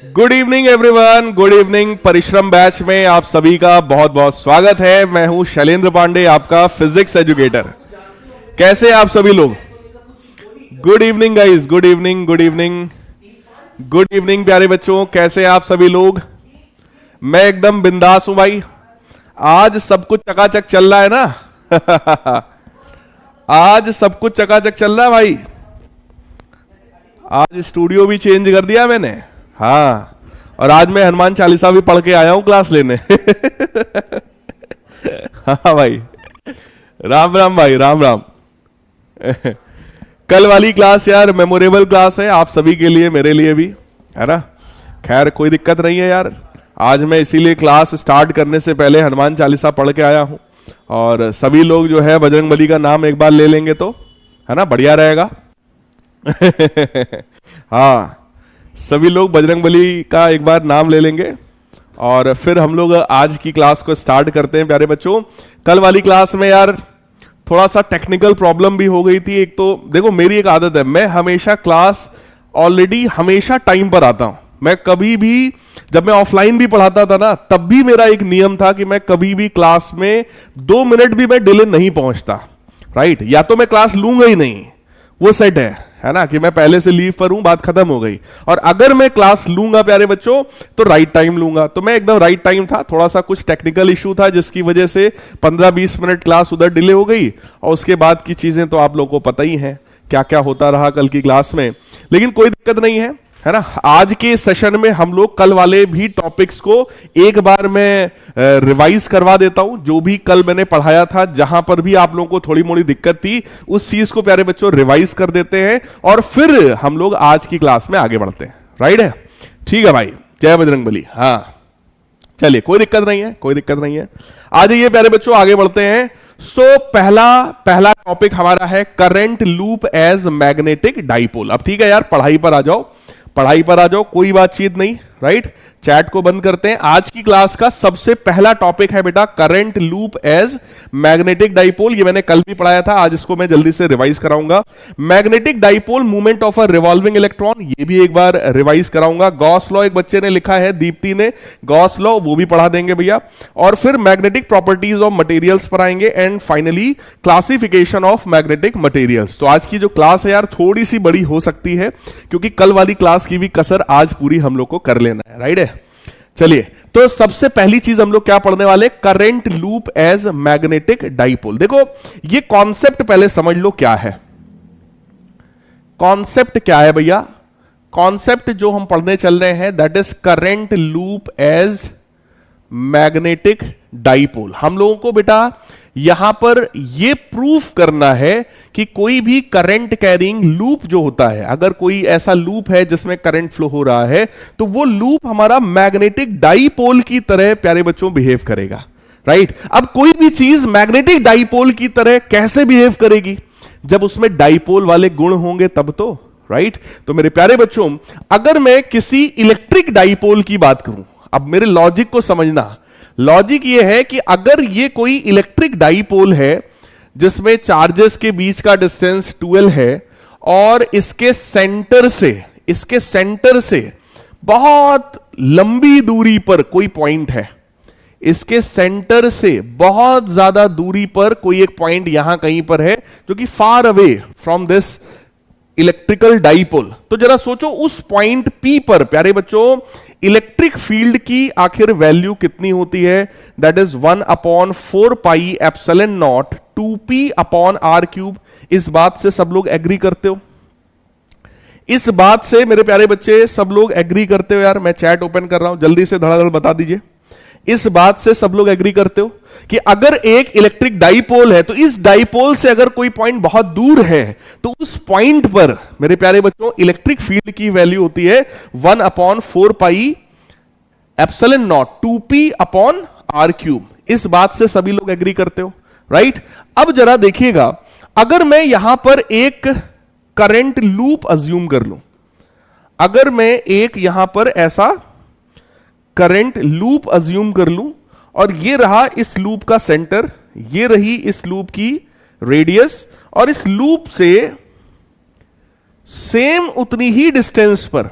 Good evening everyone, good evening. परिश्रम batch में आप सभी का बहुत बहुत स्वागत है। मैं हूं शैलेंद्र पांडे, आपका फिजिक्स एजुकेटर। कैसे आप सभी लोग? Good evening guys, good evening, good evening, good evening प्यारे बच्चों। कैसे आप सभी लोग? मैं एकदम बिंदास हूं भाई। आज सब कुछ चकाचक चल रहा है ना? आज सब कुछ चकाचक चल रहा है भाई। आज स्टूडियो भी चेंज कर दिया मैंने। हाँ, और आज मैं हनुमान चालीसा भी पढ़ के आया हूं क्लास लेने। हाँ भाई, राम राम भाई, राम राम। कल वाली क्लास यार मेमोरेबल क्लास है आप सभी के लिए, मेरे लिए भी, है ना? खैर कोई दिक्कत नहीं है यार। आज मैं इसीलिए क्लास स्टार्ट करने से पहले हनुमान चालीसा पढ़ के आया हूं, और सभी लोग जो है बजरंगबली का नाम एक बार ले लेंगे तो, है ना, बढ़िया रहेगा। हाँ, सभी लोग बजरंगबली का एक बार नाम ले लेंगे और फिर हम लोग आज की क्लास को स्टार्ट करते हैं प्यारे बच्चों। कल वाली क्लास में यार थोड़ा सा टेक्निकल प्रॉब्लम भी हो गई थी। एक तो देखो, मेरी एक आदत है, मैं हमेशा क्लास ऑलरेडी हमेशा टाइम पर आता हूं। मैं कभी भी, जब मैं ऑफलाइन भी पढ़ाता था ना, तब भी मेरा एक नियम था कि मैं कभी भी क्लास में 2 मिनट भी मैं डिले नहीं पहुंचता। राइट? या तो मैं क्लास लूंगा ही नहीं, वो सेट है ना, कि मैं पहले से लीव पर हूं, बात खत्म हो गई। और अगर मैं क्लास लूंगा प्यारे बच्चों तो राइट टाइम लूंगा। तो मैं एकदम राइट टाइम था। थोड़ा सा कुछ टेक्निकल इशू था जिसकी वजह से 15-20 मिनट क्लास उधर डिले हो गई, और उसके बाद की चीजें तो आप लोगों को पता ही है क्या क्या होता रहा कल की क्लास में। लेकिन कोई दिक्कत नहीं है ना? आज के सेशन में हम लोग कल वाले भी टॉपिक्स को एक बार मैं रिवाइज करवा देता हूं। जो भी कल मैंने पढ़ाया था, जहां पर भी आप लोगों को थोड़ी मोड़ी दिक्कत थी, उस चीज को प्यारे बच्चों रिवाइज कर देते हैं, और फिर हम लोग आज की क्लास में आगे बढ़ते हैं। राइट है? ठीक है भाई, जय बजरंगबली। हाँ चलिए, कोई दिक्कत नहीं है, कोई दिक्कत नहीं है। आ जाइए प्यारे बच्चों, आगे बढ़ते हैं। सो पहला टॉपिक हमारा है current loop as magnetic dipole. अब ठीक है यार, पढ़ाई पर आ जाओ, पढ़ाई पर आ जाओ, कोई बातचीत नहीं। राइट? चैट को बंद करते हैं। आज की क्लास का सबसे पहला टॉपिक है बेटा current loop as magnetic dipole. ये मैंने कल भी पढ़ाया था, आज इसको मैं जल्दी से रिवाइज कराऊंगा। Magnetic dipole, movement of a revolving electron, ये भी एक बार रिवाइज कराऊंगा। गॉस लॉ एक बच्चे ने लिखा है, दीप्ति ने, गॉस लॉ, वो भी पढ़ा देंगे भैया। और फिर मैग्नेटिक प्रॉपर्टीज ऑफ मटेरियल्स पर आएंगे, and finally classification of magnetic materials. तो आज की जो क्लास है यार थोड़ी सी बड़ी हो सकती है, क्योंकि कल वाली क्लास की भी कसर आज पूरी हम लोग को कर लेना है। राइट है? चलिए, तो सबसे पहली चीज हम लोग क्या पढ़ने वाले? Current loop as magnetic dipole. देखो, ये कॉन्सेप्ट पहले समझ लो क्या है। कॉन्सेप्ट क्या है भैया? कॉन्सेप्ट जो हम पढ़ने चल रहे हैं, that is current loop as magnetic dipole. हम लोगों को बेटा यहां पर यह प्रूफ करना है कि कोई भी करंट कैरिंग लूप जो होता है, अगर कोई ऐसा लूप है जिसमें करंट फ्लो हो रहा है, तो वो लूप हमारा मैग्नेटिक डाइपोल की तरह प्यारे बच्चों बिहेव करेगा। राइट? अब कोई भी चीज मैग्नेटिक डाइपोल की तरह कैसे बिहेव करेगी? जब उसमें डाइपोल वाले गुण होंगे तब तो। राइट? तो मेरे प्यारे बच्चों, अगर मैं किसी इलेक्ट्रिक डाइपोल की बात करूं, अब मेरे लॉजिक को समझना। लॉजिक ये है कि अगर ये कोई इलेक्ट्रिक डाइपोल है जिसमें चार्जेस के बीच का डिस्टेंस 12 है, और इसके सेंटर से बहुत लंबी दूरी पर कोई पॉइंट है, इसके सेंटर से बहुत ज्यादा दूरी पर कोई एक पॉइंट यहां कहीं पर है जो कि far away from this electrical dipole. तो जरा सोचो, उस पॉइंट P पर प्यारे बच्चों इलेक्ट्रिक फील्ड की आखिर वैल्यू कितनी होती है? That is 1/4 pi epsilon not 2p upon r³। इस बात से सब लोग एग्री करते हो? इस बात से मेरे प्यारे बच्चे सब लोग एग्री करते हो? यार मैं चैट ओपन कर रहा हूं, जल्दी से धड़ाधड़ बता दीजिए। इस बात से सब लोग एग्री करते हो कि अगर एक इलेक्ट्रिक डाइपोल है, तो इस डाइपोल से अगर कोई पॉइंट बहुत दूर है, तो उस पॉइंट पर मेरे प्यारे बच्चों इलेक्ट्रिक फील्ड की वैल्यू होती है 1/4 pi epsilon not 2p upon r³। इस बात से सभी लोग एग्री करते हो? राइट? अब जरा देखिएगा, अगर मैं यहां पर एक करंट लूप अज्यूम कर लूं, अगर मैं एक यहां पर ऐसा करंट लूप अज्यूम कर लूं, और ये रहा इस लूप का सेंटर, ये रही इस लूप की रेडियस, और इस लूप से सेम उतनी ही डिस्टेंस पर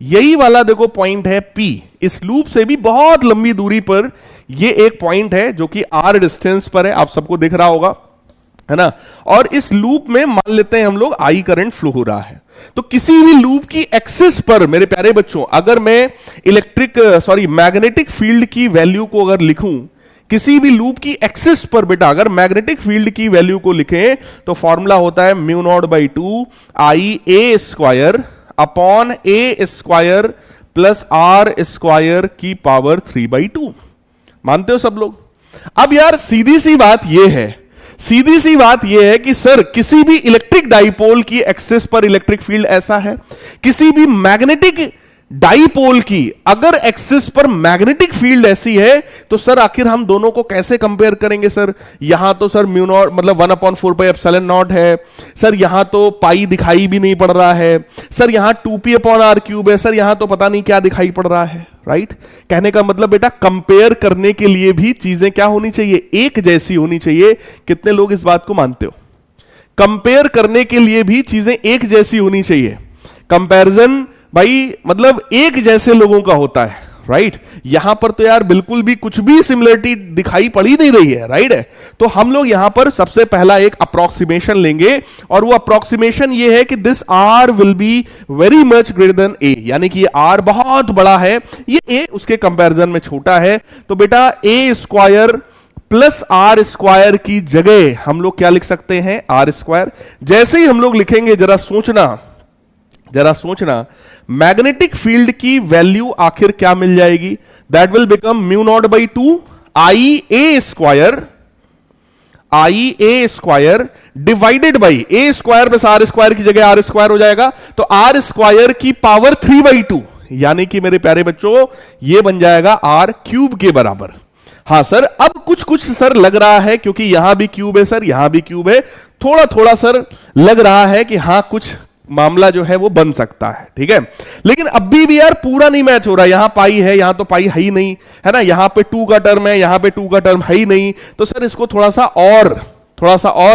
यही वाला देखो पॉइंट है P, इस लूप से भी बहुत लंबी दूरी पर ये एक पॉइंट है जो कि R डिस्टेंस पर है, आप सबको दिख रहा होगा, है ना। और इस लूप में मान लेते हैं हम लोग I करंट फ्लो हो रहा है। तो किसी भी लूप की एक्सिस पर मेरे प्यारे बच्चों, अगर मैं मैग्नेटिक फील्ड की वैल्यू को अगर लिखूं, किसी भी लूप की एक्सिस पर बेटा अगर मैग्नेटिक फील्ड की वैल्यू को लिखें तो फॉर्मूला होता है mu naught by 2 I A square upon A square plus R square की पावर 3/2। मानते हो सब लोग? अब यार सीधी सी बात यह है कि सर किसी भी इलेक्ट्रिक डाइपोल की एक्सिस पर इलेक्ट्रिक फील्ड ऐसा है, किसी भी मैग्नेटिक डाइपोल की अगर एक्सिस पर मैग्नेटिक फील्ड ऐसी है, तो सर आखिर हम दोनों को कैसे कंपेयर करेंगे? सर यहां तो सर म्यू नॉट मतलब 1/4 पाई एप्सिलॉन नॉट है, सर यहां तो पाई दिखाई भी नहीं पड़ रहा है, सर यहां 2p/r³ है, सर यहां तो पता नहीं क्या दिखाई पड़ रहा है, राइट। कहने का मतलब बेटा कंपेयर करने के लिए भी चीजें क्या होनी चाहिए? एक जैसी होनी चाहिए। कितने लोग इस बात को मानते हो? कंपेयर करने के लिए भी चीजें एक जैसी होनी चाहिए। कंपैरिजन भाई मतलब एक जैसे लोगों का होता है, राइट। यहां पर तो यार बिल्कुल भी कुछ भी सिमिलरिटी दिखाई पड़ ही नहीं रही है, राइट है। तो हम लोग यहां पर सबसे पहला एक अप्रोक्सीमेशन लेंगे और वो अप्रोक्सीमेशन ये है कि this r will be very much greater than a, यानी कि ये आर बहुत बड़ा है, ये ए उसके कंपैरिजन में छोटा है। तो बेटा A square plus R square की जगह हम लोग क्या लिख सकते हैं? R square. जैसे ही हम लोग लिखेंगे जरा सोचना मैग्नेटिक फील्ड की वैल्यू आखिर क्या मिल जाएगी? That will become mu naught by 2 I A square divided by A square plus R square की जगह आर स्क्वायर हो जाएगा, तो आर स्क्वायर की पावर 3/2, यानी कि मेरे प्यारे बच्चों ये बन जाएगा r³ के बराबर। हां सर, अब कुछ सर लग रहा है, क्योंकि यहां भी क्यूब है सर, यहां भी क्यूब है, थोड़ा सर लग रहा है कि हां कुछ मामला जो है वो बन सकता है, ठीक है। लेकिन अभी भी यार पूरा नहीं मैच हो रहा है। यहां पाई है, यहां तो पाई है ही नहीं, है ना। यहां पे 2 का टर्म है, यहां पे 2 का टर्म है ही नहीं। तो सर इसको थोड़ा सा और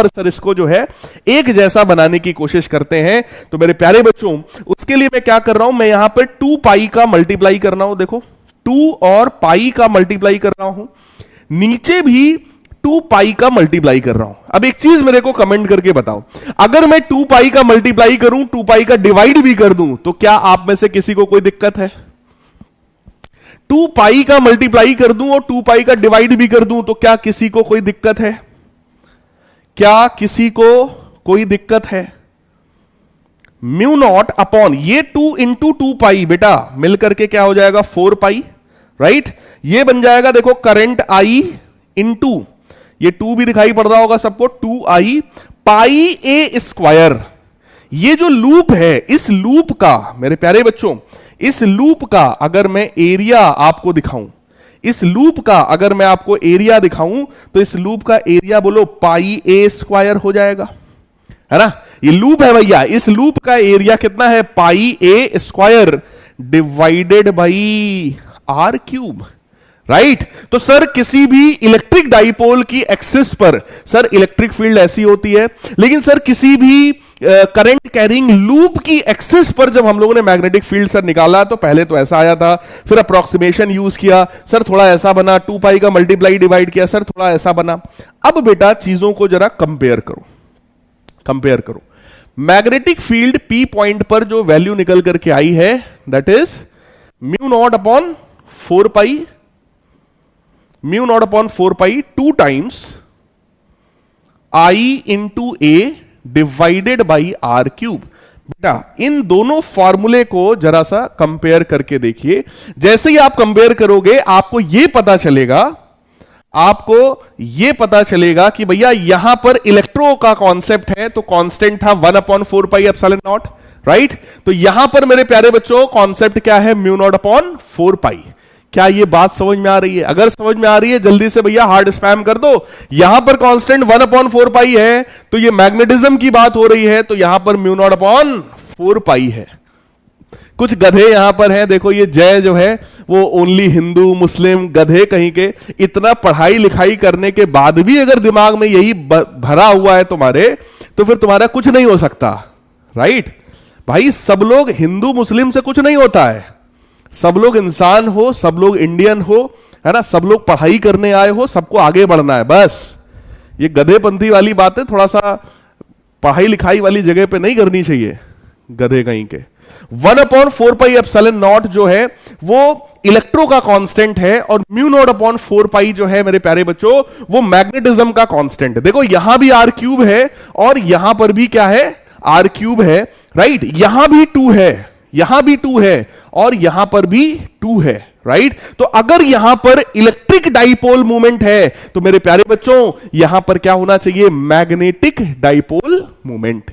सर इसको जो है एक जैसा बनाने की कोशिश करते हैं। तो मेरे प्यारे बच्चों उसके लिए मैं क्या कर रहा हूं, मैं यहां पर 2 पाई का मल्टीप्लाई कर रहा हूं। देखो 2 और पाई का मल्टीप्लाई कर रहा हूं, नीचे भी 2 पाई का मल्टीप्लाई कर रहा हूं। अब एक चीज मेरे को कमेंट करके बताओ, अगर मैं 2 पाई का मल्टीप्लाई करूं, 2 पाई का डिवाइड भी कर दूं, तो क्या आप में से किसी को कोई दिक्कत है? 2 पाई का मल्टीप्लाई कर दूं और 2 पाई का डिवाइड भी कर दूं, तो क्या किसी को कोई दिक्कत है? क्या किसी को कोई दिक्कत है? म्यू नॉट अपॉन ये 2 इंटू 2 पाई बेटा मिलकर के क्या हो जाएगा? 4 पाई, राइट। ये बन जाएगा देखो करंट आई इंटू ये 2 भी दिखाई पड़ रहा होगा सबको, 2i पाई ए स्क्वायर। ये जो लूप है, इस लूप का मेरे प्यारे बच्चों, इस लूप का अगर मैं एरिया आपको दिखाऊं, इस लूप का अगर मैं आपको एरिया दिखाऊं, तो इस लूप का एरिया बोलो पाई ए स्क्वायर हो जाएगा, है ना। ये लूप है भैया, इस लूप का एरिया कितना है? Pi a square divided by r³, right. तो सर किसी भी इलेक्ट्रिक डाइपोल की एक्सिस पर सर इलेक्ट्रिक फील्ड ऐसी होती है, लेकिन सर किसी भी करंट कैरिंग लूप की एक्सिस पर जब हम लोगों ने मैग्नेटिक फील्ड सर निकाला, तो पहले तो ऐसा आया था, फिर अप्रोक्सीमेशन यूज किया सर, थोड़ा ऐसा बना, 2 पाई का मल्टीप्लाई डिवाइड किया सर, थोड़ा ऐसा बना। अब बेटा चीजों को जरा कंपेयर करो। मैग्नेटिक फील्ड P पॉइंट पर जो वैल्यू निकल करके आई है, that is mu naught upon 4 pi 2 times I into A divided by r³। बेटा इन दोनों फॉर्मूले को जरा सा कंपेयर करके देखिए। जैसे ही आप कंपेयर करोगे आपको यह पता चलेगा कि भैया यहां पर इलेक्ट्रो का कॉन्सेप्ट है, तो कांस्टेंट था 1/4 पाई एप्सिलॉन नॉट, राइट। तो यहां पर मेरे प्यारे बच्चों कॉन्सेप्ट क्या है? म्यू नॉट अपॉन 4 पाई। क्या ये बात समझ में आ रही है? अगर समझ में आ रही है जल्दी से भैया हार्ड स्पैम कर दो। यहां पर कांस्टेंट 1/4 पाई है, तो ये मैग्नेटिज्म की बात हो रही है, तो यहां पर म्यू नॉट अपॉन 4 पाई है। कुछ गधे यहां पर हैं, देखो ये जय जो है वो ओनली हिंदू मुस्लिम गधे कहीं के, इतना पढ़ाई लिखाई करने के बाद भी अगर दिमाग में यही भरा हुआ है तुम्हारे, तो फिर तुम्हारा कुछ नहीं हो सकता, राइट। भाई सब लोग हिंदू मुस्लिम से कुछ नहीं होता है, सब लोग इंसान हो, सब लोग इंडियन हो, है ना, सब लोग पढ़ाई करने आए हो, सबको आगे बढ़ना है बस। ये गधेपंथी वाली बातें थोड़ा सा पढ़ाई लिखाई वाली जगह पे नहीं करनी चाहिए, गधे कहीं के। 1/4πε0 जो है वो इलेक्ट्रो का कांस्टेंट है और μ0/4π जो है मेरे प्यारे बच्चों वो मैग्नेटिज्म का कांस्टेंट है। देखो यहां भी r³ है और यहां पर भी क्या है, r³ है, राइट। यहां भी 2 है, यहां भी 2 है और यहां पर भी 2 है, राइट। तो अगर यहां पर इलेक्ट्रिक डाइपोल मूवमेंट है तो मेरे प्यारे बच्चों यहां पर क्या होना चाहिए, मैग्नेटिक डाइपोल मूवमेंट।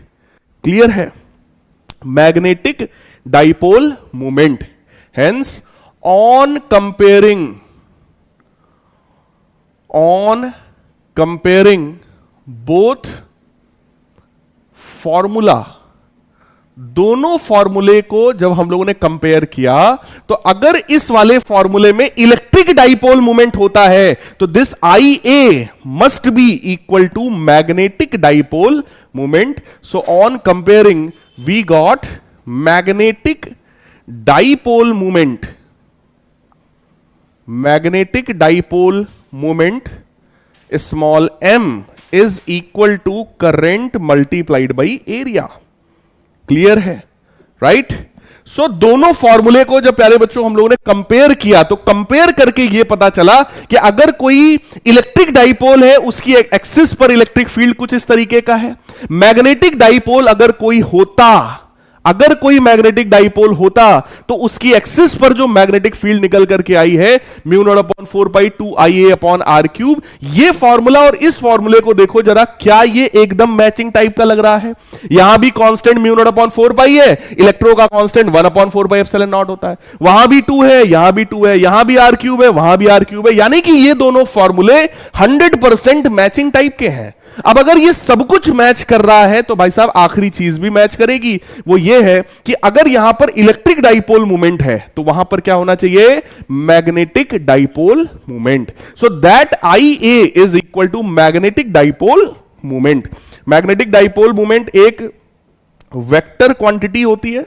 क्लियर है, magnetic dipole movement. Hence on comparing both formula, दोनों फॉर्मूले को जब हम लोगों ने कंपेयर किया तो अगर इस वाले फॉर्मूले में इलेक्ट्रिक डाइपोल मूवमेंट होता है तो this IA must be equal to magnetic dipole movement. So on comparing we got magnetic dipole movement, magnetic dipole movement small m is equal to current multiplied by area. Clear है, right. So दोनों फॉर्मूले को जब प्यारे बच्चों हम लोगों ने कंपेयर किया तो कंपेयर करके यह पता चला कि अगर कोई इलेक्ट्रिक डाइपोल है उसकी एक्सिस पर इलेक्ट्रिक फील्ड कुछ इस तरीके का है। मैग्नेटिक डाइपोल अगर कोई होता, अगर कोई मैग्नेटिक डाइपोल होता तो उसकी एक्सिस पर जो मैग्नेटिक फील्ड निकल करके आई है μ0/4π2IA/r³। ये फॉर्मूला और इस फॉर्मूले को देखो जरा, क्या ये एकदम मैचिंग टाइप का लग रहा है। यहां भी कांस्टेंट μ0/4π है, इलेक्ट्रो का कांस्टेंट 1/4πε0 होता है, वहां भी 2 है, यहां भी 2 है, यहां भी r³ है, वहां भी r³ है, यानी कि ये दोनों फॉर्मूले 100% मैचिंग टाइप के हैं। अब अगर ये सब कुछ मैच कर रहा है तो भाई साहब आखिरी चीज भी मैच करेगी, वो ये है कि अगर यहां पर इलेक्ट्रिक डाइपोल मूवमेंट है तो वहां पर क्या होना चाहिए, magnetic dipole movement. So that IA is equal to magnetic dipole movement. Magnetic dipole movement एक वेक्टर क्वांटिटी होती है,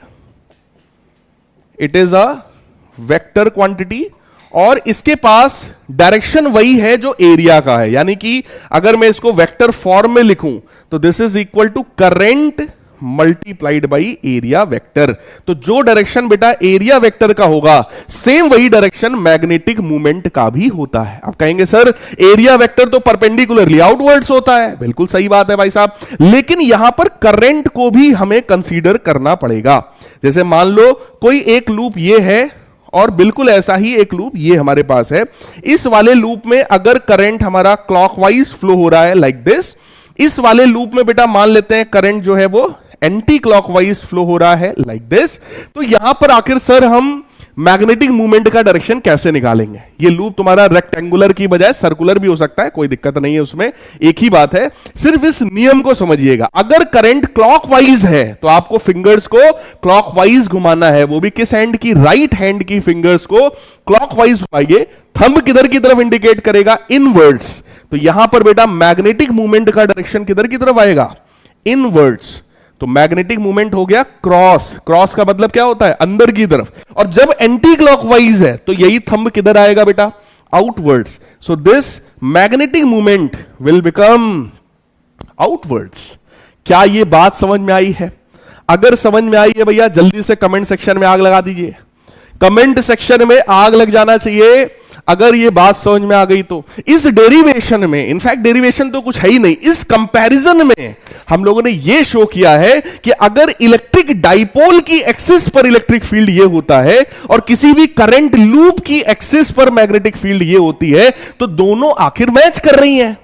it is a vector quantity और इसके पास डायरेक्शन वही है जो एरिया का है। यानी कि अगर मैं इसको वेक्टर फॉर्म में लिखूं तो this is equal to current multiplied by area vector. तो जो डायरेक्शन बेटा एरिया वेक्टर का होगा सेम वही डायरेक्शन मैग्नेटिक मूवमेंट का भी होता है। आप कहेंगे सर एरिया वेक्टर तो परपेंडिकुलरली आउटवर्ड्स होता है, बिल्कुल सही बात है भाई साहब, लेकिन यहां पर करंट को भी हमें कंसीडर करना पड़ेगा। जैसे मान लो कोई एक लूप ये है और बिल्कुल ऐसा ही एक लूप ये हमारे पास है। इस वाले लूप में अगर करंट हमारा क्लॉकवाइज फ्लो हो रहा है लाइक दिस, इस वाले लूप में बेटा मान लेते हैं करंट जो है वो एंटी क्लॉकवाइज फ्लो हो रहा है लाइक दिस। तो यहां पर आखिर सर हम मैग्नेटिक मूवमेंट का डायरेक्शन कैसे निकालेंगे। ये लूप तुम्हारा रेक्टेंगुलर की बजाय सर्कुलर भी हो सकता है, कोई दिक्कत नहीं है उसमें, एक ही बात है। सिर्फ इस नियम को समझिएगा, अगर करंट क्लॉकवाइज है तो आपको फिंगर्स को क्लॉकवाइज घुमाना है, वो भी किस हैंड की, राइट हैंड की फिंगर्स को क्लॉकवाइज घुमाइए। थंब किधर की तरफ इंडिकेट करेगा, इनवर्ड्स। तो यहां पर बेटा मैग्नेटिक मूवमेंट का डायरेक्शन किधर की तरफ आएगा, इनवर्ड्स। तो मैग्नेटिक मूवमेंट हो गया क्रॉस, क्रॉस का मतलब क्या होता है, अंदर की तरफ। और जब एंटी क्लॉकवाइज है तो यही थंब किधर आएगा बेटा, outwards. So this magnetic movement will become outwards. क्या ये बात समझ में आई है? अगर समझ में आई है भैया जल्दी से कमेंट सेक्शन में आग लगा दीजिए, कमेंट सेक्शन में आग लग जाना चाहिए अगर ये बात समझ में आ गई तो। इस डेरिवेशन में, इनफैक्ट डेरिवेशन तो कुछ है ही नहीं, इस कंपैरिजन में हम लोगों ने ये शो किया है कि अगर इलेक्ट्रिक डाइपोल की एक्सिस पर इलेक्ट्रिक फील्ड ये होता है और किसी भी करंट लूप की एक्सिस पर मैग्नेटिक फील्ड ये होती है तो दोनों आखिर मैच कर रही हैं।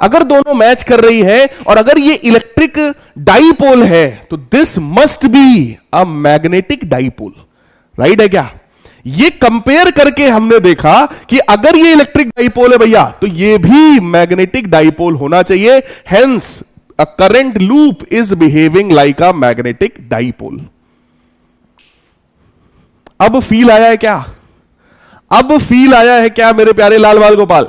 अगर दोनों मैच कर रही है और अगर ये इलेक्ट्रिक डाइपोल है तो this must be a magnetic dipole, right है क्या? ये कंपेयर करके हमने देखा कि अगर ये इलेक्ट्रिक डाइपोल है भैया तो ये भी मैग्नेटिक डाइपोल होना चाहिए। Hence a current loop is behaving like a magnetic dipole. अब फील आया है क्या? अब फील आया है क्या मेरे प्यारे लाल बाल गोपाल?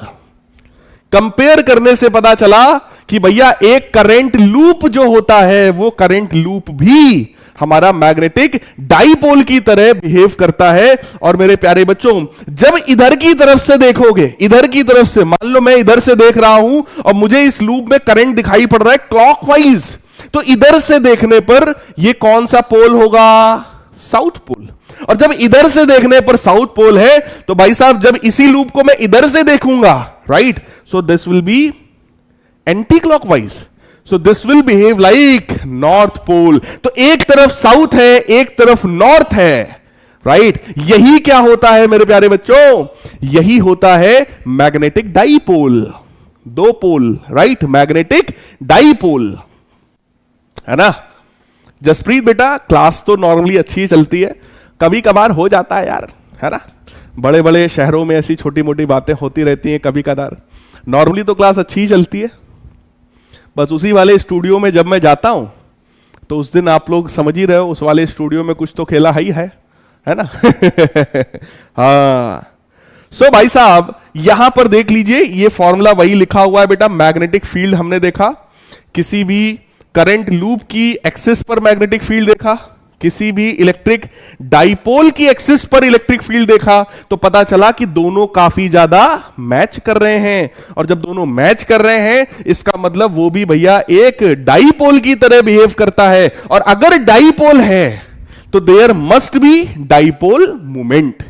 कंपेयर करने से पता चला कि भैया एक करंट लूप जो होता है वो करंट लूप भी हमारा मैग्नेटिक डाइपोल की तरह बिहेव करता है। और मेरे प्यारे बच्चों, जब इधर की तरफ से देखोगे, इधर की तरफ से, मान लो मैं इधर से देख रहा हूं और मुझे इस लूप में करंट दिखाई पड़ रहा है क्लॉकवाइज, तो इधर से देखने पर यह कौन सा पोल होगा? South pole. और जब इधर से देखने पर साउथ पोल है, तो भाई साहब जब इसी लूप को मैं इधर से देखूंगा, right, so this will be anti clockwise, so this will behave like north pole. तो एक तरफ साउथ है, एक तरफ नॉर्थ है, राइट। यही क्या होता है मेरे प्यारे बच्चों? यही होता है मैग्नेटिक डाइपोल, दो पोल, राइट, मैग्नेटिक डाइपोल, है ना। जसप्रीत बेटा, क्लास तो नॉर्मली अच्छी ही चलती है, कभी कभार हो जाता है यार, है ना। बड़े बड़े शहरों में ऐसी छोटी मोटी बातें होती रहती हैं कभी कभार। नॉर्मली तो क्लास अच्छी ही चलती है, बस उसी वाले स्टूडियो में जब मैं जाता हूं तो उस दिन आप लोग समझ ही रहे हो, उस वाले स्टूडियो में कुछ तो खेला है ना। हाँ, सो भाई साहब यहां पर देख लीजिए, ये फॉर्मूला वही लिखा हुआ है बेटा। मैग्नेटिक फील्ड हमने देखा, किसी भी करंट लूप की एक्सिस पर मैग्नेटिक फील्ड देखा, किसी भी इलेक्ट्रिक डाइपोल की एक्सिस पर इलेक्ट्रिक फील्ड देखा, तो पता चला कि दोनों काफी ज्यादा मैच कर रहे हैं। और जब दोनों मैच कर रहे हैं, इसका मतलब वो भी भैया एक डाइपोल की तरह बिहेव करता है। और अगर डाइपोल है तो there must be dipole movement,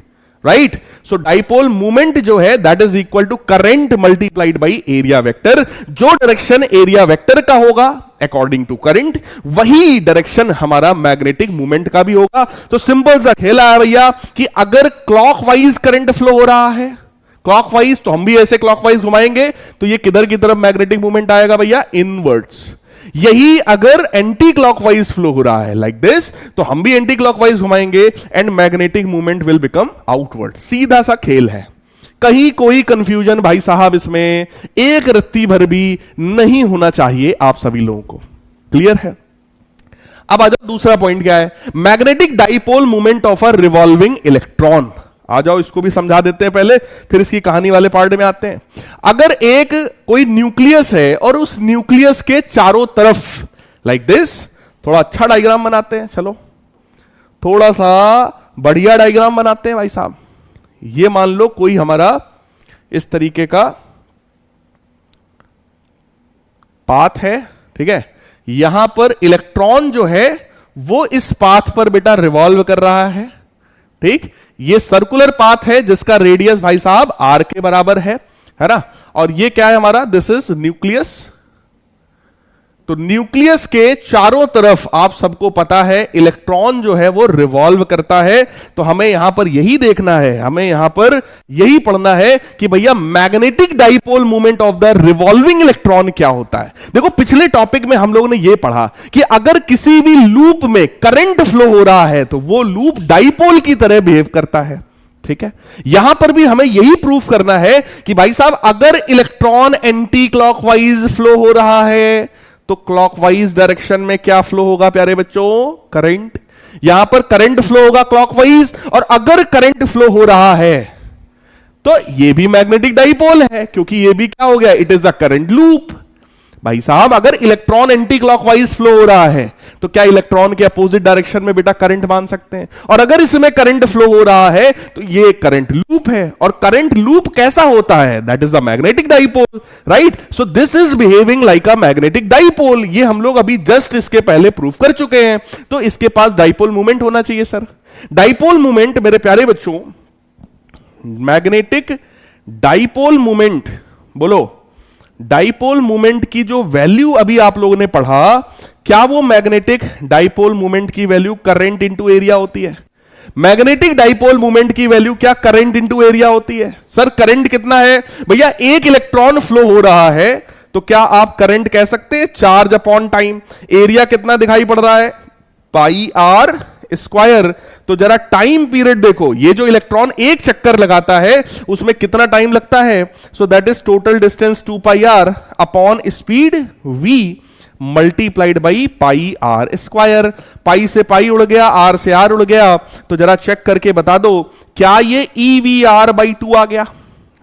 right. So dipole movement जो है that is equal to current multiplied by area vector. जो डायरेक्शन एरिया वेक्टर का होगा अकॉर्डिंग टू करंट, वही डायरेक्शन हमारा मैग्नेटिक मूवमेंट का भी होगा। तो सिंपल सा खेला है भैया कि अगर क्लॉकवाइज करंट फ्लो हो रहा है, क्लॉकवाइज, तो हम भी ऐसे क्लॉकवाइज घुमाएंगे तो ये किधर की तरफ मैग्नेटिक मूवमेंट आएगा भैया? इनवर्ड्स। यही अगर एंटी क्लॉकवाइज फ्लो हो रहा है लाइक दिस, तो हम भी एंटी क्लॉकवाइज घुमाएंगे and magnetic movement will become outward. सीधा सा खेल है, कहीं कोई कंफ्यूजन भाई साहब इसमें एक रत्ती भर भी नहीं होना चाहिए आप सभी लोगों को। क्लियर है? अब आ जाओ, दूसरा पॉइंट क्या है? Magnetic dipole movement of a revolving electron. आ जाओ, इसको भी समझा देते हैं पहले, फिर इसकी कहानी वाले पार्ट में आते हैं। अगर एक कोई न्यूक्लियस है और उस न्यूक्लियस के चारों तरफ लाइक दिस, थोड़ा अच्छा डायग्राम बनाते हैं, चलो थोड़ा सा बढ़िया डायग्राम बनाते हैं भाई साहब। ये मान लो कोई हमारा इस तरीके का पाथ है, ठीक है। यहां पर इलेक्ट्रॉन जो है वो इस पाथ पर बेटा रिवॉल्व कर रहा है, ठीक। ये सर्कुलर पाथ है जिसका रेडियस भाई साहब आर के बराबर है ना। और ये क्या है हमारा? This is nucleus. तो न्यूक्लियस के चारों तरफ आप सबको पता है इलेक्ट्रॉन जो है वो रिवॉल्व करता है। तो हमें यहां पर यही देखना है, हमें यहां पर यही पढ़ना है कि भैया magnetic dipole movement of the revolving electron क्या होता है। देखो पिछले टॉपिक में हम लोगों ने यह पढ़ा कि अगर किसी भी लूप में करंट फ्लो हो रहा है तो वो लूप डाइपोल की तरह बिहेव करता है, ठीक है। यहां पर भी हमें यही प्रूफ करना है कि भाई साहब अगर इलेक्ट्रॉन एंटी क्लॉकवाइज फ्लो हो रहा है तो क्लॉकवाइज डायरेक्शन में क्या फ्लो होगा प्यारे बच्चों? करंट। यहां पर करंट फ्लो होगा क्लॉकवाइज, और अगर करंट फ्लो हो रहा है तो ये भी मैग्नेटिक डाइपोल है, क्योंकि ये भी क्या हो गया? It is a current loop. भाई साहब अगर इलेक्ट्रॉन एंटी क्लॉकवाइज फ्लो हो रहा है तो क्या इलेक्ट्रॉन के अपोजिट डायरेक्शन में बेटा करंट मान सकते हैं? और अगर इसमें करंट फ्लो हो रहा है तो ये करंट लूप है। और करंट लूप कैसा होता है? That is the magnetic dipole, right. So this is behaving like a magnetic dipole. ये हम लोग अभी जस्ट इसके पहले प्रूफ कर चुके हैं। तो इसके पास डाइपोल मूवमेंट होना चाहिए सर। डाइपोल मूवमेंट मेरे प्यारे बच्चों, मैग्नेटिक डाइपोल मूवमेंट, बोलो डाइपोल मूवमेंट की जो वैल्यू अभी आप लोगों ने पढ़ा, क्या वो मैग्नेटिक डाइपोल मूवमेंट की वैल्यू करंट इनटू एरिया होती है? मैग्नेटिक डाइपोल मूवमेंट की वैल्यू क्या करंट इनटू एरिया होती है? सर करंट कितना है भैया? एक इलेक्ट्रॉन फ्लो हो रहा है तो क्या आप करंट कह सकते हैं? Charge upon time. एरिया कितना दिखाई पड़ रहा है? पाई आर स्क्वायर। तो जरा टाइम पीरियड देखो, ये जो इलेक्ट्रॉन एक चक्कर लगाता है उसमें कितना टाइम लगता है? So that is total distance 2 pi r upon speed v multiplied by pi r square. Pi से पाई उड़ गया, आर से आर उड़ गया। तो जरा चेक करके बता दो, क्या ये EV/2 आ गया?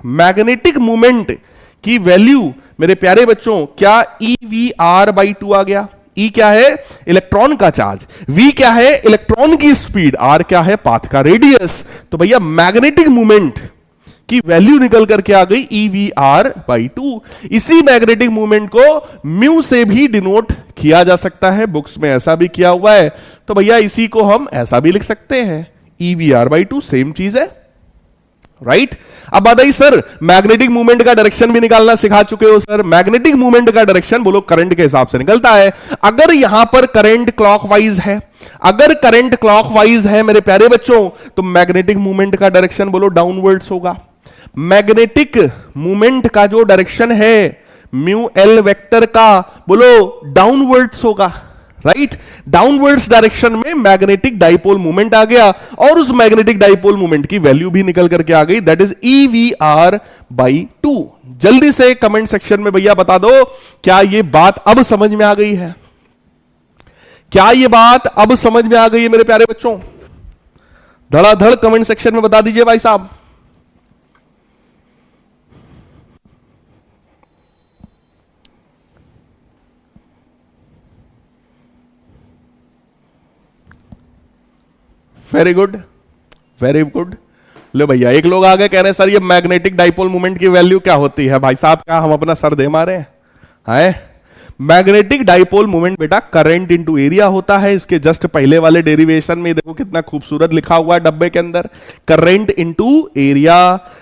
मैग्नेटिक मूवमेंट की वैल्यू मेरे प्यारे बच्चों क्या EV/2 आ गया? ई क्या है, इलेक्ट्रॉन का चार्ज, वी क्या है, इलेक्ट्रॉन की स्पीड, आर क्या है, पाथ का रेडियस। तो भैया मैग्नेटिक मूवमेंट की वैल्यू निकल करके आ गई EVR/2। इसी मैग्नेटिक मूवमेंट को म्यू से भी डिनोट किया जा सकता है, बुक्स में ऐसा भी किया हुआ है। तो भैया इसी को हम ऐसा भी लिख सकते हैं, EVR/2 सेम चीज है, राइट। अब बात आई सर मैग्नेटिक मूवमेंट का डायरेक्शन भी निकालना सिखा चुके हो सर। मैग्नेटिक मूवमेंट का डायरेक्शन बोलो करंट के हिसाब से निकलता है। अगर यहां पर करंट क्लॉकवाइज है, अगर करंट क्लॉकवाइज है मेरे प्यारे बच्चों, तो मैग्नेटिक मूवमेंट का डायरेक्शन बोलो डाउनवर्ड्स होगा। मैग्नेटिक मूवमेंट का जो डायरेक्शन है म्यू एल वेक्टर का बोलो डाउनवर्ड्स होगा, राइट। डाउनवर्ड्स डायरेक्शन में मैग्नेटिक डाइपोल मूवमेंट आ गया और उस मैग्नेटिक डाइपोल मूवमेंट की वैल्यू भी निकल करके आ गई, दैट इज EVR/2। जल्दी से कमेंट सेक्शन में भैया बता दो, क्या ये बात अब समझ में आ गई है? क्या ये बात अब समझ में आ गई है मेरे प्यारे बच्चों? धड़ाधड़ कमेंट सेक्शन में बता दीजिए भाई साहब। Very good, very good. लो भैया एक लोग आ गए कह रहे हैं सर ये मैग्नेटिक डाइपोल मूवमेंट की वैल्यू क्या होती है? भाई साहब क्या हम अपना सर दे मारे हैं? मैग्नेटिक डाइपोल मूवमेंट बेटा करंट इनटू एरिया होता है। इसके जस्ट पहले वाले डेरिवेशन में देखो कितना खूबसूरत लिखा हुआ है डब्बे के अंदर, current into area,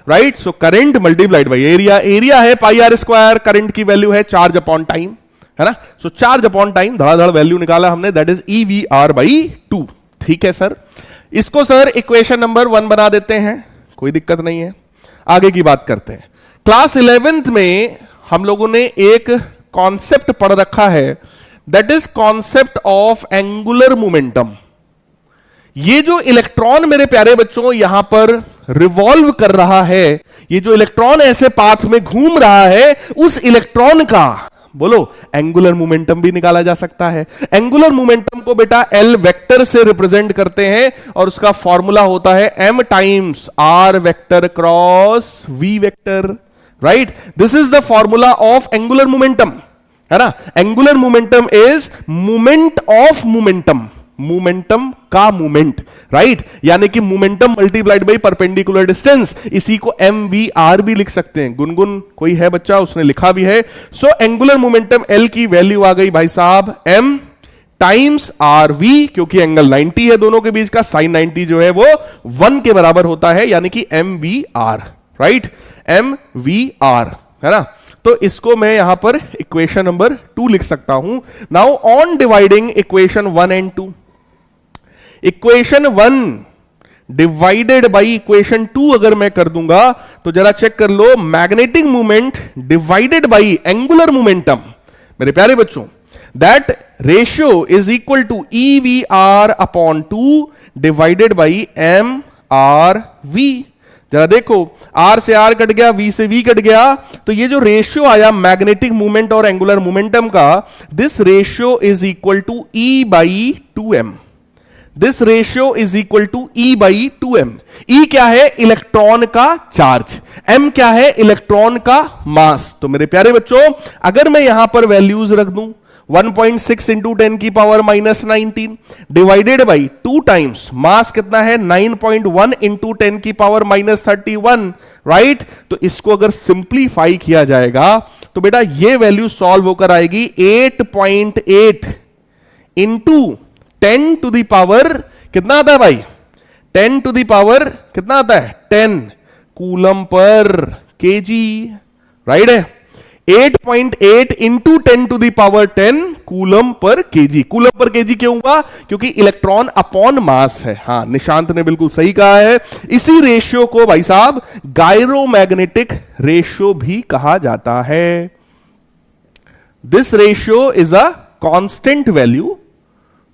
right. So current multiplied by area, area है πr², करंट की वैल्यू है चार्ज अपॉन टाइम, है ना। सो चार्ज अपॉन टाइम धड़ाधड़ वैल्यू निकाला हमने, दैट इज EVR/2। ठीक है सर, इसको सर इक्वेशन नंबर 1 बना देते हैं, कोई दिक्कत नहीं है। आगे की बात करते हैं। क्लास 11th में हम लोगों ने एक कॉन्सेप्ट पढ़ रखा है, that is concept of angular momentum. ये जो इलेक्ट्रॉन मेरे प्यारे बच्चों यहां पर रिवॉल्व कर रहा है, ये जो इलेक्ट्रॉन ऐसे पाथ में घूम रहा है, उस इलेक्ट्रॉन का बोलो एंगुलर मोमेंटम भी निकाला जा सकता है। एंगुलर मोमेंटम को बेटा L वेक्टर से रिप्रेजेंट करते हैं और उसका फॉर्मूला होता है M times R vector cross V vector, right. This is the formula of angular momentum, है ना। Angular momentum is moment of momentum, momentum का मोमेंट, राइट। यानी कि momentum multiplied by perpendicular distance, इसी को MVR भी लिख सकते हैं। गुनगुन कोई है बच्चा, उसने लिखा भी है। सो एंगुलर मोमेंटम L की वैल्यू आ गई भाई साहब M टाइम्स RV, क्योंकि एंगल 90 है दोनों के बीच का, साइन 90 जो है वो 1 के बराबर होता है, यानी कि MVR, राइट, MVR, है ना। तो इसको मैं यहां पर इक्वेशन नंबर 2 लिख सकता हूं। Now on dividing equation 1 and 2, equation 1 divided by equation 2 अगर मैं कर दूंगा तो जरा चेक कर लो, magnetic movement divided by angular momentum मेरे प्यारे बच्चों, that ratio is equal to EVR/2 divided by MRV। जरा देखो, R से R कट गया, V से V कट गया, तो ये जो रेशियो आया मैग्नेटिक मूवमेंट और एंगुलर मोमेंटम का, this ratio is equal to E/2m। This ratio is equal to E/2m। E क्या है? इलेक्ट्रॉन का चार्ज। M क्या है? इलेक्ट्रॉन का मास। तो मेरे प्यारे बच्चों अगर मैं यहां पर वैल्यूज रख दूं 1.6 इंटू 10 की पावर -19 डिवाइडेड बाई 2 टाइम्स मास कितना है 9.1 इंटू 10 की पावर -31, राइट। तो इसको अगर सिंप्लीफाई किया जाएगा तो बेटा ये वैल्यू सॉल्व होकर आएगी 8.8 इंटू 10 टू द पावर कितना आता है भाई? 10 टू द पावर कितना आता है? 10 कूलम पर केजी, राइट है। 8.8 into 10 to the power 10 coulomb per K G. Coulomb per K G क्यों हुआ? क्योंकि इलेक्ट्रॉन अपॉन मास है। हाँ, निशांत ने बिल्कुल सही कहा है। इसी रेशियो को भाई साहब गायरोमैग्नेटिक रेशियो भी कहा जाता है। This ratio is a constant value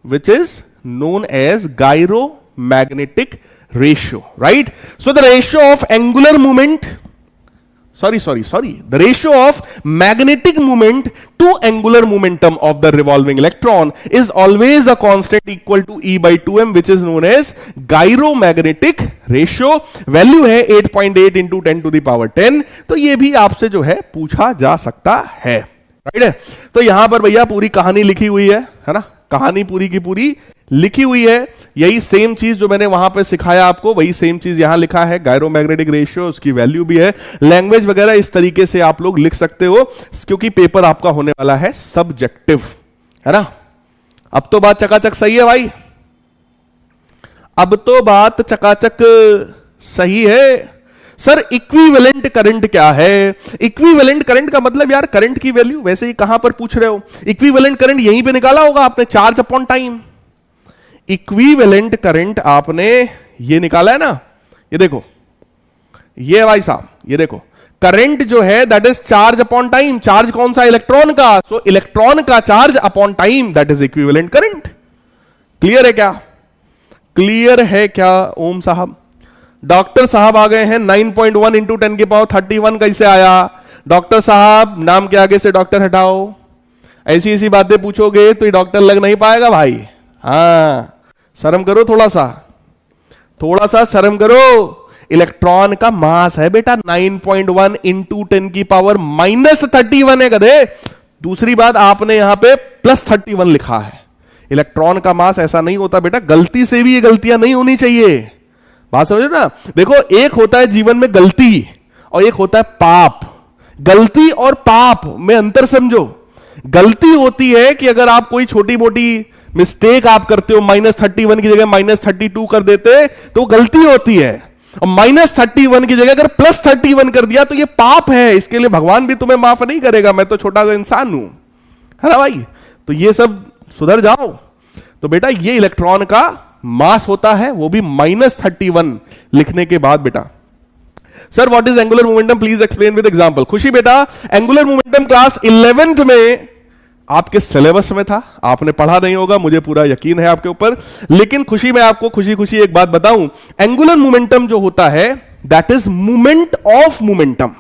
which is known as gyromagnetic ratio, right? So the ratio of angular movement, the ratio of magnetic moment to angular momentum of the revolving electron is always a constant equal to E/2m, which is known as gyromagnetic ratio. Value है 8.8 into 10 to the power 10। तो ये भी आपसे जो है पूछा जा सकता है। राइट है। तो यहां पर भैया पूरी कहानी लिखी हुई है ना, कहानी पूरी की पूरी लिखी हुई है। यही सेम चीज जो मैंने वहां पे सिखाया आपको, वही सेम चीज यहां लिखा है। गायरोमैग्नेटिक रेशियो, उसकी वैल्यू भी है, लैंग्वेज वगैरह इस तरीके से आप लोग लिख सकते हो, क्योंकि पेपर आपका होने वाला है सब्जेक्टिव, है ना। अब तो बात चकाचक सही है भाई, अब तो बात चकाचक सही है। सर इक्विवेलेंट करंट क्या है? इक्विवेलेंट करंट का मतलब यार करंट की वैल्यू वैसे ही कहां पर पूछ रहे हो, इक्विवेलेंट करंट यहीं पे निकाला होगा आपने, charge upon time. Equivalent current आपने ये निकाला है ना, ये देखो, ये भाई साहब ये देखो, करंट जो है that is charge upon time. Charge कौन सा? इलेक्ट्रॉन का। सो इलेक्ट्रॉन का charge upon time that is equivalent current. Clear है क्या? क्लियर है क्या ओम साहब? डॉक्टर साहब आ गए हैं। 9.1 इंटू 10 की पावर 31 कैसे आया? डॉक्टर साहब नाम के आगे से डॉक्टर हटाओ। ऐसी ऐसी बातें पूछोगे तो ये डॉक्टर लग नहीं पाएगा भाई। हाँ शर्म करो, थोड़ा सा शर्म करो। इलेक्ट्रॉन का मास है बेटा 9.1 इंटू 10 की पावर -31 है गधे। दूसरी बात आपने यहां पे +31 लिखा है। इलेक्ट्रॉन का मास ऐसा नहीं होता बेटा, गलती से भी ये गलतियां नहीं होनी चाहिए, बात समझो ना। देखो एक होता है जीवन में गलती और एक होता है पाप। गलती और पाप में अंतर समझो। गलती होती है कि अगर आप कोई छोटी मोटी मिस्टेक आप करते हो, -31 की जगह -32 कर देते तो वो गलती होती है, और -31 की जगह अगर +31 कर दिया तो ये पाप है। इसके लिए भगवान भी तुम्हें माफ नहीं करेगा, मैं तो छोटा सा इंसान हूं, है ना भाई। तो ये सब सुधर जाओ। तो बेटा ये इलेक्ट्रॉन का मास होता है, वो भी -31 लिखने के बाद। बेटा sir what is angular momentum, please explain with example. खुशी बेटा एंगुलर मोमेंटम क्लास 11th में आपके सिलेबस में था, आपने पढ़ा नहीं होगा, मुझे पूरा यकीन है आपके ऊपर। लेकिन खुशी मैं आपको खुशी खुशी एक बात बताऊं, एंगुलर मोमेंटम जो होता है that is moment of momentum.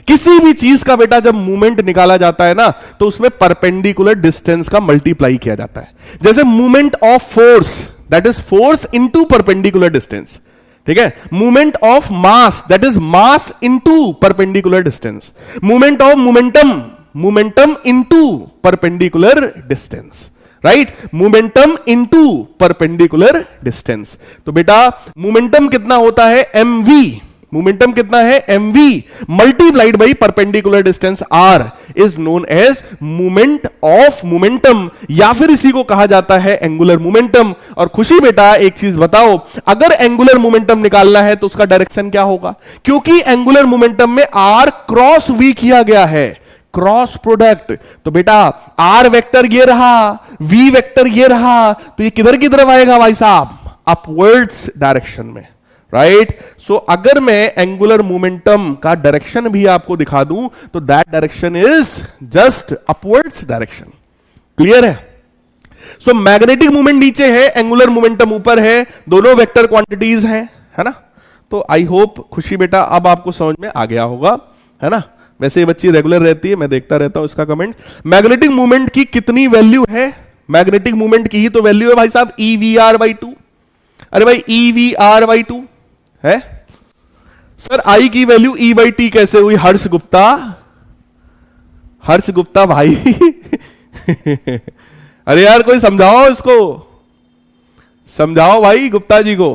किसी भी चीज का बेटा जब मूवमेंट निकाला जाता है ना तो उसमें परपेंडिकुलर डिस्टेंस का मल्टीप्लाई किया जाता है। जैसे movement of force that is force into perpendicular distance, ठीक है। Movement of mass that is mass into perpendicular distance. Movement of momentum, momentum into perpendicular distance, right. Momentum into perpendicular distance. तो बेटा momentum कितना होता है? mv। Momentum कितना है? mv multiplied by perpendicular distance r is known as moment of momentum, या फिर इसी को कहा जाता है एंगुलर मोमेंटम। और खुशी बेटा एक चीज बताओ, अगर एंगुलर मोमेंटम निकालना है तो उसका डायरेक्शन क्या होगा? क्योंकि एंगुलर मोमेंटम में r क्रॉस v किया गया है, क्रॉस प्रोडक्ट। तो बेटा r वेक्टर ये रहा, v वेक्टर ये रहा, तो ये किधर की तरफ आएगा भाई साहब? अपवर्ड्स डायरेक्शन में, राइट। सो अगर मैं एंगुलर मोमेंटम का डायरेक्शन भी आपको दिखा दूं तो that direction is just upwards direction. Clear है? सो मैग्नेटिक मूवमेंट नीचे है, एंगुलर मोमेंटम ऊपर है, दोनों वेक्टर क्वांटिटीज हैं, है ना। तो आई होप खुशी बेटा अब आपको समझ में आ गया होगा, है ना। वैसे ये बच्ची रेगुलर रहती है, मैं देखता रहता हूं इसका कमेंट। मैग्नेटिक मूवमेंट की कितनी वैल्यू है? मैग्नेटिक मूवमेंट की ही तो वैल्यू है भाई साहब EVR/2। अरे भाई EVR/2 है सर, आई की वैल्यू E/T कैसे हुई? हर्ष गुप्ता, हर्ष गुप्ता भाई अरे यार कोई समझाओ इसको, समझाओ भाई गुप्ता जी को।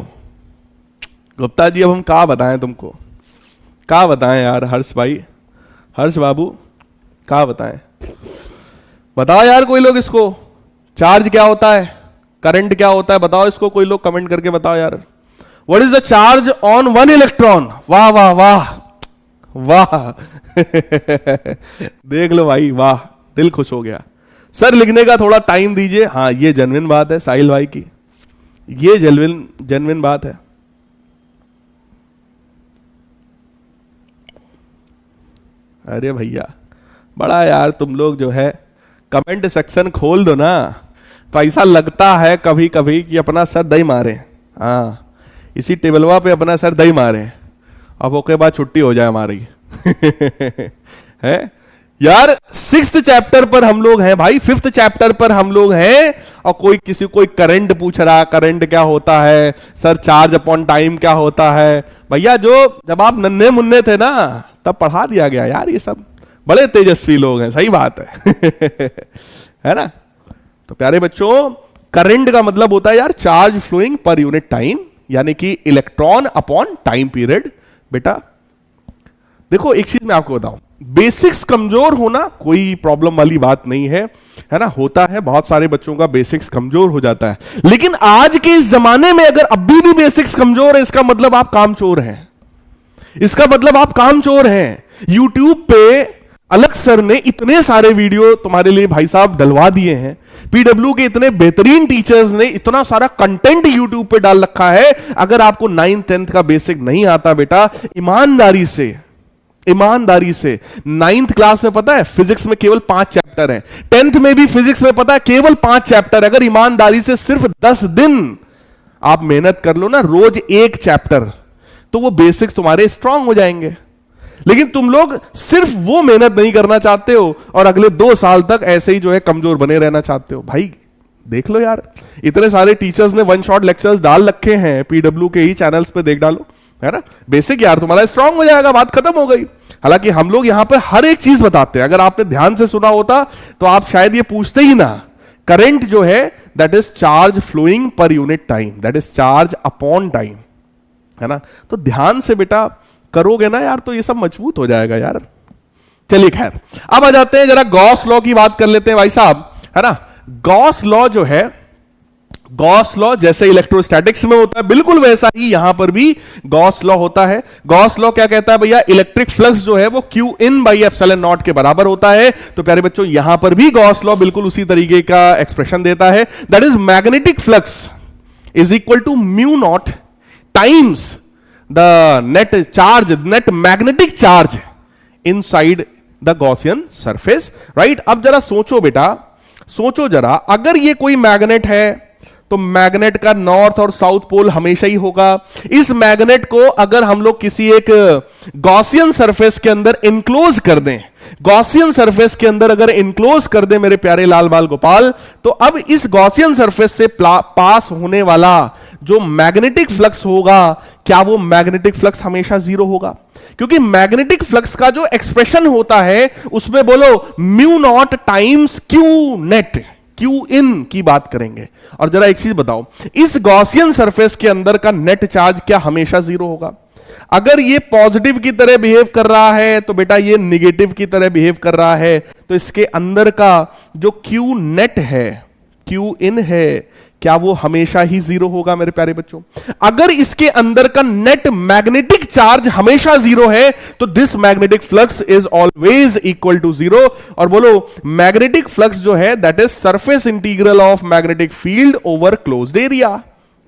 गुप्ता जी अब हम क्या बताएं तुमको, क्या बताएं यार हर्ष भाई, हर्ष बाबू क्या बताएं, बताओ यार कोई लोग इसको। चार्ज क्या होता है, करंट क्या होता है, बताओ इसको कोई लोग कमेंट करके बताओ यार। What is the charge on one electron? वाह वाह वाह वाह देख लो भाई, वाह दिल खुश हो गया। सर लिखने का थोड़ा टाइम दीजिए। हाँ ये जेन्युइन बात है साहिल भाई की, ये जेन्युइन बात है। अरे भैया बड़ा यार तुम लोग जो है कमेंट सेक्शन खोल दो ना तो ऐसा लगता है कभी कभी कि अपना सर दही मारे। हाँ इसी टेबलवा पे अपना सर दही मारे, अब ओके बाद छुट्टी हो जाए हमारी है यार। 6th चैप्टर पर हम लोग हैं भाई, 5th चैप्टर पर हम लोग हैं, और कोई करंट पूछ रहा, करंट क्या होता है सर, चार्ज अपॉन टाइम क्या होता है। भैया जो जब आप नन्हे मुन्ने थे ना तब पढ़ा दिया गया यार ये सब, बड़े तेजस्वी लोग हैं, सही बात है है ना। तो प्यारे बच्चों, करंट का मतलब होता है यार charge flowing per unit time, यानी कि इलेक्ट्रॉन अपॉन टाइम पीरियड। बेटा देखो एक चीज मैं आपको बताऊं, बेसिक्स कमजोर होना कोई प्रॉब्लम वाली बात नहीं है, है ना। होता है, बहुत सारे बच्चों का बेसिक्स कमजोर हो जाता है, लेकिन आज के इस जमाने में अगर अभी भी बेसिक्स कमजोर है, इसका मतलब आप कामचोर हैं, इसका मतलब आप कामचोर हैं। यूट्यूब पे अलग सर ने इतने सारे वीडियो तुम्हारे लिए भाई साहब डलवा दिए हैं, पीडब्ल्यू के इतने बेहतरीन टीचर्स ने इतना सारा कंटेंट यूट्यूब पे डाल रखा है। अगर आपको 9th 10th का बेसिक नहीं आता बेटा, ईमानदारी से 9th क्लास में पता है फिजिक्स में केवल 5 चैप्टर हैं, 10th में भी फिजिक्स में पता है केवल 5 चैप्टर। अगर ईमानदारी से सिर्फ 10 दिन आप मेहनत कर लो ना, रोज एक चैप्टर, तो वो बेसिक्स तुम्हारे स्ट्रांग हो जाएंगे। लेकिन तुम लोग सिर्फ वो मेहनत नहीं करना चाहते हो और अगले 2 साल तक ऐसे ही जो है कमजोर बने रहना चाहते हो। भाई देख लो यार, इतने सारे टीचर्स ने 1 शॉट लेक्चर्स डाल रखे हैं, पीडब्ल्यू के ही चैनल्स पे देख डालो, है ना। बेसिक यार तुम्हारा स्ट्रांग हो जाएगा, बात खत्म हो गई। हालांकि हम लोग यहां पे हर एक चीज बताते हैं, अगर आपने ध्यान से सुना होता तो आप शायद ये पूछते ही ना। करंट जो है that is charge flowing per unit time, that is charge upon time, है ना। तो ध्यान से बेटा करोगे ना यार, तो ये सब मजबूत हो जाएगा यार। चलिए खैर, अब आ जाते हैं जरा गॉस लॉ की बात कर लेते हैं भाई साहब, है ना। गॉस लॉ जो है, गॉस लॉ जैसे इलेक्ट्रोस्टैटिक्स में होता है, बिल्कुल वैसा ही यहां पर भी गॉस लॉ होता है। गॉस लॉ क्या कहता है भैया, इलेक्ट्रिक फ्लक्स जो है वो Q in by epsilon not के बराबर होता है। तो प्यारे बच्चों यहां पर भी गॉस लॉ बिल्कुल उसी तरीके का एक्सप्रेशन देता है, that is magnetic flux is equal to mu naught times the net charge, net magnetic charge inside the Gaussian surface, right. अब जरा सोचो बेटा, सोचो जरा, अगर ये कोई मैग्नेट है तो मैग्नेट का नॉर्थ और साउथ पोल हमेशा ही होगा। इस मैग्नेट को अगर हम लोग किसी एक गॉसियन सरफेस के अंदर इनक्लोज कर दें, गॉसियन सरफेस के अंदर अगर इनक्लोज कर दें मेरे प्यारे लाल बाल गोपाल, तो अब इस गॉसियन सरफेस से पास होने वाला जो मैग्नेटिक फ्लक्स होगा, क्या वो मैग्नेटिक फ्लक्स हमेशा 0 होगा? क्योंकि मैग्नेटिक फ्लक्स का जो एक्सप्रेशन होता है उसमें बोलो mu naught times q net, q in की बात करेंगे। और जरा एक चीज बताओ, इस गॉसियन सरफेस के अंदर का नेट चार्ज क्या हमेशा 0 होगा? अगर ये पॉजिटिव की तरह बिहेव कर रहा है तो बेटा ये निगेटिव की तरह बिहेव कर रहा है, तो इसके अंदर का जो क्यू नेट है, क्यू इन है, क्या वो हमेशा ही 0 होगा मेरे प्यारे बच्चों? अगर इसके अंदर का नेट मैग्नेटिक चार्ज हमेशा 0 है तो this magnetic flux is always equal to 0। और बोलो मैग्नेटिक फ्लक्स जो है that is surface integral of magnetic field over closed area,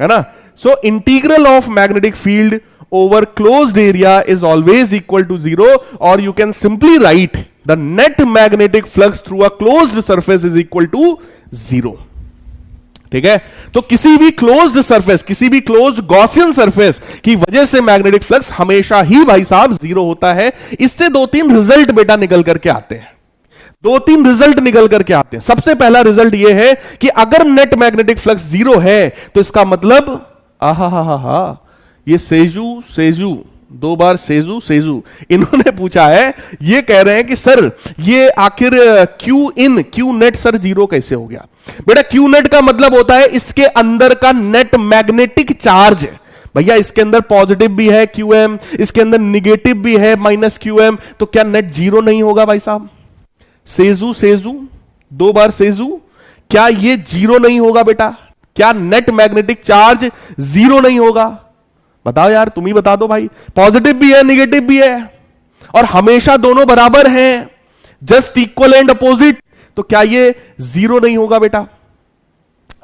है ना। So integral of magnetic field over closed area is always equal to 0, or you can simply write the net magnetic flux through a closed surface is equal to 0। ठीक है, तो किसी भी closed surface, किसी भी closed Gaussian surface की वजह से मैग्नेटिक फ्लक्स हमेशा ही भाई साहब 0 होता है। इससे 2-3 रिजल्ट बेटा निकल करके आते हैं, 2-3 रिजल्ट निकल करके आते हैं। सबसे पहला रिजल्ट यह है कि अगर नेट मैग्नेटिक फ्लक्स 0 है तो इसका मतलब ये सेजू 2 बार सेजू इन्होंने पूछा है, ये कह रहे हैं कि सर ये आखिर क्यू नेट सर 0 कैसे हो गया? बेटा क्यू नेट का मतलब होता है इसके अंदर का नेट मैग्नेटिक चार्ज। भैया इसके अंदर पॉजिटिव भी है QM, इसके अंदर निगेटिव भी है -QM, तो क्या नेट 0 नहीं होगा भाई साहब? सेजू 2 बार सेजू, क्या ये 0 नहीं होगा बेटा? क्या नेट मैग्नेटिक चार्ज 0 नहीं होगा? बताओ यार, तुम ही बता दो भाई। पॉजिटिव भी है निगेटिव भी है और हमेशा दोनों बराबर हैं, जस्ट इक्वल एंड अपोजिट, तो क्या ये 0 नहीं होगा बेटा?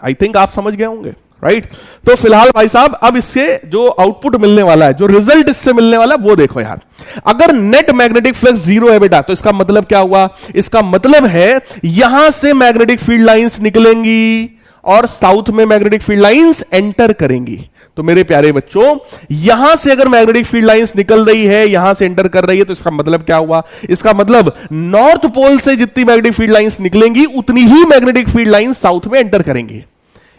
आई थिंक आप समझ गए होंगे, राइट। तो फिलहाल भाई साहब अब इससे जो आउटपुट मिलने वाला है, जो रिजल्ट इससे मिलने वाला है वो देखो यार। अगर नेट मैग्नेटिक फ्लक्स 0 है बेटा तो इसका मतलब क्या हुआ? इसका मतलब है यहां से मैग्नेटिक फील्ड लाइंस निकलेंगी और साउथ में मैग्नेटिक फील्ड लाइंस एंटर करेंगी। तो मेरे प्यारे बच्चों, यहां से अगर मैग्नेटिक फील्ड लाइंस निकल रही है, यहां से एंटर कर रही है, तो इसका मतलब क्या हुआ? इसका मतलब नॉर्थ पोल से जितनी मैग्नेटिक फील्ड लाइंस निकलेंगी उतनी ही मैग्नेटिक फील्ड लाइंस साउथ में एंटर करेंगी।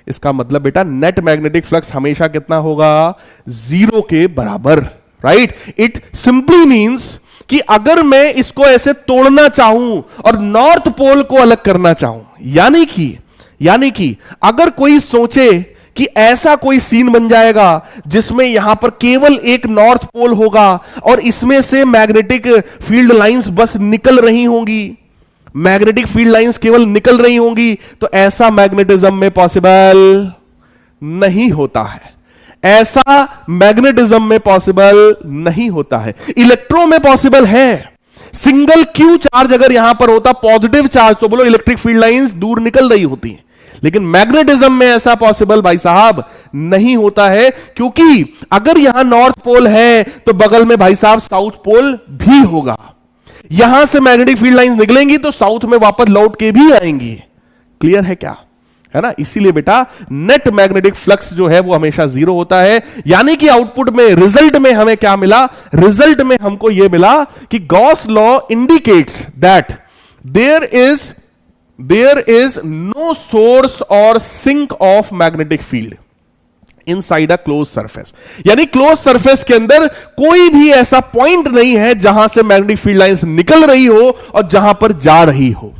इसका मतलब बेटा नेट मैग्नेटिक फ्लक्स हमेशा कितना होगा? 0 के बराबर, राइट। इट सिंपली मींस कि अगर मैं इसको ऐसे तोड़ना चाहूं और नॉर्थ पोल को अलग करना चाहूं, यानी कि अगर कोई सोचे कि ऐसा कोई सीन बन जाएगा जिसमें यहां पर केवल एक नॉर्थ पोल होगा और इसमें से मैग्नेटिक फील्ड लाइंस बस निकल रही होंगी, मैग्नेटिक फील्ड लाइंस केवल निकल रही होंगी, तो ऐसा मैग्नेटिज्म में पॉसिबल नहीं होता है। ऐसा मैग्नेटिज्म में पॉसिबल नहीं होता है। इलेक्ट्रो में पॉसिबल है। सिंगल क्यू चार्ज अगर यहां पर होता, पॉजिटिव चार्ज, तो बोलो इलेक्ट्रिक फील्ड लाइंस दूर निकल रही होती हैं। लेकिन मैग्नेटिज्म में ऐसा पॉसिबल भाई साहब नहीं होता है, क्योंकि अगर यहां नॉर्थ पोल है तो बगल में भाई साहब साउथ पोल भी होगा। यहां से मैग्नेटिक फील्ड लाइंस निकलेंगी तो साउथ में वापस लौट के भी आएंगी। क्लियर है क्या? है ना? इसीलिए बेटा नेट मैग्नेटिक फ्लक्स जो है वो हमेशा जीरो होता है। यानी कि आउटपुट में, रिजल्ट में हमें क्या मिला? रिजल्ट में हमको यह मिला कि Gauss law indicates that there is no source और sink of magnetic field inside a close surface. यानी क्लोज सरफेस के अंदर कोई भी ऐसा पॉइंट नहीं है जहां से मैग्नेटिक फील्ड लाइंस निकल रही हो और जहां पर जा रही हो,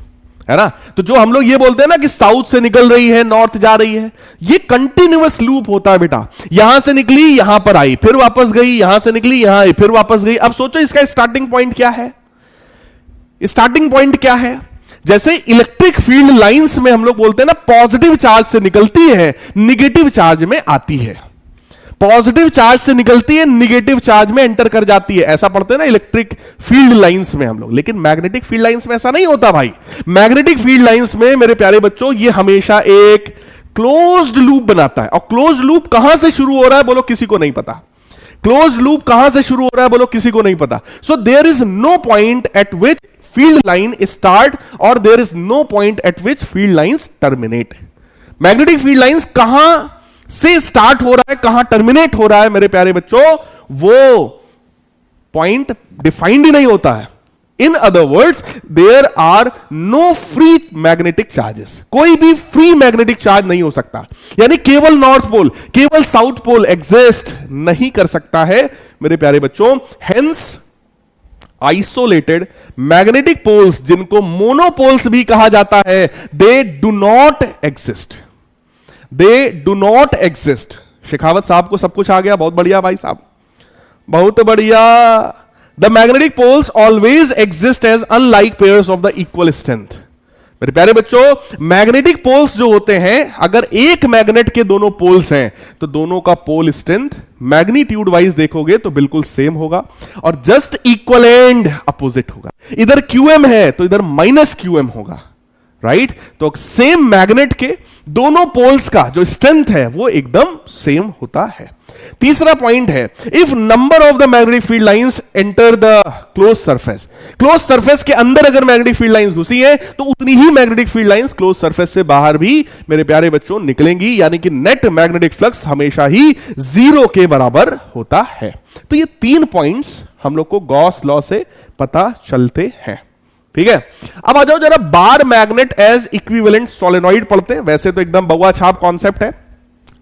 है ना? तो जो हम लोग ये बोलते हैं ना कि साउथ से निकल रही है, नॉर्थ जा रही है, ये कंटिन्यूअस लूप होता है बेटा। यहां से निकली, यहां पर आई, फिर वापस गई, यहां से निकली, यहां आई, फिर वापस गई। अब सोचो इसका स्टार्टिंग पॉइंट क्या है? स्टार्टिंग पॉइंट क्या है? जैसे इलेक्ट्रिक फील्ड लाइंस में हम लोग बोलते हैं ना, पॉजिटिव चार्ज से निकलती है, निगेटिव चार्ज में आती है। पॉजिटिव चार्ज से निकलती है, निगेटिव चार्ज में एंटर कर जाती है। ऐसा पढ़ते हैं ना इलेक्ट्रिक फील्ड लाइंस में हम लोग। लेकिन मैग्नेटिक फील्ड लाइंस में ऐसा नहीं होता भाई। मैग्नेटिक फील्ड लाइंस में मेरे प्यारे बच्चों ये हमेशा एक क्लोज्ड लूप बनाता है। और क्लोज्ड लूप कहां से शुरू हो रहा है बोलो? किसी को नहीं पता। क्लोज्ड लूप कहां से शुरू हो रहा है बोलो? किसी को नहीं पता। So there is no point at which field line start और there is no point at which field lines terminate. Magnetic field lines कहां से स्टार्ट हो रहा है, कहां टर्मिनेट हो रहा है मेरे प्यारे बच्चों, वो पॉइंट डिफाइंड ही नहीं होता है। In other words, there are no free magnetic charges. कोई भी फ्री मैग्नेटिक चार्ज नहीं हो सकता। यानी केवल नॉर्थ पोल, केवल साउथ पोल एग्जिस्ट नहीं कर सकता है मेरे प्यारे बच्चों। हेंस आइसोलेटेड मैग्नेटिक पोल्स, जिनको मोनोपोल्स भी कहा जाता है, they do not exist. They do not exist. Shekhawat साहब को सब कुछ आ गया, बहुत बढ़िया भाई साहब, बहुत बढ़िया। The magnetic poles always exist as unlike pairs of the equal strength. मेरे प्यारे बच्चों, मैग्नेटिक पोल्स जो होते हैं, अगर एक मैग्नेट के दोनों पोल्स हैं तो दोनों का पोल स्ट्रेंथ मैग्नीट्यूड वाइज देखोगे तो बिल्कुल सेम होगा और जस्ट इक्वल एंड अपोजिट होगा। इधर क्यूएम है तो इधर माइनस क्यूएम होगा, राइट? तो सेम मैग्नेट के दोनों पोल्स का जो स्ट्रेंथ है वो एकदम सेम होता है। तीसरा पॉइंट है, if number of the magnetic field lines enter the close surface. Close surface के अंदर अगर मैग्नेटिक फील्ड लाइंस घुसी है तो उतनी ही magnetic field lines close surface से बाहर भी मेरे प्यारे बच्चों निकलेंगी। यानी कि नेट मैग्नेटिक फ्लक्स हमेशा ही जीरो के बराबर होता है। तो ये 3 पॉइंट्स हम लोग को गॉस लॉ से पता चलते हैं। ठीक है, अब आ जाओ जरा bar magnet as equivalent solenoid पढ़ते हैं। वैसे तो एकदम बउआ छाप कॉन्सेप्ट है,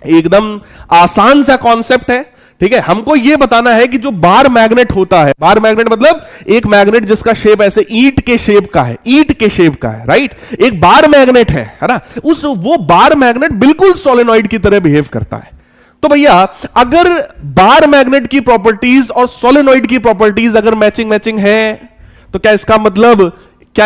एकदम आसान सा कॉन्सेप्ट है। ठीक है, हमको यह बताना है कि जो बार मैग्नेट होता है, बार मैग्नेट मतलब एक मैग्नेट जिसका शेप ऐसे ईंट के शेप का है, ईंट के शेप का है, राइट? एक बार मैग्नेट है ना? वो बार मैग्नेट बिल्कुल सोलेनॉइड की तरह बिहेव करता है। तो भैया अगर बार मैग्नेट की प्रॉपर्टीज और सोलेनॉइड की प्रॉपर्टीज अगर मैचिंग है तो क्या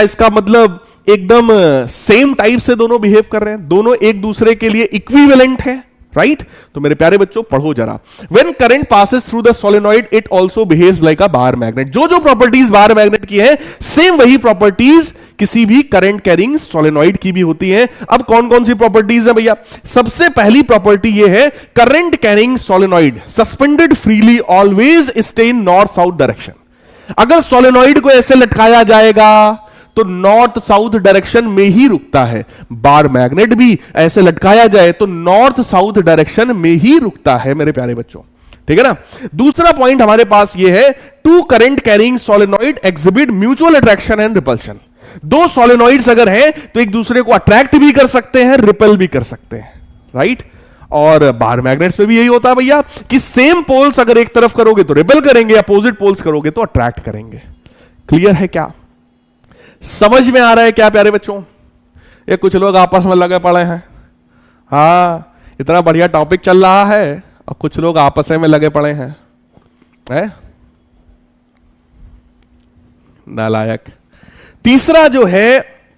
इसका मतलब एकदम सेम टाइप से दोनों बिहेव कर रहे हैं, दोनों एक दूसरे के लिए इक्विवेलेंट है, राइट? तो मेरे प्यारे बच्चों पढ़ो जरा। When current passes through the solenoid it also behaves like a bar magnet. जो प्रॉपर्टीज बार मैग्नेट की है, सेम वही प्रॉपर्टीज किसी भी करंट कैरिंग सोलेनॉइड की भी होती है। अब कौन कौन सी प्रॉपर्टीज है भैया? सबसे पहली प्रॉपर्टी ये है, current carrying solenoid suspended freely always stay in north south direction. अगर सोलेनॉइड को ऐसे लटकाया जाएगा तो नॉर्थ साउथ डायरेक्शन में ही रुकता है। बार मैग्नेट भी ऐसे लटकाया जाए तो नॉर्थ साउथ डायरेक्शन में ही रुकता है मेरे प्यारे बच्चों। ठीक है ना? दूसरा पॉइंट हमारे पास ये है, two current carrying solenoid exhibit mutual attraction and repulsion. दो सोलेनॉइड्स अगर हैं तो एक दूसरे को अट्रैक्ट भी कर सकते हैं, रिपेल भी कर सकते हैं, राइट? और बार मैग्नेट्स में भी यही होता है भैया कि सेम पोल्स अगर एक तरफ करोगे तो रिपेल करेंगे, अपोजिट पोल्स करोगे तो अट्रैक्ट करेंगे। क्लियर है क्या? समझ में आ रहा है क्या प्यारे बच्चों? ये कुछ लोग आपस में लगे पड़े हैं, हाँ इतना बढ़िया टॉपिक चल रहा है और कुछ लोग आपस में लगे पड़े हैं, है? नालायक।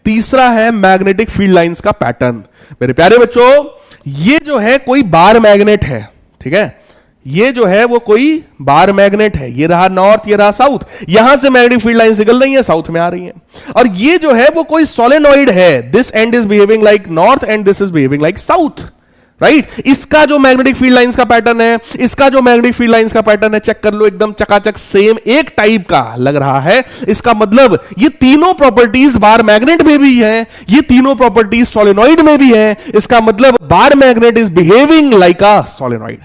तीसरा है मैग्नेटिक फील्ड लाइंस का पैटर्न। मेरे प्यारे बच्चों, ये जो है कोई बार मैग्नेट है, ठीक है? ये जो है वो कोई बार मैग्नेट है, ये रहा नॉर्थ, ये रहा साउथ, यहां से मैग्नेटिक फील्ड लाइन निकल रही है, साउथ में आ रही है। और ये जो है वो कोई सोलेनॉइड है, this and is behaving like north and this is behaving like south, right? इसका जो मैग्नेटिक फील्ड लाइंस का पैटर्न है, इसका जो मैग्नेटिक फील्ड लाइंस का पैटर्न है, चेक कर लो, एकदम चकाचक सेम एक टाइप का लग रहा है। इसका मतलब ये तीनों प्रॉपर्टीज बार मैग्नेट में भी है, ये तीनों प्रॉपर्टीज सोलेनॉइड में भी है। इसका मतलब bar magnet is behaving like a solenoid,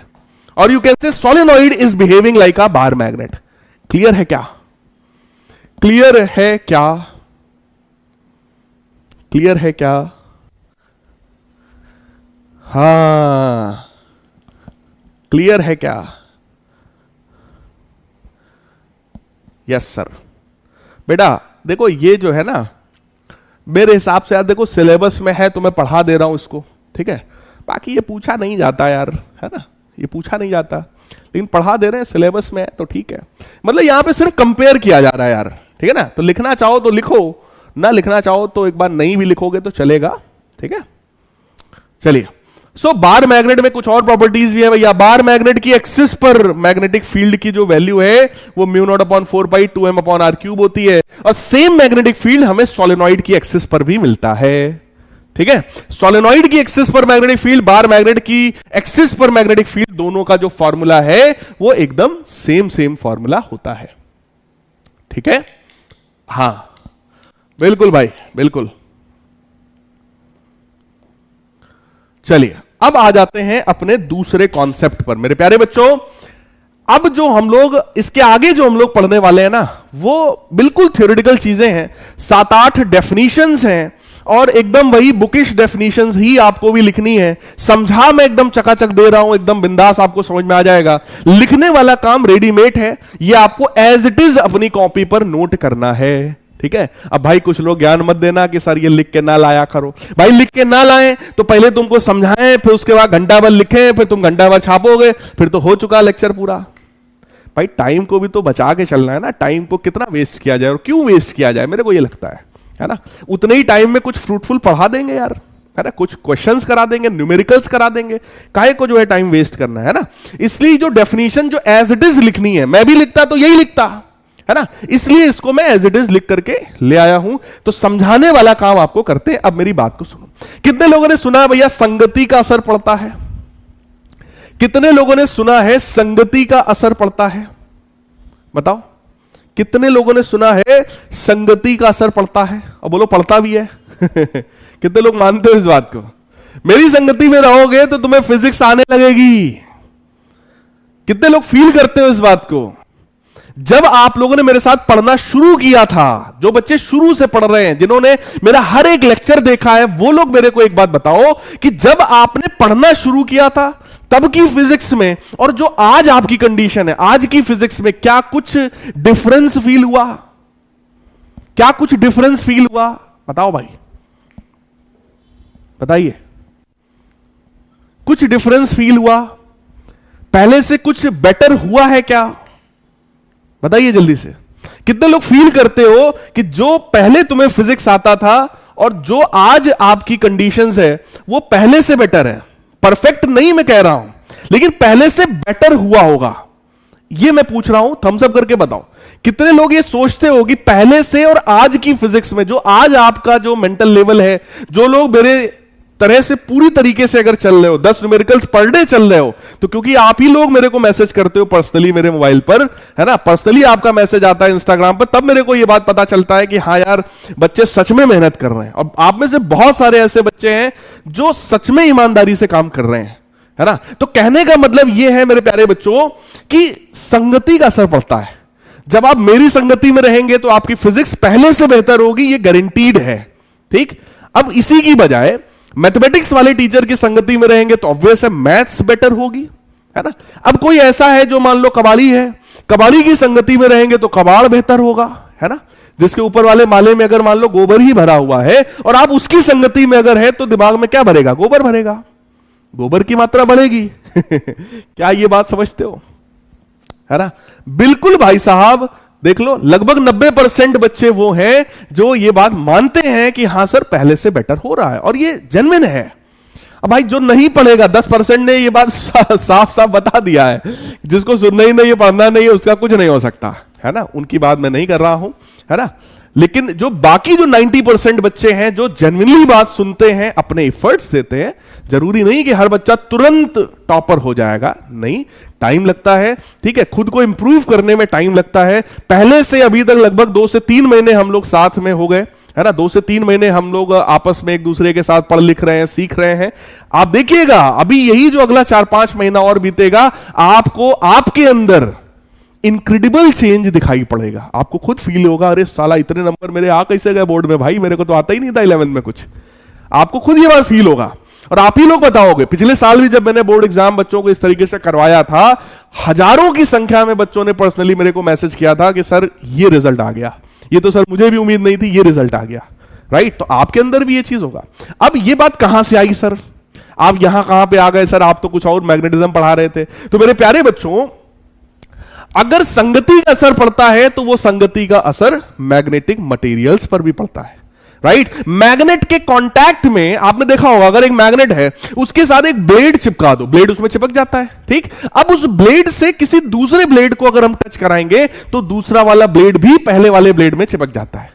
और you can say solenoid is behaving like a bar magnet. Clear है क्या? क्लियर है क्या? क्लियर है क्या? हाँ, क्लियर है क्या? Yes sir. बेटा देखो, ये जो है ना, मेरे हिसाब से यार देखो सिलेबस में है तो मैं पढ़ा दे रहा हूं इसको, ठीक है? बाकी ये पूछा नहीं जाता यार, है ना? ये पूछा नहीं जाता, लेकिन पढ़ा दे रहे हैं, सिलेबस में है तो ठीक है। मतलब यहां पे सिर्फ कंपेयर किया जा रहा है यार, ठीक है ना? तो लिखना चाहो तो लिखो, ना लिखना चाहो तो एक बार नहीं भी लिखोगे तो चलेगा, ठीक है? चलिए, सो बार मैग्नेट में कुछ और प्रॉपर्टीज भी है भैया। बार मैग्नेट की एक्सिस पर मैग्नेटिक फील्ड की जो वैल्यू है वो μ0/4π2m/r³ होती है, और सेम मैग्नेटिक फील्ड हमें सोलेनॉइड की एक्सिस पर भी मिलता है, ठीक है? सोलेनॉइड की एक्सिस पर मैग्नेटिक फील्ड, बार मैग्नेट की एक्सिस पर मैग्नेटिक फील्ड, दोनों का जो फॉर्मूला है वो एकदम सेम फॉर्मूला होता है, ठीक है? हां बिल्कुल भाई, बिल्कुल। चलिए अब आ जाते हैं अपने दूसरे कॉन्सेप्ट पर मेरे प्यारे बच्चों। अब जो हम लोग इसके आगे जो हम लोग पढ़ने वाले हैं ना, वो बिल्कुल थ्योरेटिकल चीजें हैं, 7-8 डेफिनेशंस हैं, और एकदम वही बुकिश डेफिनेशंस ही आपको भी लिखनी है। समझा मैं एकदम चकाचक दे रहा हूं, एकदम बिंदास, आपको समझ में आ जाएगा। लिखने वाला काम रेडीमेड है, ये आपको एज इट इज अपनी कॉपी पर नोट करना है, ठीक है? अब भाई कुछ लोग ज्ञान मत देना कि सर ये लिख के ना लाया करो। भाई लिख के ना लाएं तो पहले तुमको समझाएं, फिर उसके बाद घंटा भर लिखें, फिर तुम घंटा भर छापोगे, फिर तो हो चुका लेक्चर पूरा। भाई टाइम को भी तो बचा के चलना है ना, टाइम को कितना वेस्ट किया जाए और क्यों वेस्ट किया जाए, मेरे को ये लगता है ना? उतने ही टाइम में कुछ फ्रूटफुल पढ़ा देंगे यार, है ना? कुछ क्वेश्चंस करा देंगे, न्यूमेरिकल्स करा देंगे, काहे को जो है टाइम वेस्ट करना है ना? इसलिए जो डेफिनेशन जो एज इट इज लिखनी है, मैं भी लिखता तो यही लिखता, है ना? इसलिए इसको मैं एज इट इज लिख करके ले आया हूं। तो समझाने वाला काम आपको करते हैं। अब मेरी बात को सुनो। कितने लोगों ने सुना भैया संगति का असर पड़ता है? कितने लोगों ने सुना है संगति का असर पड़ता है? बताओ, कितने लोगों ने सुना है संगति का असर पड़ता है? और बोलो पड़ता भी है। कितने लोग मानते हो इस बात को? मेरी संगति में रहोगे तो तुम्हें फिजिक्स आने लगेगी। कितने लोग फील करते हो इस बात को? जब आप लोगों ने मेरे साथ पढ़ना शुरू किया था, जो बच्चे शुरू से पढ़ रहे हैं, जिन्होंने मेरा हर एक लेक्चर देखा है, वो लोग मेरे को एक बात बताओ कि जब आपने पढ़ना शुरू किया था तब की फिजिक्स में और जो आज आपकी कंडीशन है, आज की फिजिक्स में क्या कुछ डिफरेंस फील हुआ? क्या कुछ डिफरेंस फील हुआ? बताओ भाई, बताइए। कुछ डिफरेंस फील हुआ? पहले से कुछ बेटर हुआ है क्या? बताइए जल्दी से। कितने लोग फील करते हो कि जो पहले तुम्हें फिजिक्स आता था और जो आज आपकी कंडीशंस है वो पहले से बेटर है? परफेक्ट नहीं मैं कह रहा हूं, लेकिन पहले से बेटर हुआ होगा, ये मैं पूछ रहा हूं। थम्स अप करके बताओ कितने लोग ये सोचते हो कि पहले से और आज की फिजिक्स में, जो आज आपका जो मेंटल लेवल है, जो लोग मेरे तरह से पूरी तरीके से अगर चल रहे हो, 10 न्यूमेरिकल्स पर डे चल रहे हो, तो क्योंकि आप ही लोग मेरे को मैसेज करते हो पर्सनली मेरे मोबाइल पर, है ना? पर्सनली आपका मैसेज आता है इंस्टाग्राम पर, तब मेरे को यह बात पता चलता है कि हाँ यार बच्चे सच में मेहनत कर रहे हैं। और आप में से बहुत सारे ऐसे बच्चे हैं जो सच में ईमानदारी से काम कर रहे हैं, है ना? तो कहने का मतलब यह है मेरे प्यारे बच्चों कि संगति का असर पड़ता है। जब आप मेरी संगति में रहेंगे तो आपकी फिजिक्स पहले से बेहतर होगी, यह गारंटीड है, ठीक? अब इसी की बजाय मैथमेटिक्स वाले टीचर की संगति में रहेंगे तो ऑब्वियस है मैथ्स बेटर होगी, है ना? अब कोई ऐसा है जो मान लो कबाड़ी है, कबाड़ी की संगति में रहेंगे तो कबाड़ बेहतर होगा, है ना, जिसके ऊपर वाले माले में अगर मान लो गोबर ही भरा हुआ है और आप उसकी संगति में अगर है तो दिमाग में क्या भरेगा? गोबर भरेगा, गोबर की मात्रा बढ़ेगी। क्या ये बात समझते हो? है ना, बिल्कुल भाई साहब। देख लो, लगभग 90% बच्चे वो हैं जो ये बात मानते हैं कि हां सर पहले से बेटर हो रहा है, और ये जेन्युइन है। अब भाई जो नहीं पढ़ेगा, 10% ने ये बात साफ साफ बता दिया है, जिसको सुनना ही नहीं है, पढ़ना नहीं है, उसका कुछ नहीं हो सकता, है ना, उनकी बात मैं नहीं कर रहा हूं, है ना। लेकिन जो बाकी जो 90% बच्चे हैं जो जेन्युइनली बात सुनते हैं, अपने एफर्ट्स देते हैं, जरूरी नहीं कि हर बच्चा तुरंत टॉपर हो जाएगा, नहीं, टाइम लगता है, ठीक है, खुद को इंप्रूव करने में टाइम लगता है। पहले से अभी तक लगभग 2 से 3 महीने हम लोग साथ में हो गए, है ना, 2 से 3 महीने हम लोग आपस में एक दूसरे के साथ पढ़ लिख रहे हैं, सीख रहे हैं। आप देखिएगा अभी यही जो अगला 4-5 महीना और बीतेगा, आपको आपके अंदर इनक्रेडिबल चेंज दिखाई पड़ेगा। आपको खुद फील होगा, अरे साला इतने नंबर मेरे आ कैसे गए बोर्ड में, भाई मेरे को तो आता ही नहीं था 11th में कुछ। आपको खुद ये बात फील होगा और आप ही लोग बताओगे। पिछले साल भी जब मैंने बोर्ड एग्जाम बच्चों को इस तरीके से करवाया था, हजारों की संख्या में बच्चों ने पर्सनली मेरे को मैसेज किया था कि सर ये रिजल्ट आ गया, ये तो सर मुझे भी उम्मीद नहीं थी, ये रिजल्ट आ गया, राइट। तो आपके अंदर भी ये चीज होगा। अब ये बात कहां से आई सर, आप यहां कहां पे आ गए सर, आप तो कुछ और मैग्नेटिज्म पढ़ा रहे थे। तो मेरे प्यारे बच्चों, अगर संगति का असर पड़ता है तो वो संगति का असर मैग्नेटिक मटेरियल्स पर भी पड़ता है, राइट। मैग्नेट के कांटेक्ट में आपने देखा होगा, अगर एक मैग्नेट है उसके साथ एक ब्लेड चिपका दो, ब्लेड उसमें चिपक जाता है, ठीक। अब उस ब्लेड से किसी दूसरे ब्लेड को अगर हम टच कराएंगे तो दूसरा वाला ब्लेड भी पहले वाले ब्लेड में चिपक जाता है,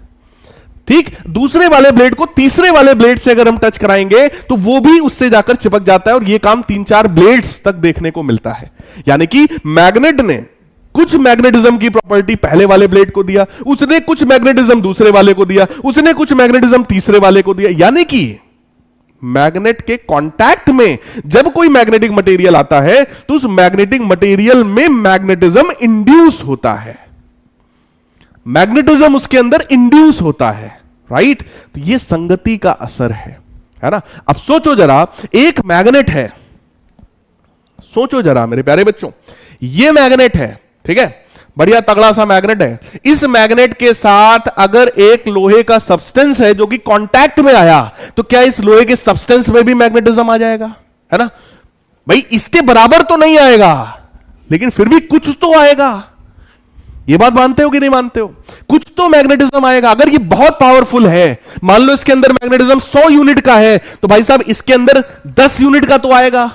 ठीक। दूसरे वाले ब्लेड को तीसरे वाले ब्लेड से अगर हम टच कराएंगे तो वो भी उससे जाकर चिपक जाता है, और ये काम 3-4 ब्लेड्स तक देखने को मिलता है। यानी कि मैग्नेट ने कुछ मैग्नेटिज्म की प्रॉपर्टी पहले वाले ब्लेड को दिया, उसने कुछ मैग्नेटिज्म दूसरे वाले को दिया, उसने कुछ मैग्नेटिज्म तीसरे वाले को दिया। यानी कि मैग्नेट के कांटेक्ट में जब कोई मैग्नेटिक मटेरियल आता है तो उस मैग्नेटिक मटेरियल में मैग्नेटिज्म इंड्यूस होता है, मैग्नेटिज्म उसके अंदर इंड्यूस होता है, राइट। तो ये संगति का असर है ना। अब सोचो जरा, एक मैग्नेट है, सोचो जरा मेरे प्यारे बच्चों, ये मैग्नेट है, ठीक है, बढ़िया तगड़ा सा मैग्नेट है। इस मैग्नेट के साथ अगर एक लोहे का सब्सटेंस है जो कि कांटेक्ट में आया, तो क्या इस लोहे के सब्सटेंस में भी मैग्नेटिज्म आ जाएगा? है ना भाई, इसके बराबर तो नहीं आएगा लेकिन फिर भी कुछ तो आएगा। ये बात मानते हो कि नहीं मानते हो? कुछ तो मैग्नेटिज्म आएगा। अगर ये बहुत पावरफुल है, मान लो इसके अंदर मैग्नेटिज्म 100 यूनिट का है, तो भाई साहब इसके अंदर 10 यूनिट का तो आएगा।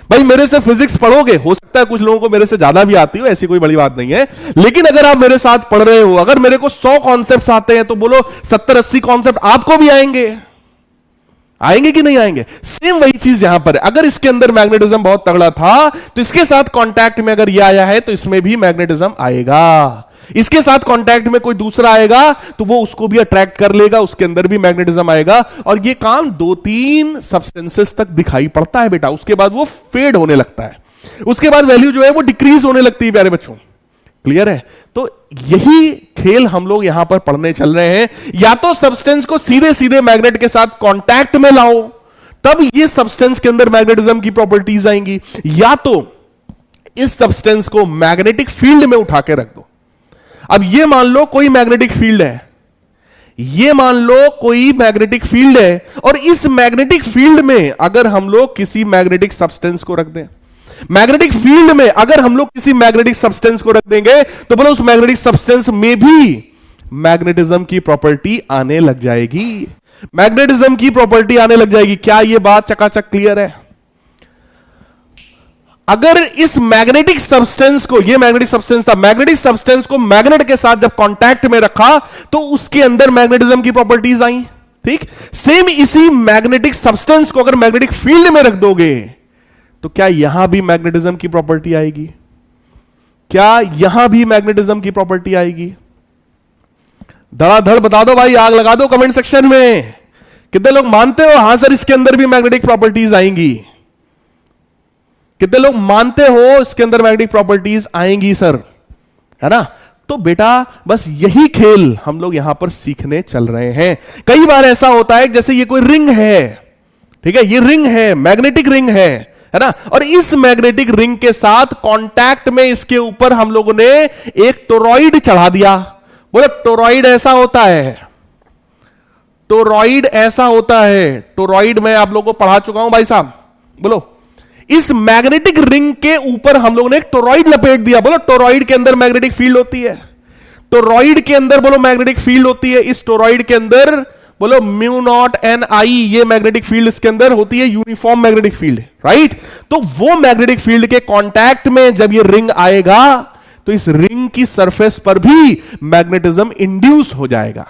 भाई मेरे से फिजिक्स पढ़ोगे, हो सकता है कुछ लोगों को मेरे से ज्यादा भी आती हो, ऐसी कोई बड़ी बात नहीं है, लेकिन अगर आप मेरे साथ पढ़ रहे हो, अगर मेरे को 100 कॉन्सेप्ट्स आते हैं तो बोलो 70-80 कॉन्सेप्ट आपको भी आएंगे, आएंगे कि नहीं आएंगे? सेम वही चीज यहां पर, अगर इसके अंदर मैग्नेटिज्म बहुत तगड़ा था तो इसके साथ कांटेक्ट में अगर ये आया है तो इसमें भी मैग्नेटिज्म आएगा। इसके साथ कांटेक्ट में कोई दूसरा आएगा तो वो उसको भी अट्रैक्ट कर लेगा, उसके अंदर भी मैग्नेटिज्म आएगा। और ये काम 2-3 सब्सटेंसेस तक दिखाई पड़ता है बेटा, उसके बाद वो फेड होने लगता है, उसके बाद वैल्यू जो है वो डिक्रीज होने लगती है प्यारे बच्चों। क्लियर है? तो यही खेल हम लोग यहां पर पढ़ने चल रहे हैं। या तो सब्सटेंस को सीधे सीधे मैग्नेट के साथ कांटेक्ट में लाओ, तब ये सब्सटेंस के अंदर मैग्नेटिज्म की प्रॉपर्टीज आएंगी, या तो इस सब्सटेंस को मैग्नेटिक फील्ड में उठा के रख दो। अब ये मान लो कोई मैग्नेटिक फील्ड है, ये मान लो कोई मैग्नेटिक फील्ड है, और इस मैग्नेटिक फील्ड में अगर हम लोग किसी मैग्नेटिक सब्सटेंस को रख दें, मैग्नेटिक फील्ड में अगर हम लोग किसी मैग्नेटिक सब्सटेंस को रख देंगे, तो बोलो उस मैग्नेटिक सब्सटेंस में भी मैग्नेटिज्म की प्रॉपर्टी आने लग जाएगी, मैग्नेटिज्म की प्रॉपर्टी आने लग जाएगी। क्या यह बात चकाचक क्लियर है? अगर इस मैग्नेटिक सब्सटेंस को, ये मैग्नेटिक सब्सटेंस था, मैग्नेटिक सब्सटेंस को मैग्नेट के साथ जब कांटेक्ट में रखा तो उसके अंदर मैग्नेटिज्म की प्रॉपर्टीज आई, ठीक। सेम इसी मैग्नेटिक सब्सटेंस को अगर मैग्नेटिक फील्ड में रख दोगे तो क्या यहां भी मैग्नेटिज्म की प्रॉपर्टी आएगी? क्या यहां भी मैग्नेटिज्म की प्रॉपर्टी आएगी? धड़ाधड़ बता दो भाई, आग लगा दो कमेंट सेक्शन में। कितने लोग मानते हो हां सर इसके अंदर भी मैग्नेटिक प्रॉपर्टीज आएंगी? कितने लोग मानते हो इसके अंदर मैग्नेटिक प्रॉपर्टीज आएंगी सर? है ना? तो बेटा बस यही खेल हम लोग यहां पर सीखने चल रहे हैं। कई बार ऐसा होता है जैसे ये कोई रिंग है, ठीक है, ये रिंग है, मैग्नेटिक रिंग है ना, और इस मैग्नेटिक रिंग के साथ कांटेक्ट में इसके ऊपर हम लोगों ने एक टोरॉइड चढ़ा दिया, बोलो टोरॉइड ऐसा होता है, टोरॉइड ऐसा होता है। टोरॉइड मैं आप लोगों को पढ़ा चुका हूं भाई साहब। बोलो इस मैग्नेटिक रिंग के ऊपर हम लोगों ने एक टोरॉइड लपेट दिया। बोलो टोरॉइड के अंदर मैग्नेटिक फील्ड होती है, टोरॉइड के अंदर बोलो मैग्नेटिक फील्ड होती है। इस टोरॉइड के अंदर बोलो म्यू नॉट एन आई, ये मैग्नेटिक फील्ड इसके अंदर होती है, यूनिफॉर्म मैग्नेटिक फील्ड, राइट। तो वो मैग्नेटिक फील्ड के कांटेक्ट में जब ये रिंग आएगा तो इस रिंग की सरफेस पर भी मैग्नेटिज्म इंड्यूस हो जाएगा,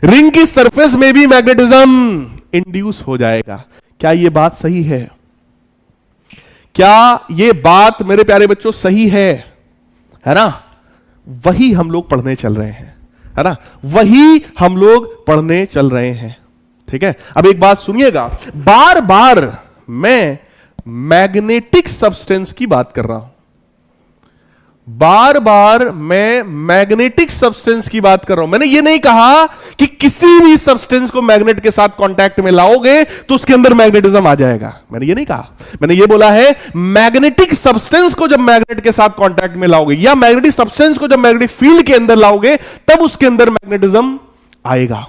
रिंग की सरफेस में भी मैग्नेटिज्म इंड्यूस हो जाएगा। क्या यह बात सही है? क्या यह बात मेरे प्यारे बच्चों सही है ना? वही हम लोग पढ़ने चल रहे हैं, है ना, वही हम लोग पढ़ने चल रहे हैं। ठीक है, अब एक बात सुनिएगा, बार बार मैं मैग्नेटिक सब्सटेंस की बात कर रहा हूं, बार बार मैं मैग्नेटिक सब्सटेंस की बात कर रहा हूं। मैंने ये नहीं कहा कि किसी भी सब्सटेंस को मैग्नेट के साथ कांटेक्ट में लाओगे तो उसके अंदर मैग्नेटिज्म आ जाएगा, मैंने ये नहीं कहा। मैंने ये बोला है मैग्नेटिक सब्सटेंस को जब मैग्नेट के साथ कांटेक्ट में लाओगे या मैग्नेटिक सब्सटेंस को जब मैग्नेटिक फील्ड के अंदर लाओगे तब उसके अंदर मैग्नेटिज्म आएगा।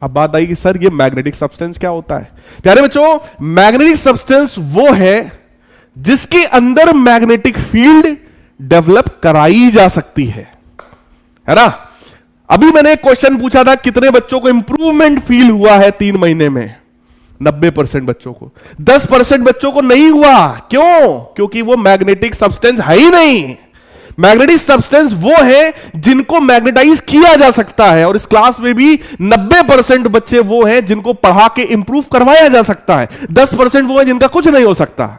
अब बात आई कि सर ये मैग्नेटिक सब्सटेंस क्या होता है? प्यारे बच्चों, मैग्नेटिक सब्सटेंस वो है जिसके अंदर मैग्नेटिक फील्ड डेवलप कराई जा सकती है ना। अभी मैंने एक क्वेश्चन पूछा था, कितने बच्चों को इंप्रूवमेंट फील हुआ है 3 महीने में? 90% बच्चों को। 10% बच्चों को नहीं हुआ। क्यों? क्योंकि वो मैग्नेटिक सब्सटेंस है ही नहीं। मैग्नेटिक सब्सटेंस वो है जिनको मैग्नेटाइज किया जा सकता है, और इस क्लास में भी 90% बच्चे वो हैं जिनको पढ़ा के इंप्रूव करवाया जा सकता है। 10% वो है जिनका कुछ नहीं हो सकता,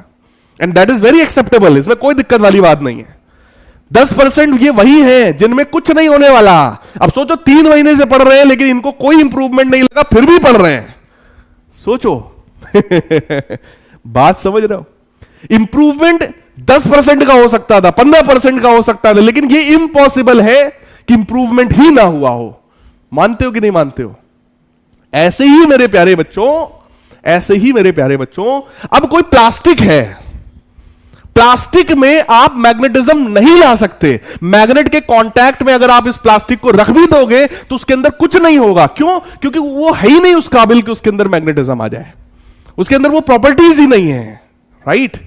and that is very acceptable, इसमें कोई दिक्कत वाली बात नहीं है। 10% ये वही हैं जिनमें कुछ नहीं होने वाला। अब सोचो 3 महीने से पढ़ रहे हैं लेकिन इनको कोई इंप्रूवमेंट नहीं लगा, फिर भी पढ़ रहे हैं। सोचो बात समझ रहे हो? इंप्रूवमेंट 10% का हो सकता था, 15% का हो सकता था, लेकिन ये इम्पॉसिबल है कि इंप्रूवमेंट ही ना हुआ हो। मानते हो कि नहीं मानते हो? ऐसे ही मेरे प्यारे बच्चों, ऐसे ही मेरे प्यारे बच्चों, अब कोई प्लास्टिक है, प्लास्टिक में आप मैग्नेटिज्म नहीं ला सकते। मैग्नेट के कांटेक्ट में अगर आप इस प्लास्टिक को रख भी दोगे तो उसके अंदर कुछ नहीं होगा। क्यों? क्योंकि वो है ही नहीं उस काबिल कि उसके अंदर मैग्नेटिज्म आ जाए, उसके अंदर वो प्रॉपर्टीज ही नहीं है, राइट।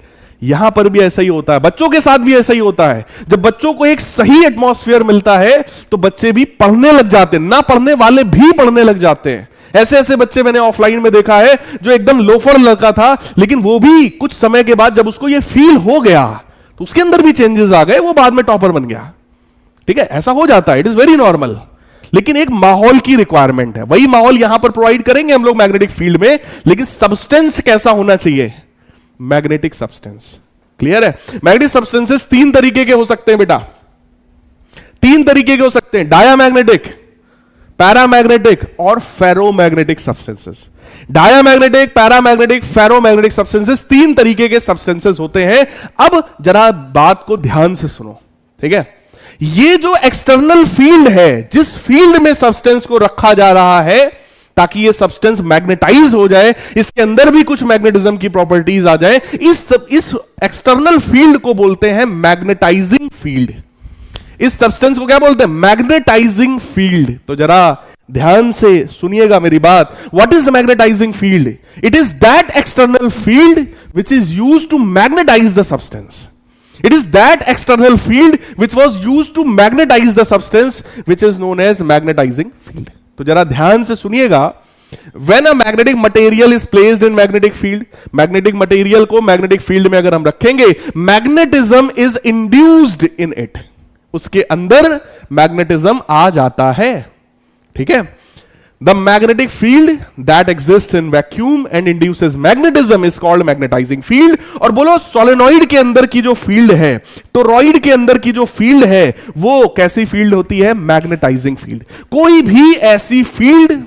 यहां पर भी ऐसा ही होता है, बच्चों के साथ भी ऐसा ही होता है। जब बच्चों को एक सही एटमॉस्फेयर मिलता है तो बच्चे भी पढ़ने लग जाते हैं, ना पढ़ने वाले भी पढ़ने लग जाते हैं। ऐसे ऐसे बच्चे मैंने ऑफलाइन में देखा है जो एकदम लोफर लड़का था, लेकिन वो भी कुछ समय के बाद जब उसको ये फील हो गया तो उसके अंदर भी चेंजेस आ गए, वो बाद में टॉपर बन गया। ठीक है, ऐसा हो जाता है, इट इज वेरी नॉर्मल। लेकिन एक माहौल की रिक्वायरमेंट है, वही माहौल यहां पर प्रोवाइड करेंगे हम लोग मैग्नेटिक फील्ड में, लेकिन सब्सटेंस कैसा होना चाहिए? Magnetic substance. क्लियर है? मैग्नेटिक सब्सटेंसेस 3 तरीके के हो सकते हैं बेटा, 3 तरीके के हो सकते हैं, डायामैग्नेटिक, पैरामैग्नेटिक और ferromagnetic substances. Diamagnetic, paramagnetic, ferromagnetic substances 3 तरीके के सब्सटेंसेस होते हैं। अब जरा बात को ध्यान से सुनो, ठीक है। ये जो एक्सटर्नल फील्ड है, जिस फील्ड में सब्सटेंस को रखा जा रहा है ताकि ये सब्सटेंस मैग्नेटाइज हो जाए, इसके अंदर भी कुछ मैग्नेटिज्म की प्रॉपर्टीज आ जाए, इस एक्सटर्नल फील्ड को बोलते हैं मैग्नेटाइजिंग फील्ड। इस सब्सटेंस को क्या बोलते हैं? Magnetising field. तो जरा ध्यान से सुनिएगा मेरी बात। What is magnetising field? It is that external field which is used to magnetise the substance. It is that external field which was used to magnetize the substance, which is known as magnetizing field. तो जरा ध्यान से सुनिएगा। When a magnetic material is placed in magnetic field, magnetic material को magnetic field में अगर हम रखेंगे, magnetism is induced in it. उसके अंदर magnetism आ जाता है, ठीक है। The magnetic field that exists in vacuum and induces magnetism is called magnetizing field. और बोलो सोलेनॉइड के अंदर की जो फील्ड है, टोरॉइड के अंदर की जो फील्ड है, वो कैसी फील्ड होती है? Magnetising field. कोई भी ऐसी फील्ड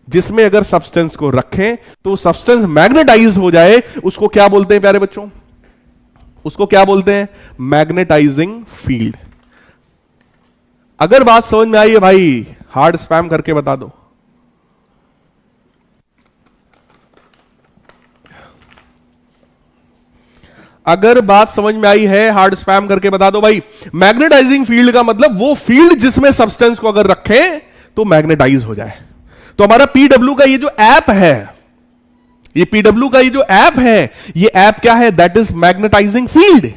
जिसमें अगर सब्सटेंस को रखें तो सब्सटेंस मैग्नेटाइज हो जाए, उसको क्या बोलते हैं प्यारे बच्चों? उसको क्या बोलते हैं? Magnetising field. अगर बात समझ में आई है भाई, हार्ड स्पैम करके बता दो। अगर बात समझ में आई है हार्ड स्पैम करके बता दो भाई। मैग्नेटाइजिंग फील्ड का मतलब वो फील्ड जिसमें सब्सटेंस को अगर रखें तो मैग्नेटाइज हो जाए। तो हमारा पीडब्ल्यू का ये जो ऐप है, ये पीडब्ल्यू का ये जो ऐप है, ये ऐप क्या है? That is magnetising field.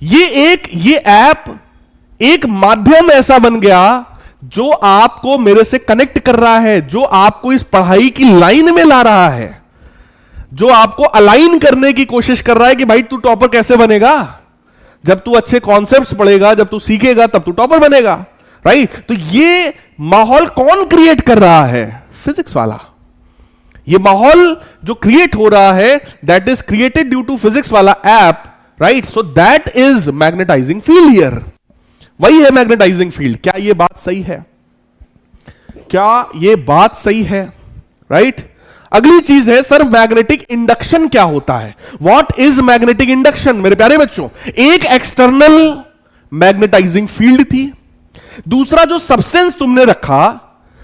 ये ऐप एक माध्यम ऐसा बन गया जो आपको मेरे से कनेक्ट कर रहा है, जो आपको इस पढ़ाई की लाइन में ला रहा है, जो आपको अलाइन करने की कोशिश कर रहा है कि भाई तू टॉपर कैसे बनेगा। जब तू अच्छे कॉन्सेप्ट्स पढ़ेगा, जब तू सीखेगा, तब तू टॉपर बनेगा, राइट? तो ये माहौल कौन क्रिएट कर रहा है? फिजिक्स वाला। ये माहौल जो क्रिएट हो रहा है that is created due to physics वाला app, right? So that is magnetising field here. वही है मैग्नेटाइजिंग फील्ड। क्या ये बात सही है? क्या ये बात सही है? राइट? अगली चीज है सर, मैग्नेटिक इंडक्शन क्या होता है? What is magnetic induction? मेरे प्यारे बच्चों, एक एक्सटर्नल मैग्नेटाइजिंग फील्ड थी, दूसरा जो सब्सटेंस तुमने रखा,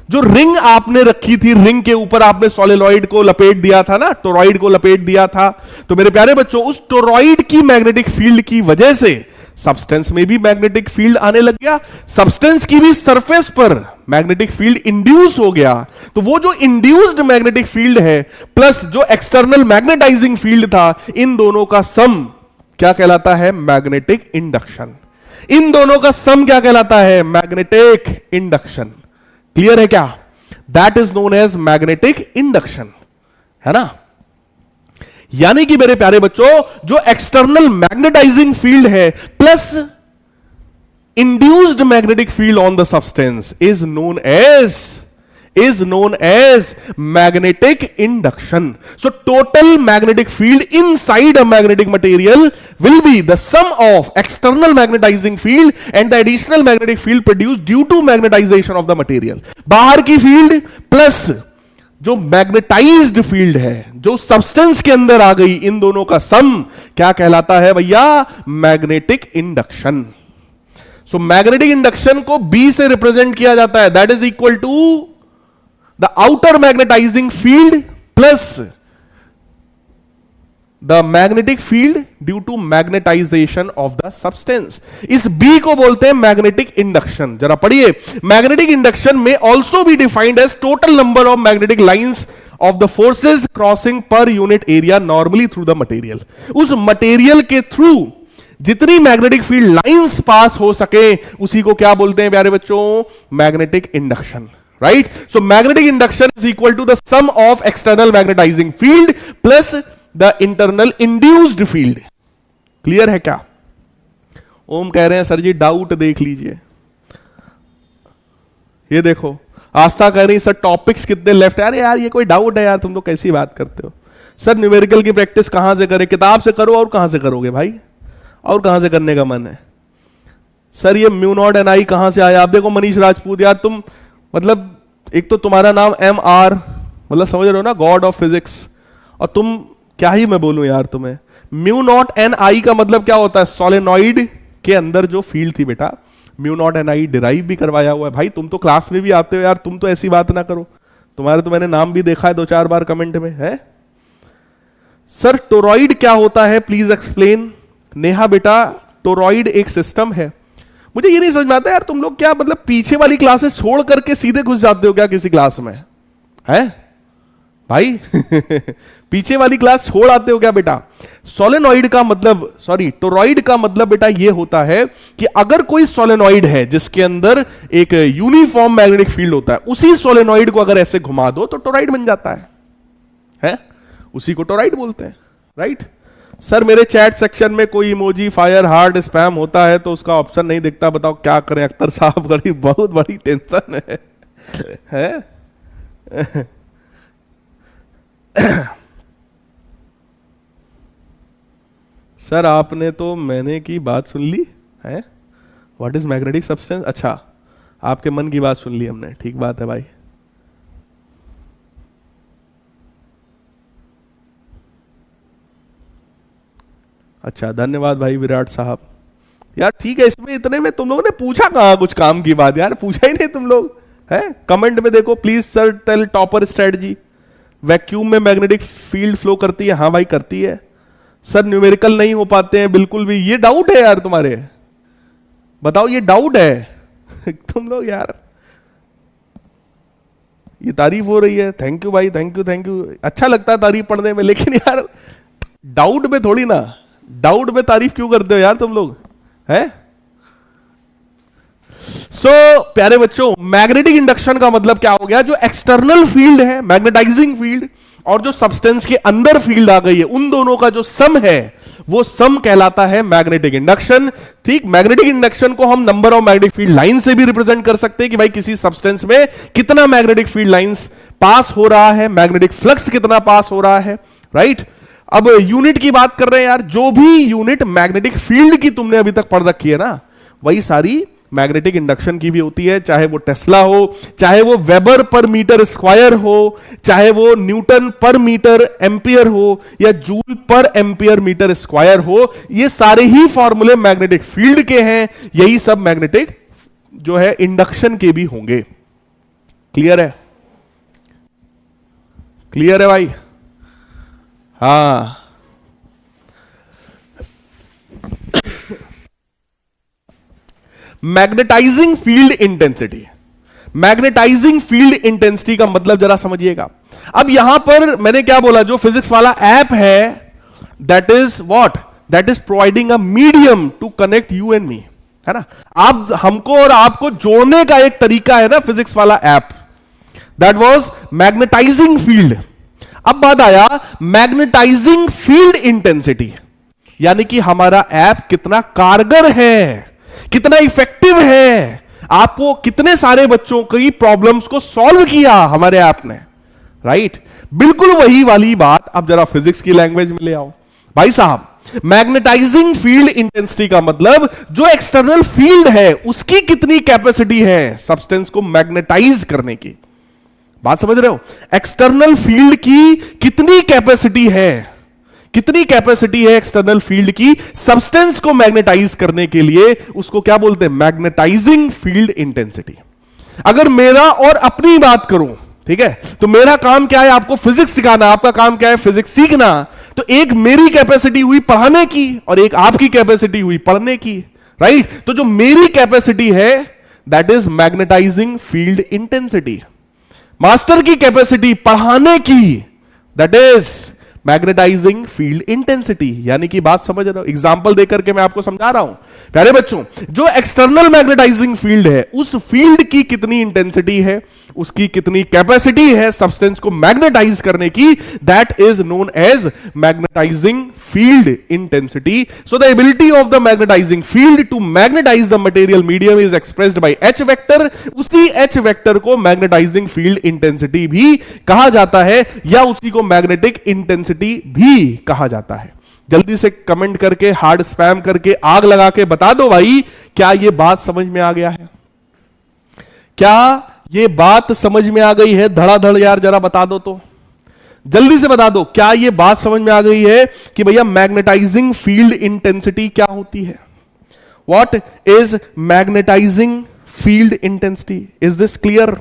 जो रिंग आपने रखी थी, रिंग के ऊपर आपने सोलेनॉइड को लपेट दिया था ना, टोरॉइड को लपेट दिया था। तो मेरे प्यारे बच्चों, उस टोरॉइड की मैग्नेटिक फील्ड की वजह से सब्सटेंस में भी मैग्नेटिक फील्ड आने लग गया, सब्सटेंस की भी सरफेस पर मैग्नेटिक फील्ड इंड्यूस हो गया। तो वो जो इंड्यूस्ड मैग्नेटिक फील्ड है प्लस जो एक्सटर्नल मैग्नेटाइजिंग फील्ड था, इन दोनों का सम क्या कहलाता है? Magnetic induction. इन दोनों का सम क्या कहलाता है? Magnetic induction. क्लियर है क्या? That is known as magnetic induction, है ना? यानी कि मेरे प्यारे बच्चों, जो एक्सटर्नल मैग्नेटाइजिंग फील्ड है plus induced magnetic field on the substance is known as magnetic induction. So total magnetic field inside a magnetic material will be the sum of external magnetizing field and the additional magnetic field produced due to magnetization of the material. बाहर की field plus जो magnetised field है जो substance के अंदर आ गई, इन दोनों का सम क्या कहलाता है भैया? Magnetic induction. So magnetic induction को B से रिप्रेजेंट किया जाता है, that is equal to the outer magnetising field plus the magnetic field due to magnetisation of the substance. इस B को बोलते हैं मैग्नेटिक इंडक्शन. जरा पढ़िए, magnetic induction may also be defined as total number of magnetic lines of the forces crossing per unit area normally through the material. उस material के through जितनी magnetic field lines pass हो सके उसी को क्या बोलते हैं प्यारे बच्चों? Magnetic induction. Right? So magnetic induction is equal to the sum of external magnetising field plus the internal induced field. Clear है क्या? ओम कह रहे हैं सर जी डाउट देख लीजिए. ये देखो आस्था कह रही सर टॉपिक्स कितने लेफ्ट है. अरे यार ये कोई डाउट है यार, तुम तो कैसी बात करते हो सर. न्यूमेरिकल की प्रैक्टिस कहां से करें? किताब से करो. और कहां से करोगे भाई? और कहां से करने का मन है? सर ये म्यू नॉट एन आई कहां से आया? आप देखो मनीष राजपूत, यार तुम मतलब एक तो तुम्हारा नाम MR मतलब समझ रहे हो ना, गॉड ऑफ फिजिक्स, और तुम क्या ही मैं बोलूं यार तुम्हें. म्यू नॉट एन आई का मतलब क्या होता है? सोलेनॉइड के अंदर जो फील्ड थी बेटा, mu naught N I derive भी करवाया हुआ है. भाई तुम तो क्लास में भी आते हो यार, तुम तो ऐसी बात ना करो. तुम्हारे तो मैंने नाम भी देखा है 2-4 बार कमेंट में है. सर टोरॉइड क्या होता है प्लीज एक्सप्लेन. नेहा बेटा टोरॉइड एक सिस्टम है. मुझे ये नहीं समझ में आता यार, तुम लोग क्या मतलब पीछे वाली क्लासेस छोड़ करके सीधे घुस जाते हो क्या किसी क्लास में? है भाई पीछे वाली क्लास छोड़ आते हो क्या बेटा? सोलेनॉइड का मतलब, सॉरी टोरॉइड का मतलब बेटा ये होता है कि अगर कोई सोलेनॉइड है जिसके अंदर एक यूनिफॉर्म मैग्नेटिक फील्ड होता है, उसी सोलेनॉइड को अगर ऐसे घुमा दो तो टोरॉइड बन जाता है? उसी को टोरॉइड बोलते हैं. राइट? सर मेरे चैट सेक्शन में कोई इमोजी फायर हार्ट स्पैम होता है तो उसका ऑप्शन नहीं दिखता, बताओ क्या करें? अख्तर साहब करी बहुत बड़ी टेंशन है? सर आपने तो मैंने की बात सुन ली है. What is magnetic substance? अच्छा आपके मन की बात सुन ली हमने, ठीक बात है भाई. अच्छा धन्यवाद भाई विराट साहब. यार ठीक है, इसमें इतने में तुम लोगों ने पूछा कहां कुछ काम की बात? यार पूछा ही नहीं तुम लोग. है कमेंट में देखो please sir tell topper strategy. Vacuum में मैग्नेटिक फील्ड फ्लो करती है? हाँ भाई करती है. सर न्यूमेरिकल नहीं हो पाते हैं बिल्कुल भी, ये डाउट है यार तुम्हारे? बताओ ये डाउट है तुम लोग यार, ये तारीफ हो रही है, थैंक यू भाई, थैंक यू थैंक यू, अच्छा लगता है तारीफ पढ़ने में, लेकिन यार डाउट में थोड़ी ना, डाउट में तारीफ क्यों करते हो यार तुम लोग, है? प्यारे बच्चों, मैग्नेटिक इंडक्शन का मतलब क्या हो गया? जो एक्सटर्नल फील्ड है, मैग्नेटाइजिंग फील्ड, और जो सब्सटेंस के अंदर फील्ड आ गई है, उन दोनों का जो सम है, वो सम कहलाता है मैग्नेटिक इंडक्शन। ठीक, मैग्नेटिक इंडक्शन को हम number of magnetic field line से भी रिप्रेजेंट कर सकते हैं कि भाई किसी सब्सटेंस में कितना मैग्नेटिक फील्ड लाइंस पास हो रहा है, मैग्नेटिक फ्लक्स कितना पास हो रहा है, राइट? अब यूनिट की बात कर रहे हैं यार, जो भी यूनिट मैग्नेटिक फील्ड की तुमने अभी तक पढ़ रखी है ना, वही सारी मैग्नेटिक इंडक्शन की भी होती है, चाहे वो टेस्ला हो, चाहे वो वेबर पर मीटर स्क्वायर हो, चाहे वो न्यूटन पर मीटर एम्पियर हो, या जूल पर एम्पियर मीटर स्क्वायर हो, ये सारे ही फॉर्मूले मैग्नेटिक फील्ड के हैं, यही सब मैग्नेटिक जो है इंडक्शन के भी होंगे। क्लियर है? क्लियर है भाई? हाँ, magnetising field intensity, magnetising field intensity का मतलब जरा समझिएगा। अब यहां पर मैंने क्या बोला, जो फिजिक्स वाला ऐप है, that is what, that is providing a medium to connect you and me, है ना? आप हमको और आपको जोड़ने का एक तरीका है ना, फिजिक्स वाला app, that was magnetising field. अब बात आया मैग्नेटाइजिंग फील्ड इंटेंसिटी, यानी कि हमारा ऐप कितना कारगर है, कितना इफेक्टिव है, आपको कितने सारे बच्चों की प्रॉब्लम्स को सॉल्व किया हमारे ऐप ने, राइट? बिल्कुल वही वाली बात अब जरा फिजिक्स की लैंग्वेज में ले आओ भाई साहब। मैग्नेटाइजिंग फील्ड इंटेंसिटी का मतलब जो एक्सटर्नल फील्ड है उसकी कितनी कैपेसिटी है सब्सटेंस को मैग्नेटाइज करने की, बात समझ रहे हो? एक्सटर्नल फील्ड की कितनी कैपेसिटी है, कितनी कैपेसिटी है एक्सटर्नल फील्ड की सब्सटेंस को मैग्नेटाइज करने के लिए, उसको क्या बोलते हैं? Magnetising field intensity. अगर मेरा और अपनी बात करूं, ठीक है, तो मेरा काम क्या है? आपको फिजिक्स सिखाना, आपका काम क्या है? फिजिक्स सीखना। तो एक मेरी कैपेसिटी हुई पढ़ाने की और एक आपकी कैपेसिटी हुई पढ़ने की, राइट? तो जो मेरी कैपेसिटी है that is magnetising field intensity, master की कैपेसिटी पढ़ाने की that is magnetising field intensity. यानी कि बात समझ रहे हो? एग्जांपल देकर के मैं आपको समझा रहा हूं प्यारे बच्चों, जो एक्सटर्नल मैग्नेटाइजिंग फील्ड है उस फील्ड की कितनी इंटेंसिटी है, उसकी कितनी कैपेसिटी है सब्सटेंस को मैग्नेटाइज करने की, that is known as magnetising field intensity. So the ability of the magnetising field to magnetise the material medium is expressed by H vector. उसी एच वेक्टर को मैग्नेटाइजिंग फील्ड इंटेंसिटी भी कहा जाता है, या उसी को मैग्नेटिक इंटेंसिटी भी कहा जाता है। जल्दी से कमेंट करके, हार्ड स्पैम करके, आग लगा के बता दो भाई, क्या यह बात समझ में आ गया है? क्या ये बात समझ में आ गई है? धड़ाधड़ यार जरा बता दो, तो जल्दी से बता दो, क्या ये बात समझ में आ गई है कि भैया मैग्नेटाइजिंग फील्ड इंटेंसिटी क्या होती है? What is magnetising field intensity? Is this clear?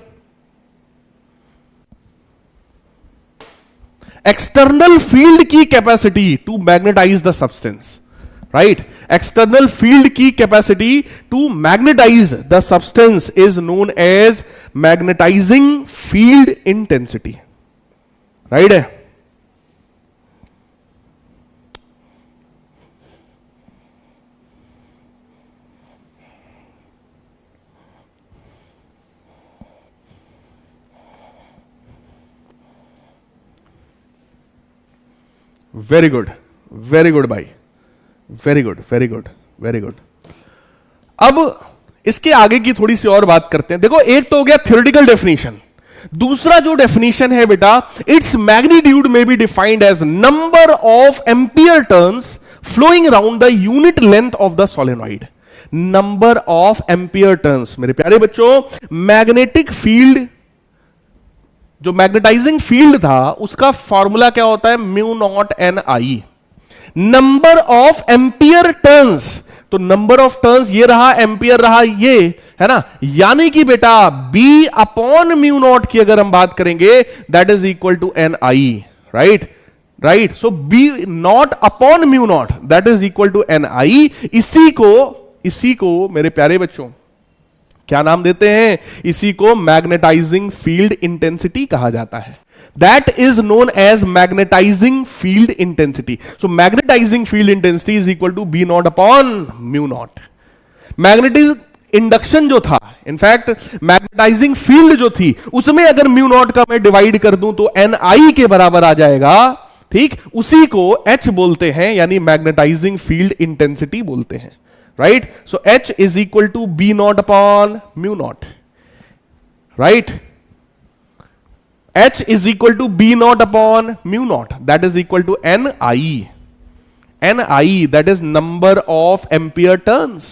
External field की capacity to magnetise the substance, right? External field की capacity to magnetise the substance is known as magnetising field intensity, right है? Very good, very good भाई, very good, very good, very good. अब इसके आगे की थोड़ी सी और बात करते हैं। देखो, एक तो हो गया थ्योरेटिकल डेफिनेशन, दूसरा जो डेफिनेशन है बेटा, its magnitude may be defined as number of ampere turns flowing around the unit length of the solenoid. Number of ampere turns, मेरे प्यारे बच्चों, मैग्नेटिक फील्ड, जो मैग्नेटाइजिंग फील्ड था उसका फॉर्मूला क्या होता है? Mu naught N I. Number of ampere turns, तो नंबर ऑफ टर्न्स ये रहा, एम्पियर रहा ये, है ना? यानी कि बेटा बी अपॉन म्यू नॉट की अगर हम बात करेंगे that is equal to N I, right? Right? So B not upon mu not that is equal to N I. इसी को मेरे प्यारे बच्चों क्या नाम देते हैं? इसी को मैग्नेटाइजिंग फील्ड इंटेंसिटी कहा जाता है। That is known as magnetising field intensity. So magnetising field intensity is equal to B not upon mu naught. Magnetic induction जो था, इनफैक्ट मैग्नेटाइजिंग फील्ड जो थी, उसमें अगर म्यू नॉट का मैं डिवाइड कर दूं तो एन आई के बराबर आ जाएगा। ठीक, उसी को एच बोलते हैं, यानी मैग्नेटाइजिंग फील्ड इंटेंसिटी बोलते हैं। Right? So H is equal to B not upon mu naught. Right? H is equal to B naught upon mu naught, that is equal to NI. NI, that is number of ampere turns,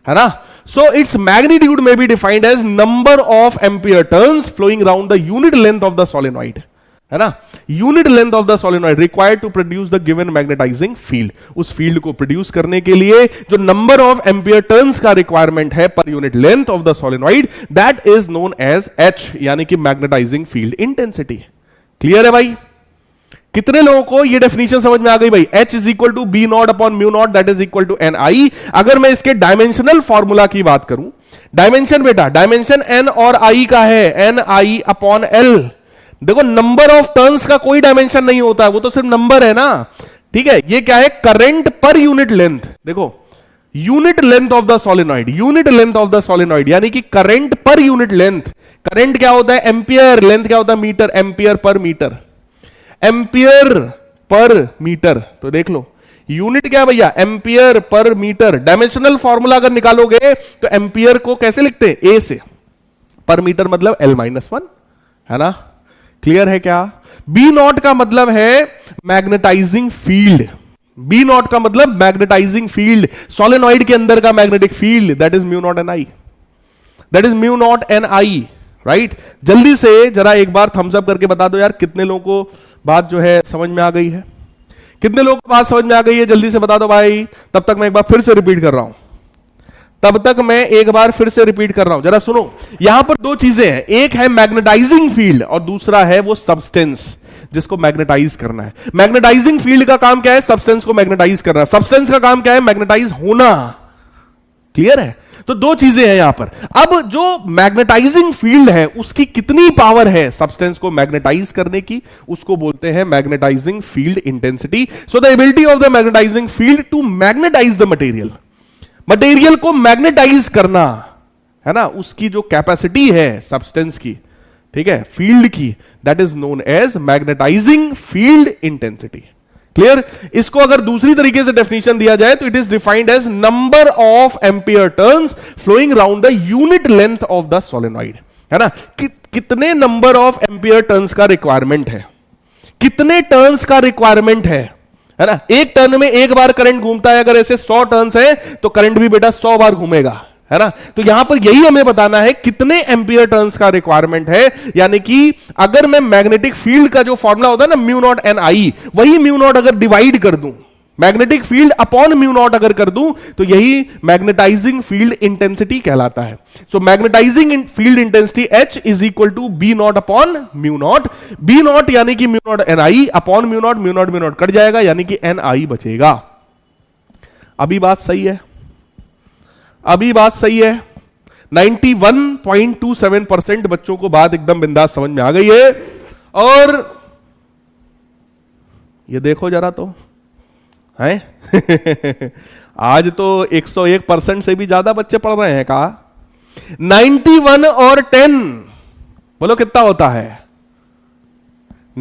है ना? So its magnitude may be defined as number of ampere turns flowing around the unit length of the solenoid, है ना? Unit length of the solenoid required to produce the given magnetising field. उस field को produce करने के लिए जो number of ampere turns का requirement है per unit length of the solenoid, that is known as H, यानी कि मैग्नेटाइजिंग फील्ड इंटेंसिटी। क्लियर है भाई? कितने लोगों को ये डेफिनेशन समझ में आ गई भाई? H is equal to B not upon mu not that is equal to N I. अगर मैं इसके डायमेंशनल फॉर्मूला की बात करूं, डायमेंशन बेटा, डायमेंशन एन और आई का है, एन आई अपॉन एल। देखो नंबर ऑफ टर्न्स का कोई डायमेंशन नहीं होता है, वो तो सिर्फ नंबर है ना। ठीक है, ये क्या है? Current per unit length. देखो unit length of the solenoid, unit length of the solenoid, यानी कि current per unit length. Current क्या होता है? एंपियर। लेंथ क्या होता है? मीटर। एंपियर पर मीटर, एंपियर पर मीटर। तो देख लो यूनिट क्या है भैया? एंपियर पर मीटर। डायमेंशनल फॉर्मूला अगर निकालोगे तो एंपियर को कैसे लिखते हैं? ए से। पर मीटर मतलब L-1, है ना? क्लियर है क्या? बी नॉट का मतलब है मैग्नेटाइजिंग फील्ड। बी नॉट का मतलब मैग्नेटाइजिंग फील्ड, सोलेनॉइड के अंदर का magnetic field, that is mu naught N I. That is mu naught N I. Right? जल्दी से जरा एक बार थम्स अप करके बता दो यार, कितने लोगों को बात जो है समझ में आ गई है? कितने लोगों को बात समझ में आ गई है? जल्दी से बता दो भाई। तब तक मैं एक बार फिर से रिपीट कर रहा हूं, जरा सुनो। यहां पर दो चीजें हैं, एक है मैग्नेटाइजिंग फील्ड और दूसरा है वो सब्सटेंस जिसको मैग्नेटाइज करना है। मैग्नेटाइजिंग फील्ड का काम क्या है? सब्सटेंस को मैग्नेटाइज करना। सब्सटेंस का काम क्या है? मैग्नेटाइज होना। क्लियर है? तो दो चीजें हैं यहां पर। अब जो मैग्नेटाइजिंग फील्ड है उसकी कितनी पावर है सब्सटेंस को मैग्नेटाइज करने की, उसको बोलते हैं magnetising field intensity. So the ability of the magnetising field to magnetise the material, material को मैग्नेटाइज करना, है ना, उसकी जो कैपेसिटी है सब्सटेंस की, ठीक है, फील्ड की, that is known as magnetising field intensity. Clear? इसको अगर दूसरी तरीके से डेफिनेशन दिया जाए तो it is defined as number of ampere turns flowing around the unit length of the solenoid, है ना? कितने नंबर ऑफ एम्पियर टर्न्स का रिक्वायरमेंट है, कितने टर्न्स का रिक्वायरमेंट है ना? एक टर्न में एक बार करंट घूमता है, अगर ऐसे 100 टर्न्स है तो करंट भी बेटा 100 बार घूमेगा, है ना? तो यहां पर यही हमें बताना है कितने एम्पियर टर्न्स का रिक्वायरमेंट है। यानी कि अगर मैं मैग्नेटिक फील्ड का जो फॉर्मूला होता है ना, म्यू नॉट एन आई, वही म्यू नॉट अगर डिवाइड कर दूं, magnetic field upon mu not अगर कर दूं, तो यही मैग्नेटाइजिंग फील्ड इंटेंसिटी कहलाता है। So magnetising field intensity H is equal to B not upon mu naught. B naught यानी कि mu naught N I upon mu naught cut जाएगा, यानी कि एन आई बचेगा। अभी बात सही है? अभी बात सही है? 91.27% बच्चों को बात एकदम बिंदास समझ में आ गई है। और ये देखो जरा तो है आज तो 101% से भी ज्यादा बच्चे पढ़ रहे हैं। कहा 91 और 10 बोलो कितना होता है?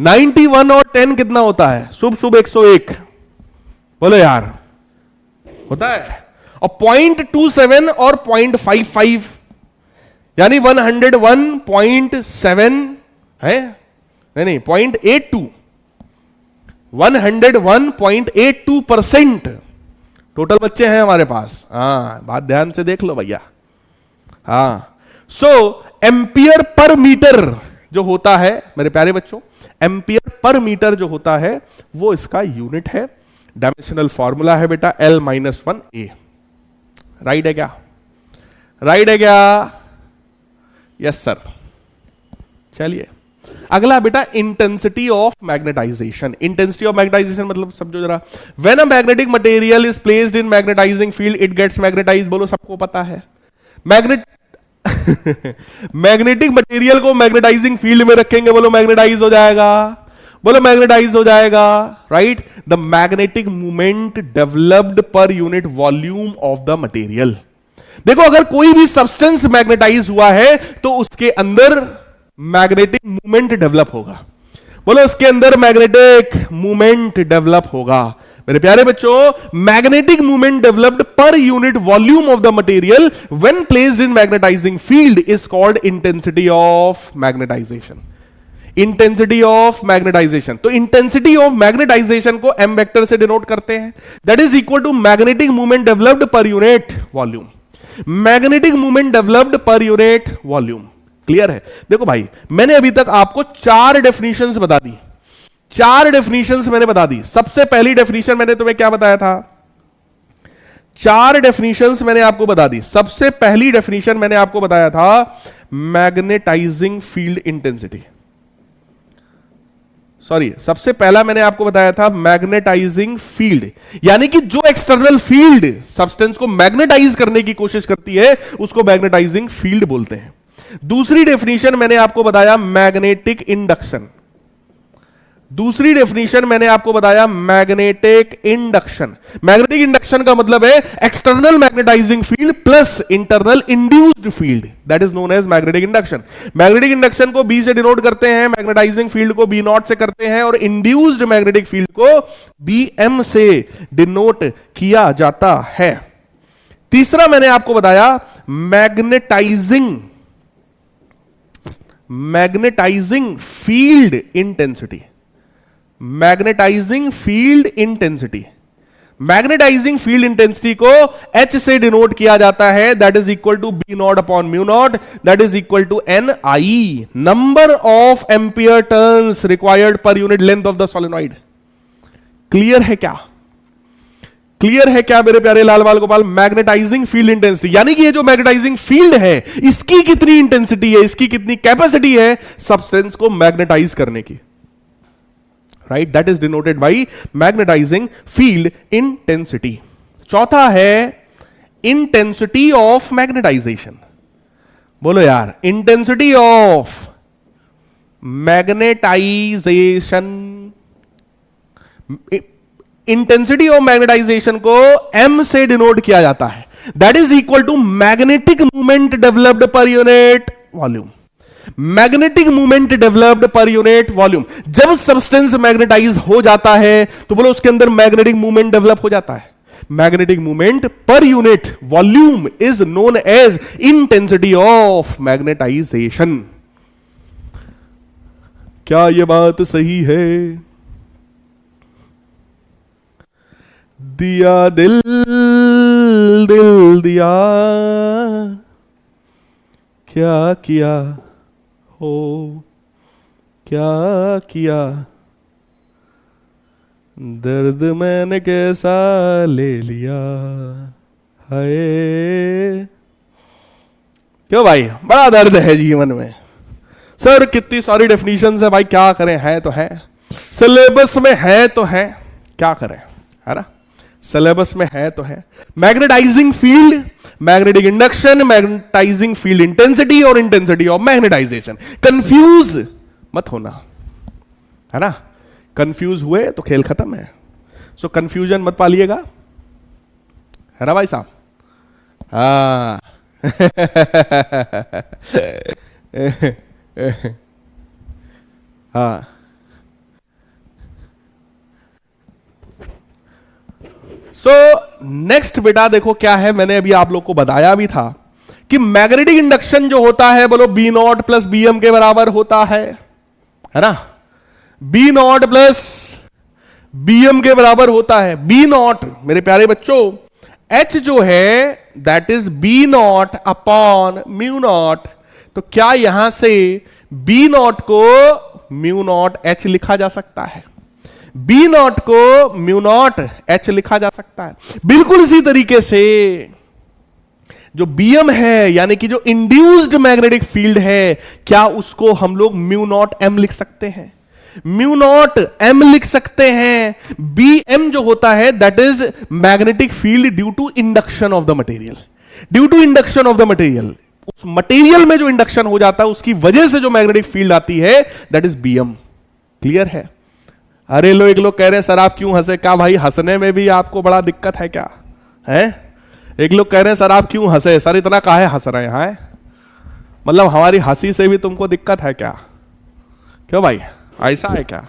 91 और 10 कितना होता है? शुभ शुभ 101 बोलो यार, होता है। और 0.27 और 0.55 यानी 101.7 है, नहीं 0.82, 101.82% टोटल बच्चे हैं हमारे पास। हाँ, बात ध्यान से देख लो भैया। हाँ, सो एम्पियर पर मीटर जो होता है मेरे प्यारे बच्चों, एम्पियर पर मीटर जो होता है वो इसका यूनिट है। डायमेंशनल फॉर्मूला है बेटा L-1A। राइट है क्या? राइट है क्या? Yes sir. चलिए अगला बेटा intensity of magnetization. Intensity of magnetization मतलब समझो जरा, when a magnetic material is placed in magnetizing field it gets magnetize. बोलो सबको पता है मैग्नेटिक मटेरियल को मैग्नेटाइजिंग फील्ड में रखेंगे, बोलो मैग्नेटाइज हो जाएगा, बोलो मैग्नेटाइज हो जाएगा, right. The magnetic movement developed per unit volume of the material. देखो अगर कोई भी सब्सटेंस मैग्नेटाइज हुआ है तो उसके अंदर मैग्नेटिक मूवमेंट डेवलप होगा, बोलो उसके अंदर मैग्नेटिक मूवमेंट डेवलप होगा। मेरे प्यारे बच्चों, magnetic movement developed per unit volume of the material when placed in magnetizing field is called intensity of magnetization. Intensity of magnetization, तो इंटेंसिटी ऑफ मैग्नेटाइजेशन को एम वेक्टर से डिनोट करते हैं, that is equal to magnetic movement developed per unit volume. Magnetic movement developed per unit volume, clear है। देखो भाई, मैंने अभी तक आपको 4 डेफिनेशंस बता दी, 4 डेफिनेशंस मैंने बता दी। सबसे पहली डेफिनेशन मैंने तुम्हें क्या बताया था? 4 डेफिनेशंस मैंने आपको बता दी। सबसे पहली डेफिनेशन मैंने आपको बताया था मैग्नेटाइजिंग फील्ड इंटेंसिटी, सॉरी सबसे पहला मैंने आपको बताया था मैग्नेटाइजिंग फील्ड, यानी कि जो एक्सटर्नल फील्ड सब्सटेंस को मैग्नेटाइज करने की कोशिश करती है उसको मैग्नेटाइजिंग फील्ड बोलते हैं। दूसरी डेफिनेशन मैंने आपको बताया मैग्नेटिक इंडक्शन, दूसरी डेफिनेशन मैंने आपको बताया मैग्नेटिक इंडक्शन। मैग्नेटिक इंडक्शन का मतलब है external magnetising field plus internal induced field, that is known as magnetic induction. Magnetic induction को बी से डिनोट करते हैं, मैग्नेटाइजिंग फील्ड को बी नॉट से करते हैं, और इंड्यूस्ड मैग्नेटिक फील्ड को बी एम से डिनोट किया जाता है। तीसरा मैंने आपको बताया magnetizing field intensity, magnetising field intensity. Magnetising field intensity को H से डिनोट किया जाता है, that is equal to B not upon mu not, that is equal to N I, number of ampere turns required per unit length of the solenoid. Clear है क्या? Clear है क्या मेरे प्यारे लाल बाल गोपाल? मैग्नेटाइजिंग फील्ड इंटेंसिटी, यानी कि ये जो मैग्नेटाइजिंग फील्ड है इसकी कितनी इंटेंसिटी है, इसकी कितनी कैपेसिटी है सब्सटेंस को मैग्नेटाइज करने की, right, that is denoted by magnetizing field intensity. चौथा है इंटेंसिटी ऑफ मैग्नेटाइजेशन। बोलो यार, intensity of magnetization, intensity of magnetization को m से डिनोट किया जाता है, that is equal to magnetic movement developed per unit volume. Magnetic movement developed per unit volume. जब सब्सटेंस मैग्नेटाइज हो जाता है तो बोलो उसके अंदर मैग्नेटिक मूवमेंट डेवलप हो जाता है। Magnetic movement per unit volume is known as intensity of magnetization. क्या यह बात सही है? दिया दिल दिल दिया, क्या किया हो क्या किया, दर्द मैंने कैसा ले लिया, हाय। क्यों भाई, बड़ा दर्द है जीवन में। सर कितनी सारी डेफिनेशंस है भाई, क्या करें, है तो है सिलेबस में, है तो है, क्या करें, है ना, सिलेबस में है तो है। Magnetising field, magnetic induction, magnetizing field intensity और इंटेंसिटी ऑफ मैग्नेटाइजेशन। कंफ्यूज मत होना, है ना, कंफ्यूज हुए तो खेल खत्म है। सो कंफ्यूजन मत पालिएगा, है ना भाई साहब? हाँ हाँ। सो नेक्स्ट बेटा देखो क्या है, मैंने अभी आप लोग को बताया भी था कि मैग्नेटिक इंडक्शन जो होता है बोलो B nought plus B M के बराबर होता है ना, B nought plus B M के बराबर होता है। बी नॉट मेरे प्यारे बच्चों, एच जो है that is B not upon mu nought. तो क्या यहां से बी नॉट को म्यू नॉट एच लिखा जा सकता है? बी नॉट को म्यू नॉट एच लिखा जा सकता है। बिल्कुल इसी तरीके से जो बीएम है यानी कि जो इंड्यूस्ड मैग्नेटिक फील्ड है, क्या उसको हम लोग म्यू नॉट एम लिख सकते हैं? म्यू नॉट एम लिख सकते हैं। बी एम जो होता है that is magnetic field due to induction of the material. Due to induction of the material, उस मटेरियल में जो इंडक्शन हो जाता है उसकी वजह से जो मैग्नेटिक फील्ड आती है दैट इज बीएम। क्लियर है? अरे एक लोग कह रहे हैं सर आप क्यों हंसे? क्या भाई हंसने में भी आपको बड़ा दिक्कत है क्या है? एक लोग कह रहे हैं सर आप क्यों हंसे? सर इतना काहे हंस रहे हैं? मतलब हमारी हंसी से भी तुमको दिक्कत है क्या? क्यों भाई, ऐसा है क्या?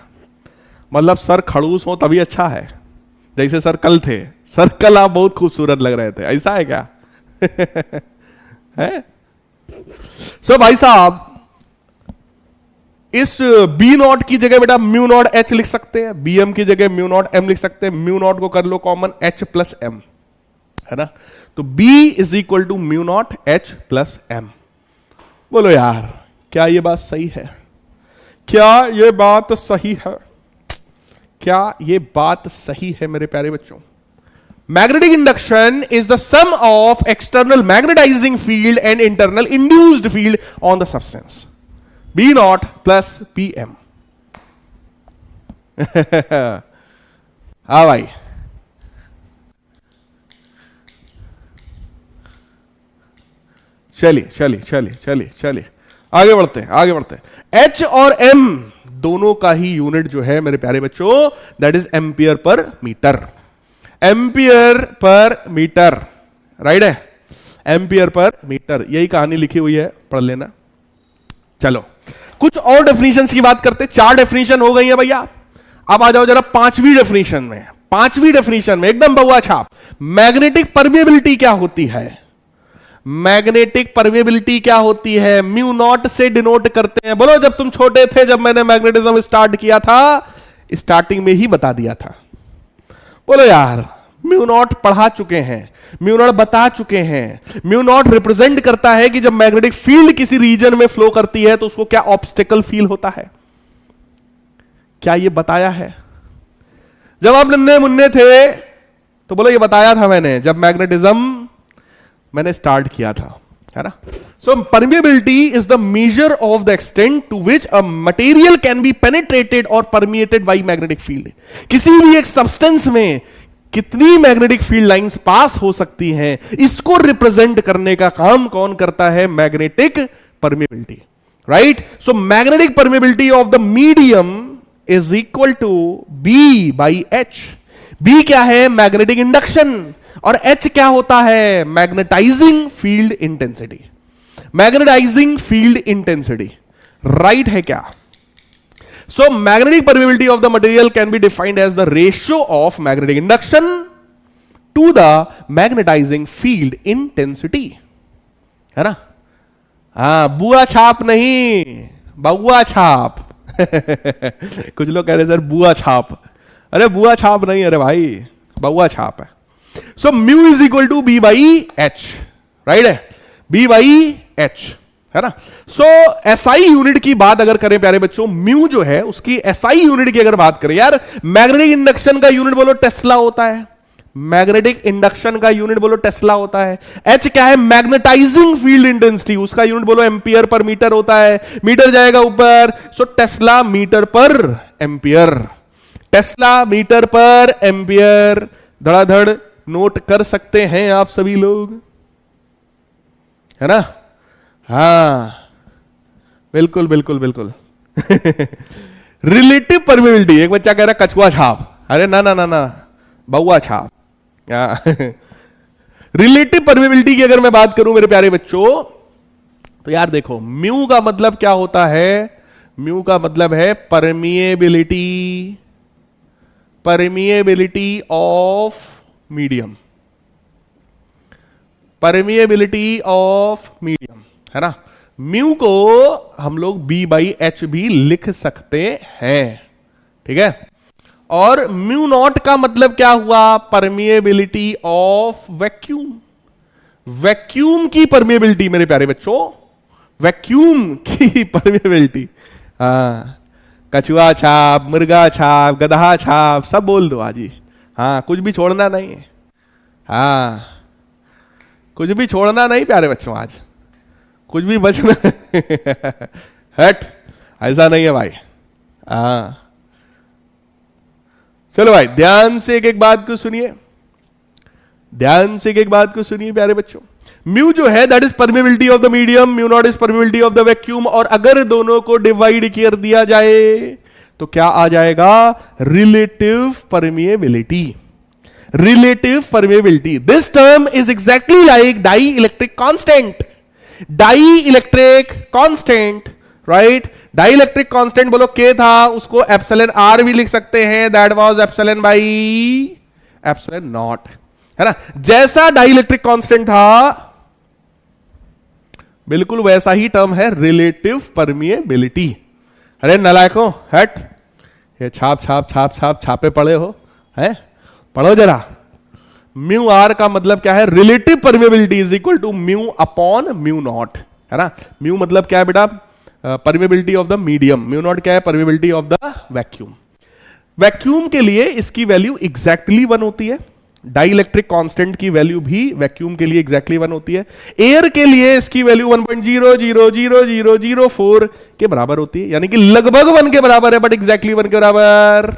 मतलब सर खड़ूस हो तभी अच्छा है? जैसे सर कल थे, सर कल आप बहुत खूबसूरत लग रहे थे, ऐसा है क्या? है? सो भाई साहब, इस बी नॉट की जगह बेटा म्यू नॉट एच लिख सकते हैं, बीएम की जगह म्यू नॉट एम लिख सकते हैं। म्यू नॉट को कर लो कॉमन, एच प्लस एम, है ना? तो B is equal to mu nought H plus M. बोलो यार, क्या ये बात सही है? क्या ये बात सही है? क्या ये बात सही है मेरे प्यारे बच्चों? Magnetic induction is the sum of external magnetising field and internal induced field on the substance. B nought plus PM। हाँ भाई, चलिए चलिए चलिए चलिए चलिए आगे बढ़ते हैं, आगे बढ़ते हैं। H और M दोनों का ही यूनिट जो है मेरे प्यारे बच्चों that is ampere per metre. Ampere per metre, right है? एम्पियर पर मीटर, यही कहानी लिखी हुई है, पढ़ लेना। चलो कुछ और डेफिनेशंस की बात करते। 4 डेफिनेशन हो गई है भैया। अब आ जाओ जरा 5वीं डेफिनेशन में। 5वीं डेफिनेशन में एकदम बउआ छाप, मैग्नेटिक परमेबिलिटी क्या होती है? मैग्नेटिक परमेबिलिटी क्या होती है? म्यू नॉट से डिनोट करते हैं। बोलो, जब तुम छोटे थे, जब मैंने मैग्नेटिज्म स्टार्ट किया था, स्टार्टिंग में ही बता दिया था। बोलो यार, म्यू नॉट पढ़ा चुके हैं, म्यू नॉट बता चुके हैं। म्यू नॉट रिप्रेजेंट करता है कि जब मैग्नेटिक फील्ड किसी रीजन में फ्लो करती है तो उसको क्या ऑब्स्टेकल फील होता है। क्या ये बताया है? जब आप नन्हे मुन्ने थे तो बोलो ये बताया था मैंने, जब मैग्नेटिज्म मैंने स्टार्ट किया था, है ना? So permeability is the measure of the extent to which a material can be penetrated और परमिएटेड बाई मैग्नेटिक फील्ड। किसी भी एक सब्सटेंस में कितनी मैग्नेटिक फील्ड लाइंस पास हो सकती हैं, इसको रिप्रेजेंट करने का काम कौन करता है? Magnetic permeability, right? So magnetic permeability of the medium is equal to B by H. B क्या है? Magnetic induction. और H क्या होता है? Magnetising field intensity. Magnetising field intensity, right है क्या? So magnetic permeability of the material can be defined as the ratio of magnetic induction to the magnetising field intensity, है ना? हाँ, बुआ छाप नहीं, बउआ छाप। कुछ लोग कह रहे सर बुआ छाप। अरे बुआ छाप नहीं, अरे भाई बउआ छाप है। So mu is equal to B by H, right है? बी बाई एच, है ना? सो एसआई यूनिट की बात अगर करें प्यारे बच्चों, म्यू जो है उसकी एसआई यूनिट की अगर बात करें, यार मैग्नेटिक इंडक्शन का यूनिट बोलो टेस्ला होता है। मैग्नेटिक इंडक्शन का यूनिट बोलो टेस्ला होता है। एच क्या है? मैग्नेटाइजिंग फील्ड इंटेंसिटी, उसका यूनिट बोलो एम्पियर पर मीटर होता है। मीटर जाएगा ऊपर, सो टेस्ला मीटर पर एम्पियर। टेस्ला मीटर पर एम्पियर, धड़ाधड़ नोट कर सकते हैं आप सभी लोग, है ना? हाँ बिल्कुल बिल्कुल बिल्कुल। रिलेटिव परमिएबिलिटी, एक बच्चा कह रहा है कछुआ छाप। अरे ना ना ना ना, बउआ छाप। रिलेटिव परमिएबिलिटी की अगर मैं बात करूं मेरे प्यारे बच्चों, तो यार देखो, म्यू का मतलब क्या होता है? म्यू का मतलब है permeability, permeability of medium, permeability of medium, है ना? म्यू को हम लोग बी बाई एच भी लिख सकते हैं, ठीक है? और म्यू नॉट का मतलब क्या हुआ? Permeability of vacuum. वैक्यूम की परमिएबिलिटी मेरे प्यारे बच्चों, वैक्यूम की परमिएबिलिटी। हाँ, कछुआ छाप, मुर्गा छाप, गधा छाप, सब बोल दो आज ही। हाँ, कुछ भी छोड़ना नहीं है। हाँ, कुछ भी छोड़ना नहीं प्यारे बच्चों, आज कुछ भी बचना हट, ऐसा नहीं है भाई। चलो भाई ध्यान से एक एक बात को सुनिए, ध्यान से एक एक बात को सुनिए प्यारे बच्चों। म्यू जो है that is permeability of the medium, mu not is permeability of the vacuum. और अगर दोनों को डिवाइड कर दिया जाए तो क्या आ जाएगा? Relative permeability. Relative permeability, this term is exactly like dielectric constant. Dielectric constant, right? Dielectric constant बोलो K था, उसको एप्सिलॉन R भी लिख सकते हैं, that was epsilon by epsilon not, है ना? जैसा डाई इलेक्ट्रिक कांस्टेंट था बिल्कुल वैसा ही टर्म है रिलेटिव परमिएबिलिटी। अरे नलायकों हट, ये छाप छाप छाप छाप छापे पड़े हो, है? पढ़ो जरा। म्यू आर का मतलब क्या है? Relative permeability is equal to mu upon mu nought, है ना? म्यू मतलब क्या है बेटा? Permeability of the medium. Mu nought क्या है? Permeability of the vacuum. Vacuum के लिए इसकी वैल्यू एग्जैक्टली 1 होती है, डाई इलेक्ट्रिक कांस्टेंट की वैल्यू भी वैक्यूम के लिए एग्जैक्टली 1 होती है। एयर के लिए इसकी वैल्यू 1.0000004 के बराबर होती है, यानी कि लगभग 1 के बराबर है, बट एग्जैक्टली 1 के बराबर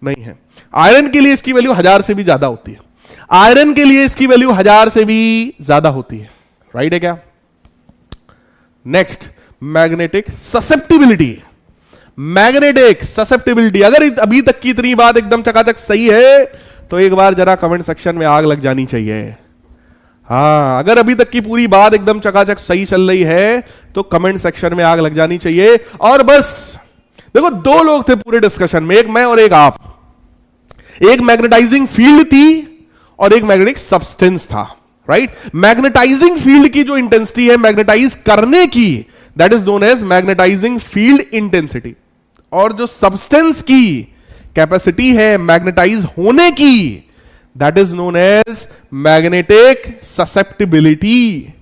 नहीं है। आयरन के लिए इसकी वैल्यू 1000 से भी ज्यादा होती है, आयरन के लिए इसकी वैल्यू 1000 से भी ज्यादा होती है, राइट है क्या? Next, magnetic susceptibility. Magnetic susceptibility, अगर अभी तक की इतनी बात एकदम चकाचक सही है तो एक बार जरा कमेंट सेक्शन में आग लग जानी चाहिए। हाँ, अगर अभी तक की पूरी बात एकदम चकाचक सही चल रही है तो कमेंट सेक्शन में आग लग जानी चाहिए। और बस देखो, 2 लोग थे पूरे डिस्कशन में, एक मैं और एक आप। एक मैग्नेटाइजिंग फील्ड थी और एक मैग्नेटिक सब्सटेंस था, राइट? मैग्नेटाइजिंग फील्ड की जो इंटेंसिटी है मैग्नेटाइज करने की, that is known as magnetising field intensity. और जो सब्सटेंस की कैपेसिटी है मैग्नेटाइज होने की, that is known as magnetic susceptibility.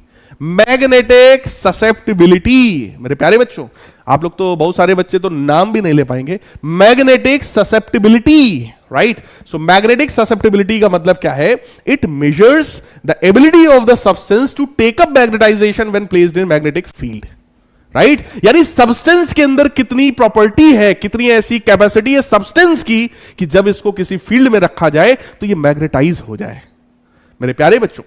Magnetic susceptibility, मेरे प्यारे बच्चों, आप लोग तो बहुत सारे बच्चे तो नाम भी नहीं ले पाएंगे। Magnetic susceptibility, right? So magnetic susceptibility का मतलब क्या है? It measures the ability of the substance to take up magnetization when placed in magnetic field, right? यानी सब्सटेंस के अंदर कितनी प्रॉपर्टी है, कितनी ऐसी कैपेसिटी है सब्सटेंस की कि जब इसको किसी फील्ड में रखा जाए तो ये मैग्नेटाइज हो जाए। मेरे प्यारे बच्चों,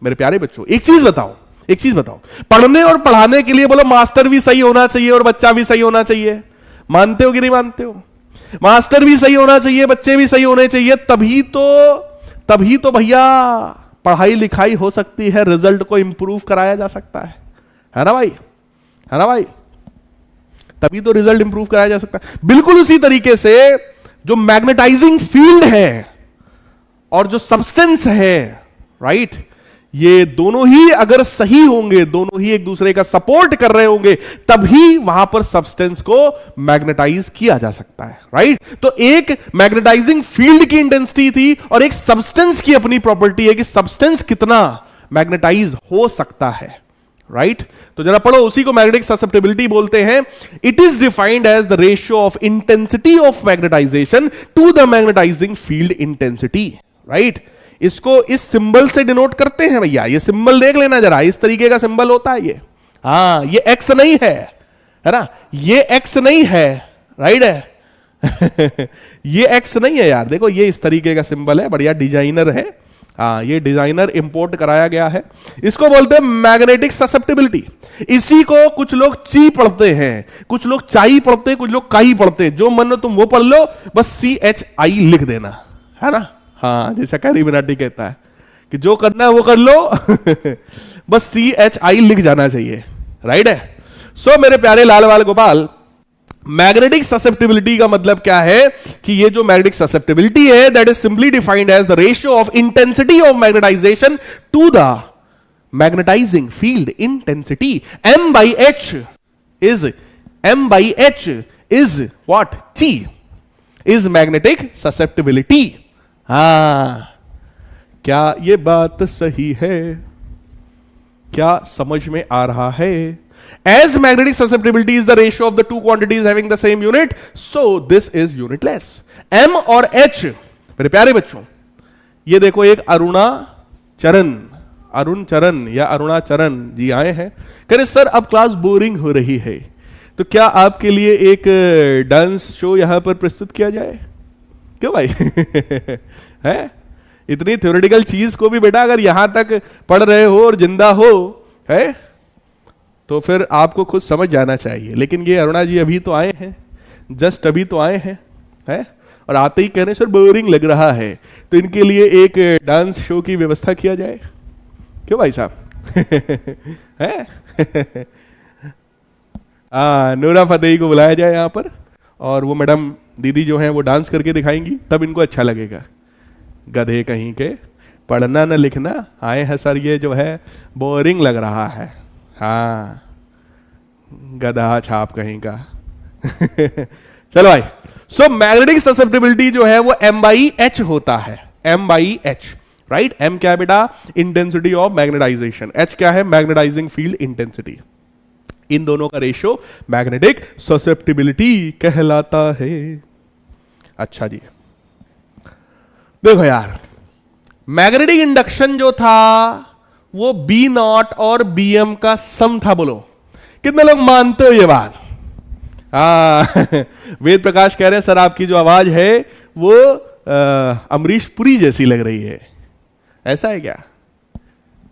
मेरे प्यारे बच्चों, एक चीज बताओ, एक चीज बताओ, पढ़ने और पढ़ाने के लिए बोलो मास्टर भी सही होना चाहिए और बच्चा भी सही होना चाहिए। मानते हो कि नहीं मानते हो? मास्टर भी सही होना चाहिए, बच्चे भी सही होने चाहिए, तभी तो भैया पढ़ाई लिखाई हो सकती है, रिजल्ट को इंप्रूव कराया जा सकता है ना भाई? है ना भाई? तभी तो रिजल्ट इंप्रूव कराया जा सकता है। बिल्कुल उसी तरीके से जो मैग्नेटाइजिंग फील्ड है और जो सब्सटेंस है, राइट, ये दोनों ही अगर सही होंगे, दोनों ही एक दूसरे का सपोर्ट कर रहे होंगे, तभी वहां पर सब्सटेंस को मैग्नेटाइज किया जा सकता है, राइट? तो एक मैग्नेटाइजिंग फील्ड की इंटेंसिटी थी और एक सब्सटेंस की अपनी प्रॉपर्टी है कि सब्सटेंस कितना मैग्नेटाइज हो सकता है, राइट? तो जरा पढ़ो, उसी को मैग्नेटिक ससेप्टिबिलिटी बोलते हैं। It is defined as the ratio of intensity of magnetization to the magnetising field intensity, right? इसको इस सिंबल से डिनोट करते हैं भैया, ये सिंबल देख लेना जरा, इस तरीके का सिंबल होता है ये। हाँ, ये एक्स नहीं है ना? ये एक्स नहीं है, राइट है? ये एक्स नहीं है यार, देखो ये इस तरीके का सिंबल है, बढ़िया डिजाइनर है। हाँ, ये डिजाइनर इंपोर्ट कराया गया है। इसको बोलते हैं मैग्नेटिक ससेप्टिबिलिटी। इसी को कुछ लोग ची पढ़ते हैं, कुछ लोग चाई पढ़ते हैं, कुछ लोग काई पढ़ते हैं। जो मन हो तुम वो पढ़ लो, बस CHI लिख देना, है ना? हाँ, जैसा कैरी मिनाटी कहता है कि जो करना है वो कर लो बस CHI लिख जाना चाहिए, राइट है? सो मेरे प्यारे लाल वाल गोपाल, मैग्नेटिक ससेप्टिबिलिटी का मतलब क्या है कि ये जो मैग्नेटिक ससेप्टिबिलिटी है, that is simply defined as the ratio of intensity of magnetization to the magnetising field intensity. M/H is what? T is magnetic susceptibility। हाँ, क्या ये बात सही है? क्या समझ में आ रहा है? As magnetic susceptibility is the ratio of the two quantities having the same unit, so this is unitless। M और H, मेरे प्यारे बच्चों, ये देखो एक अरुणाचरण, अरुण चरण या अरुणाचरण जी आए हैं, कह रहे सर अब क्लास बोरिंग हो रही है, तो क्या आपके लिए एक डांस शो यहां पर प्रस्तुत किया जाए? क्यों भाई? है इतनी थ्योरेटिकल चीज को भी बेटा अगर यहां तक पढ़ रहे हो और जिंदा हो, है तो फिर आपको खुद समझ जाना चाहिए। लेकिन ये अरुणा जी अभी तो आए हैं, जस्ट अभी तो आए हैं, है और आते ही कह रहे हैं सर बोरिंग लग रहा है, तो इनके लिए एक डांस शो की व्यवस्था किया जाए। क्यों भाई साहब? है नूरा फतेही को बुलाया जाए यहां पर, और वो मैडम दीदी जो है वो डांस करके दिखाएंगी, तब इनको अच्छा लगेगा। गधे कहीं के, पढ़ना न लिखना, आए हैं सर ये जो है बोरिंग लग रहा है। हाँ गधा छाप कहीं का। चलो भाई, सो मैग्नेटिक ससेप्टिबिलिटी जो है वो M/H होता है, M/H, राइट। M क्या है बेटा? Intensity of magnetisation. H क्या है? Magnetising field intensity. इन दोनों का रेशियो मैग्नेटिक ससेप्टिबिलिटी कहलाता है। अच्छा जी, देखो यार, मैग्नेटिक इंडक्शन जो था वो B0 और BM का सम था। बोलो कितने लोग मानते हो ये बात? वेद प्रकाश कह रहे हैं सर आपकी जो आवाज है वो अमरीश पुरी जैसी लग रही है। ऐसा है क्या?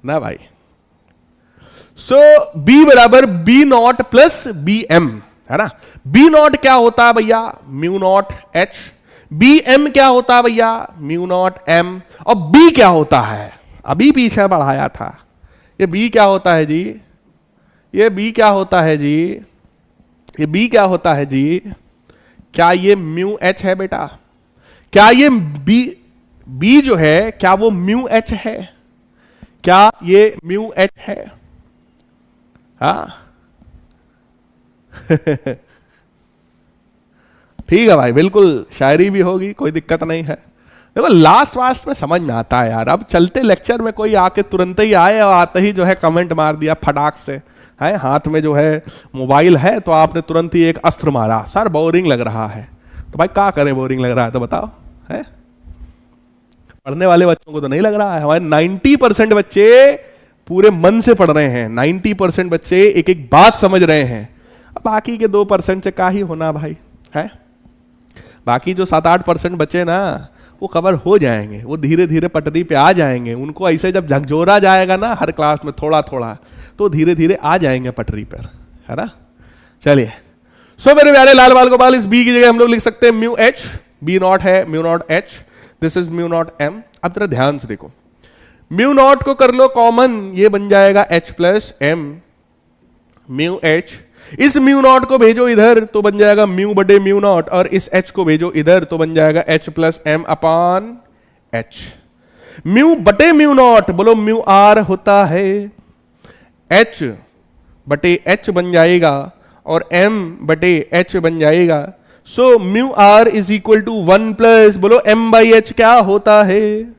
ना भाई। सो B बराबर B0 प्लस BM, है ना। B0 क्या होता है भैया? μ0 H। BM क्या होता है भैया? μ0 M। और B क्या होता है? अभी पीछे बढ़ाया था। ये B क्या होता है जी? ये B क्या होता है जी? ये B क्या होता है जी? क्या ये μH है बेटा? क्या ये B जो है क्या वो μH है? क्या ये μH है? हाँ ठीक है भाई, बिल्कुल शायरी भी होगी, कोई दिक्कत नहीं है। देखो लास्ट में समझ में आता है यार। अब चलते लेक्चर में कोई आके तुरंत ही आए और आते ही जो है कमेंट मार दिया फटाक से, है हाथ में जो है मोबाइल है तो आपने तुरंत ही एक अस्त्र मारा, सर बोरिंग लग रहा है। तो भाई क्या करें, बोरिंग लग रहा है तो बताओ। है पढ़ने वाले बच्चों को तो नहीं लग रहा है। हमारे 90% बच्चे पूरे मन से पढ़ रहे हैं, 90% बच्चे एक एक बात समझ रहे हैं। अब बाकी के 2% से का ही होना भाई, है। बाकी जो 7-8% बच्चे ना वो कवर हो जाएंगे, वो धीरे धीरे पटरी पे आ जाएंगे। उनको ऐसे जब झकझोरा जाएगा ना हर क्लास में थोड़ा थोड़ा, तो धीरे धीरे आ जाएंगे पटरी पर, है ना। चलिए, सो मेरे प्यारे लाल बाल गोपाल, इस बी की जगह हम लोग लिख सकते हैं μH। B0 है μ0 H, दिस इज μ0 M। अब जरा ध्यान से देखो, μ0 को कर लो कॉमन, ये बन जाएगा H प्लस M μH। इस μ0 को भेजो इधर तो बन जाएगा μ बटे μ0, और इस H को भेजो इधर तो बन जाएगा H प्लस M अपान H। μ बटे μ0 बोलो μr होता है, H बटे H बन जाएगा और M बटे H बन जाएगा। So μr is equal to 1 plus बोलो M/H क्या होता है?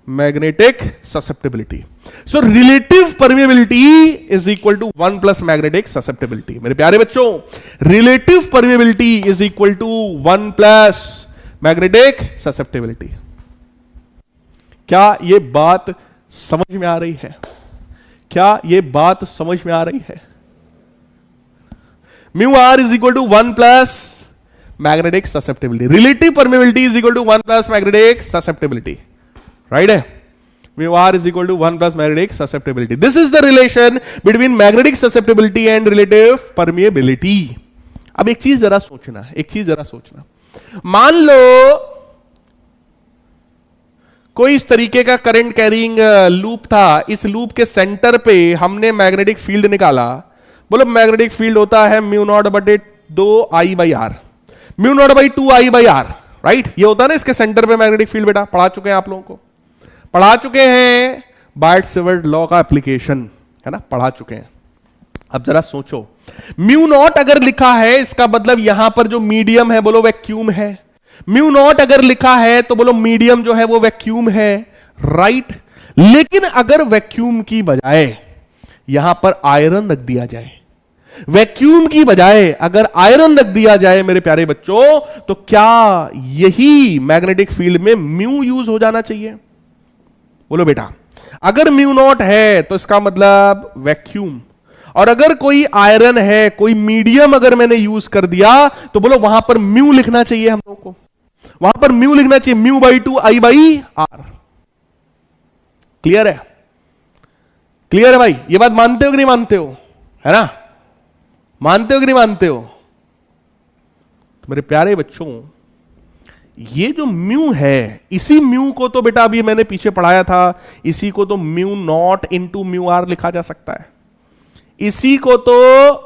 Magnetic susceptibility. So relative permeability is equal to 1 plus magnetic susceptibility. मेरे प्यारे बच्चों, relative permeability is equal to 1 plus magnetic susceptibility. क्या ये बात समझ में आ रही है? क्या ये बात समझ में आ रही है? μr is equal to 1 plus magnetic susceptibility. Relative permeability is equal to 1 plus magnetic susceptibility, right है। μr is equal to 1 plus magnetic susceptibility. This is the relation between magnetic susceptibility and relative permeability. अब एक चीज जरा सोचना, मान लो कोई इस तरीके का करंट कैरिंग लूप था, इस लूप के सेंटर पे हमने मैग्नेटिक फील्ड निकाला। बोलो मैग्नेटिक फील्ड होता है μ0 बटे 2I/R, μ0 बाई 2I/R, राइट। ये होता है ना इसके सेंटर पे मैग्नेटिक फील्ड, बेटा पढ़ा चुके हैं आप लोगों को, पढ़ा चुके हैं बायट-सेवर्ट लॉ का एप्लीकेशन, है ना, पढ़ा चुके हैं। अब जरा सोचो, μ0 अगर लिखा है इसका मतलब यहां पर जो मीडियम है बोलो वैक्यूम है। μ0 अगर लिखा है तो बोलो मीडियम जो है वो वैक्यूम है, राइट। लेकिन अगर वैक्यूम की बजाय यहां पर आयरन रख दिया जाए, वैक्यूम की बजाय अगर आयरन रख दिया जाए मेरे प्यारे बच्चों, तो क्या यही मैग्नेटिक फील्ड में म्यू यूज हो जाना चाहिए? बोलो बेटा, अगर म्यू नॉट है तो इसका मतलब वैक्यूम। और अगर कोई आयरन है, कोई मीडियम अगर मैंने यूज कर दिया, तो बोलो वहां पर म्यू लिखना चाहिए हम लोग को, वहां पर म्यू लिखना चाहिए, mu by 2 I by R. Clear है? क्लियर है भाई? ये बात मानते हो कि नहीं मानते हो? है ना? मानते हो कि नहीं मानते हो? तो मेरे प्यारे बच्चों, ये जो म्यू है, इसी म्यू को तो बेटा अभी मैंने पीछे पढ़ाया था, इसी को तो mu nought into mu R लिखा जा सकता है, इसी को तो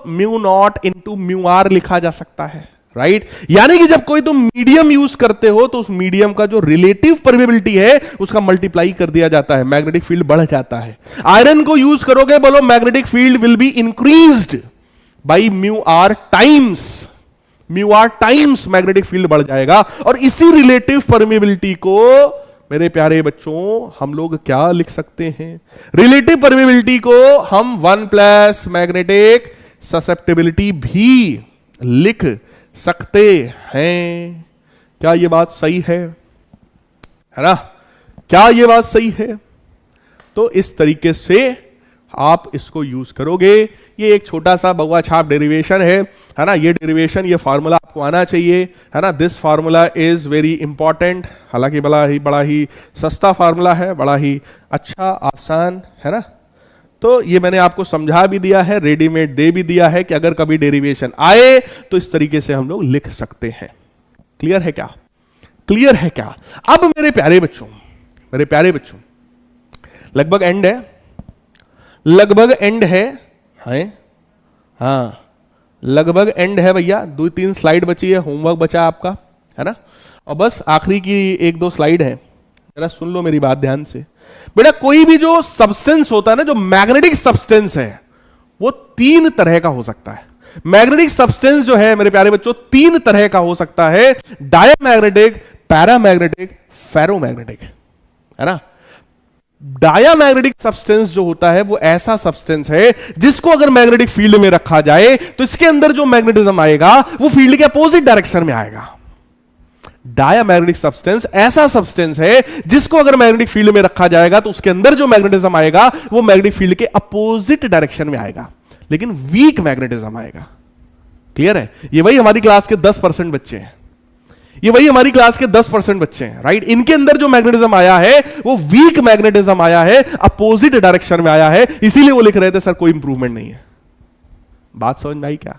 mu nought into mu R लिखा जा सकता है, राइट? यानी कि जब कोई तुम मीडियम यूज करते हो तो उस मीडियम का जो रिलेटिव परमेबिलिटी है उसका मल्टीप्लाई कर दिया जाता है, मैग्नेटिक फील्ड बढ़ जाता है। आयरन को यूज करोगे, बोलो magnetic field will be increased by mu R times, mu R times magnetic field बढ़ जाएगा। और इसी रिलेटिव परमेबिलिटी को मेरे प्यारे बच्चों हम लोग क्या लिख सकते हैं? रिलेटिव परमेबिलिटी को हम 1 प्लस मैग्नेटिक ससेप्टेबिलिटी भी लिख सकते हैं। क्या यह बात सही है ना? क्या यह बात सही है? तो इस तरीके से आप इसको यूज करोगे। ये एक छोटा सा बउआ छाप डेरिवेशन है ना? ये डेरिवेशन, ये फार्मूला आपको आना चाहिए, है ना? This formula is very important. हालांकि बड़ा ही सस्ता फार्मूला है, बड़ा ही अच्छा, आसान, है ना? तो ये मैंने आपको समझा भी दिया है, रेडीमेड दे भी दिया है कि अगर कभी डेरिवेशन आए तो इस तरीके से हम लोग लिख सकते हैं। क्लियर है क्या? क्लियर है क्या? अब मेरे प्यारे बच्चों, मेरे प्यारे बच्चों, लगभग एंड है, लगभग एंड है, हाँ लगभग एंड है भैया। 2-3 स्लाइड बची है, होमवर्क बचा आपका, है ना? और बस आखिरी की 1-2 स्लाइड है, जरा सुन लो मेरी बात ध्यान से। बेटा कोई भी जो सब्सटेंस होता है ना, जो मैग्नेटिक सब्सटेंस है, वो 3 तरह का हो सकता है। मैग्नेटिक सब्सटेंस जो है मेरे प्यारे बच्चों 3 तरह का हो सकता है, डायामैग्नेटिक, पैरामैग्नेटिक, फेरोमैग्नेटिक, है ना? डायामैग्नेटिक सब्सटेंस जो होता है वो ऐसा सब्सटेंस है जिसको अगर मैग्नेटिक फील्ड में रखा जाए तो इसके अंदर जो मैग्नेटिज्म आएगा वो फील्ड के अपोजिट डायरेक्शन में आएगा। डायामैग्नेटिक सब्सटेंस ऐसा सब्सटेंस है जिसको अगर मैग्नेटिक फील्ड में रखा जाएगा तो उसके अंदर जो मैग्नेटिज्म आएगा वो मैग्नेटिक फील्ड के अपोजिट डायरेक्शन में आएगा, लेकिन वीक मैग्नेटिज्म आएगा। क्लियर है? ये वही हमारी क्लास के 10% बच्चे हैं, ये वही हमारी क्लास के 10% बच्चे हैं, राइट? इनके अंदर जो मैग्नेटिज्म आया है वो वीक मैग्नेटिज्म आया है, अपोजिट डायरेक्शन में आया है, इसीलिए वो लिख रहे थे सर कोई इंप्रूवमेंट नहीं है। बात समझ में आई क्या?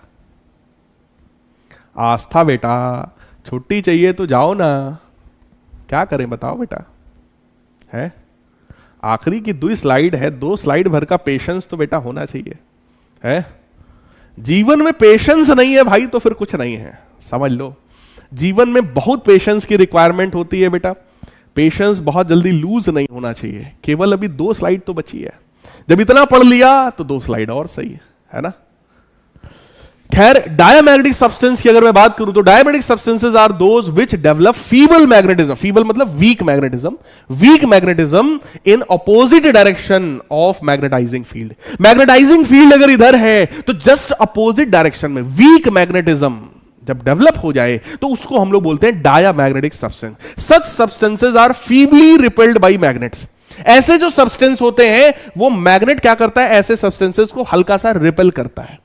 आस्था बेटा, छुट्टी चाहिए तो जाओ ना, क्या करें बताओ बेटा, है? आखिरी की 2 स्लाइड है, 2 स्लाइड भर का पेशेंस तो बेटा होना चाहिए, है? जीवन में पेशेंस नहीं है भाई तो फिर कुछ नहीं है, समझ लो। जीवन में बहुत पेशेंस की रिक्वायरमेंट होती है बेटा, पेशेंस बहुत जल्दी लूज नहीं होना चाहिए। केवल अभी 2 स्लाइड तो बची है, जब इतना पढ़ लिया तो 2 स्लाइड और सही है ना? खैर, डायामैग्नेटिक सब्सटेंस की अगर मैं बात करूं तो diamagnetic substances are those which develop feeble magnetism, feeble मतलब weak magnetism, weak magnetism in opposite direction of magnetizing field. Magnetizing field अगर इधर है तो जस्ट अपोजिट डायरेक्शन में वीक मैग्नेटिज्म जब डेवलप हो जाए तो उसको हम लोग बोलते हैं diamagnetic substance. Such substances are feebly repelled by magnets. ऐसे जो सब्सटेंस होते हैं वो मैग्नेट क्या करता है, ऐसे सब्सटेंसेस को हल्का सा रिपेल करता है,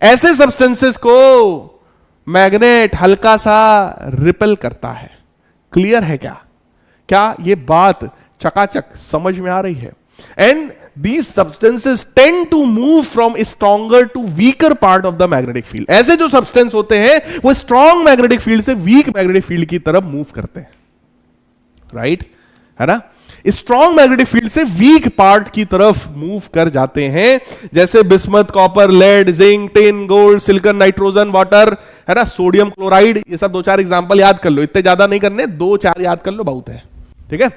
ऐसे सब्सटेंसेस को मैग्नेट हल्का सा रिपेल करता है। क्लियर है क्या? क्या ये बात चकाचक समझ में आ रही है? And these substances tend to move from stronger to weaker part of the magnetic field। ऐसे जो सब्सटेंस होते हैं वो स्ट्रॉन्ग मैग्नेटिक फील्ड से वीक मैग्नेटिक फील्ड की तरफ मूव करते हैं, राइट? है ना? स्ट्रॉन्ग मैग्नेटिक फील्ड से वीक पार्ट की तरफ मूव कर जाते हैं, जैसे bismuth, copper, lead, zinc, tin, gold, silicon, nitrogen, water, है ना, सोडियम क्लोराइड। ये सब 2-4 एग्जांपल याद कर लो, इतने ज्यादा नहीं करने, 2-4 याद कर लो, बहुत है, ठीक है?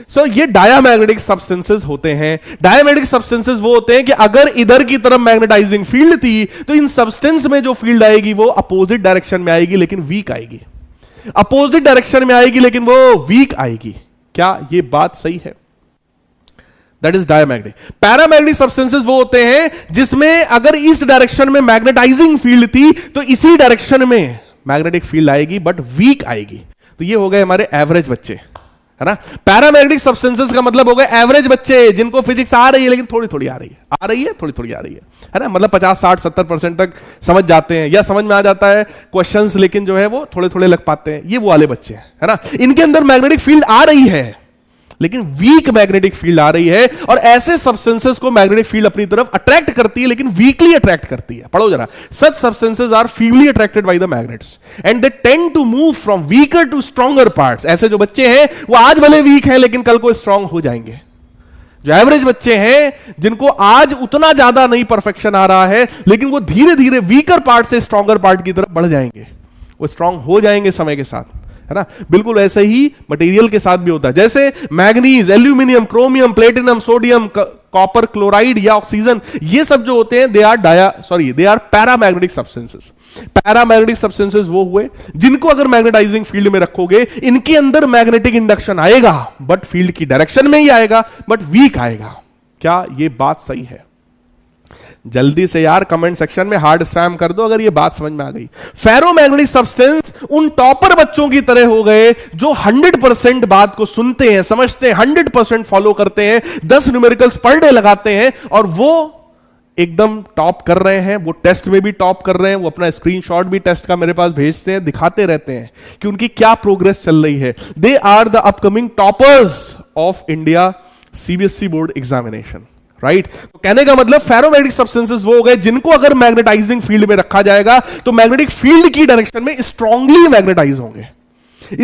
सो ये डायामैग्नेटिक सब्सटेंसेस होते हैं। डायामैग्नेटिक सब्सटेंसेस वो होते हैं कि अगर इधर की तरफ मैग्नेटाइजिंग फील्ड थी तो इन सब्सटेंस में जो फील्ड आएगी वो अपोजिट डायरेक्शन में आएगी लेकिन वीक आएगी, अपोजिट डायरेक्शन में आएगी लेकिन वो वीक आएगी। क्या ये बात सही है? That is diamagnetic. Paramagnetic substances वो होते हैं जिसमें अगर इस डायरेक्शन में मैग्नेटाइजिंग फील्ड थी तो इसी डायरेक्शन में मैग्नेटिक फील्ड आएगी बट वीक आएगी। तो ये हो गए हमारे एवरेज बच्चे, है ना। पैरामैग्नेटिक सब्सटेंसेस का मतलब हो गए एवरेज बच्चे जिनको फिजिक्स आ रही है लेकिन थोड़ी थोड़ी आ रही है थोड़ी थोड़ी आ रही है ना। मतलब 50 60 70% तक समझ जाते हैं या समझ में आ जाता है क्वेश्चंस, लेकिन जो है वो थोड़े थोड़े लग पाते हैं, ये वो वाले बच्चे हैं, है ना। इनके अंदर मैग्नेटिक फील्ड आ रही है लेकिन वीक मैग्नेटिक फील्ड आ रही है, और ऐसे सब्सटेंसेस को मैग्नेटिक फील्ड अपनी तरफ अट्रैक्ट करती है लेकिन वीकली अट्रैक्ट करती है। पढ़ो जरा, such substances are feebly attracted by the magnets and they tend to move from weaker to stronger parts. ऐसे जो बच्चे हैं वो आज भले वीक हैं लेकिन कल को स्ट्रांग हो जाएंगे। जो एवरेज बच्चे हैं जिनको आज उतना ज्यादा नहीं परफेक्शन आ रहा है लेकिन वो धीरे धीरे वीकर पार्ट से स्ट्रॉन्गर पार्ट की तरफ बढ़ जाएंगे, वो स्ट्रांग हो जाएंगे समय के साथ, है ना। बिल्कुल ऐसे ही मटेरियल के साथ भी होता है। जैसे manganese, aluminium, chromium, platinum, sodium, copper chloride या ऑक्सीजन, ये सब जो होते हैं they are paramagnetic substances. Paramagnetic substances वो हुए जिनको अगर मैग्नेटाइजिंग फील्ड में रखोगे इनके अंदर मैग्नेटिक इंडक्शन आएगा बट फील्ड की डायरेक्शन में ही आएगा, बट वीक आएगा। क्या ये बात सही है? जल्दी से यार कमेंट सेक्शन में हार्ड स्टैम्प कर दो अगर ये बात समझ में आ गई। फेरोमैग्नेटिक सब्सटेंस उन टॉपर बच्चों की तरह हो गए जो 100% बात को सुनते हैं, समझते हैं, 100% फॉलो करते हैं, 10 न्यूमेरिकल्स पर डे लगाते हैं और वो एकदम टॉप कर रहे हैं, वो टेस्ट में भी टॉप कर रहे हैं, वो अपना स्क्रीनशॉट भी टेस्ट का मेरे पास भेजते हैं, दिखाते रहते हैं कि उनकी क्या प्रोग्रेस चल रही है। They are the upcoming toppers of India CBSE board examination, right. तो कहने का मतलब फेरोमैग्नेटिक सब्सटेंसेस वो हो गए जिनको अगर मैग्नेटाइजिंग फील्ड में रखा जाएगा तो मैग्नेटिक फील्ड की डायरेक्शन में स्ट्रांगली मैग्नेटाइज होंगे,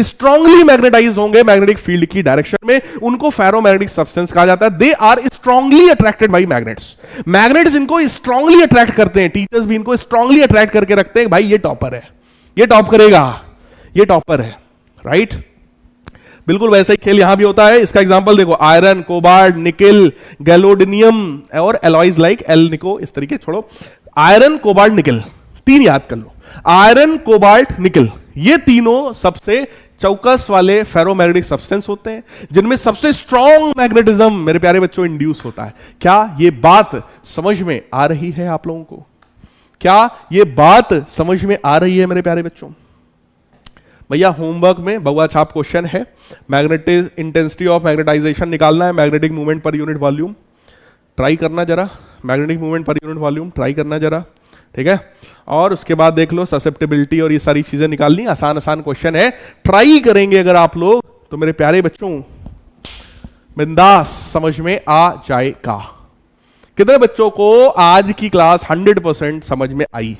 स्ट्रांगली मैग्नेटाइज होंगे मैग्नेटिक फील्ड की डायरेक्शन में, उनको फेरोमैग्नेटिक सब्सटेंस कहा जाता है। They are strongly attracted by magnets. Magnets इनको स्ट्रांगली अट्रैक्ट करते हैं, टीचर्स भी इनको स्ट्रांगली अट्रैक्ट करके रखते हैं, भाई ये टॉपर है, ये टॉप करेगा, ये टॉपर है, राइट। बिल्कुल वैसा ही खेल यहां भी होता है। इसका एग्जांपल देखो, आयरन, कोबाल्ट, निकेल, गैलोडिनियम और एलॉयज लाइक एल निको, इस तरीके छोड़ो। आयरन, कोबाल्ट, निकेल, तीन याद कर लो। आयरन, कोबाल्ट, निकेल, ये तीनों सबसे चौकस वाले फेरोमैग्नेटिक सब्सटेंस होते हैं जिनमें सबसे स्ट्रॉन्ग मैग्नेटिज्म मेरे प्यारे बच्चों इंड्यूस होता है। क्या ये बात समझ में आ रही है आप लोगों को? क्या ये बात समझ में आ रही है मेरे प्यारे बच्चों? भैया होमवर्क में बउआ छाप क्वेश्चन है, मैग्नेटिक इंटेंसिटी ऑफ मैग्नेटाइजेशन निकालना है, magnetic movement per unit volume. Try करना जरा, magnetic movement per unit volume try करना जरा, ठीक है। और उसके बाद देख लो ससेप्टेबिलिटी और ये सारी चीजें निकालनी, आसान आसान क्वेश्चन है, ट्राई करेंगे अगर आप लोग तो मेरे प्यारे बच्चों बिंदास समझ में आ जाएगा। कितने बच्चों को आज की क्लास 100% समझ में आई?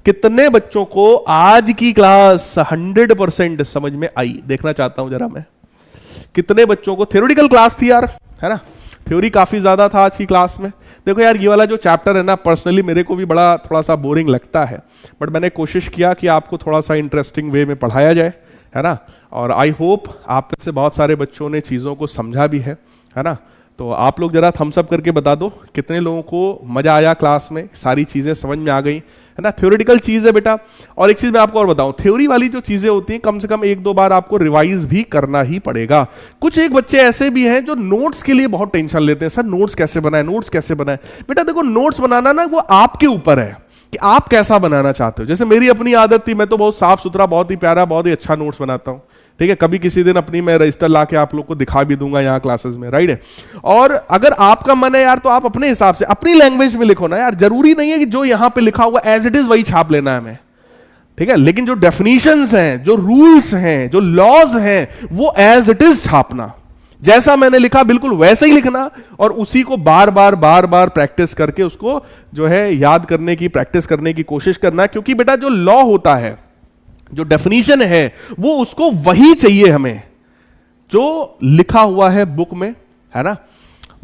कितने बच्चों को आज की क्लास 100% समझ में आई? देखना चाहता हूं जरा मैं। कितने बच्चों को थ्योरेटिकल क्लास थी यार, है ना, थ्योरी काफी ज्यादा था आज की क्लास में। देखो यार ये वाला जो चैप्टर है ना, पर्सनली मेरे को भी बड़ा थोड़ा सा बोरिंग लगता है, बट मैंने कोशिश किया कि आपको थोड़ा सा इंटरेस्टिंग वे में पढ़ाया जाए, है ना। और आई होप आप में से बहुत सारे बच्चों ने चीज़ों को समझा भी है ना। तो आप लोग जरा थम्स अप करके बता दो कितने लोगों को मजा आया क्लास में, सारी चीजें समझ में आ गई, है ना। थ्योरेटिकल चीज है बेटा। और एक चीज मैं आपको और बताऊं, थ्योरी वाली जो चीजें होती हैं कम से कम 1-2 बार आपको रिवाइज भी करना ही पड़ेगा। कुछ एक बच्चे ऐसे भी हैं जो नोट्स के लिए बहुत टेंशन लेते हैं, सर नोट्स कैसे बनाए, नोट्स कैसे बनाए। बेटा देखो नोट्स बनाना ना वो आपके ऊपर है कि आप कैसा बनाना चाहते हो। जैसे मेरी अपनी आदत थी, मैं तो बहुत साफ सुथरा, बहुत ही प्यारा, बहुत ही अच्छा नोट्स बनाता हूं, ठीक है। कभी किसी दिन अपनी मैं रजिस्टर ला के आप लोग को दिखा भी दूंगा यहाँ क्लासेस में, राइट है। और अगर आपका मन है यार तो आप अपने हिसाब से अपनी लैंग्वेज में लिखो ना यार, जरूरी नहीं है कि जो यहां पे लिखा हुआ एज इट इज वही छाप लेना है हमें, ठीक है। लेकिन जो डेफिनेशंस हैं, जो रूल्स हैं, जो लॉज हैं, वो एज इट इज छापना, जैसा मैंने लिखा बिल्कुल वैसे ही लिखना, और उसी को बार बार प्रैक्टिस करके उसको जो है याद करने की, प्रैक्टिस करने की कोशिश करना। क्योंकि बेटा जो लॉ होता है, जो डेफिनेशन है, वो उसको वही चाहिए हमें जो लिखा हुआ है बुक में, है ना।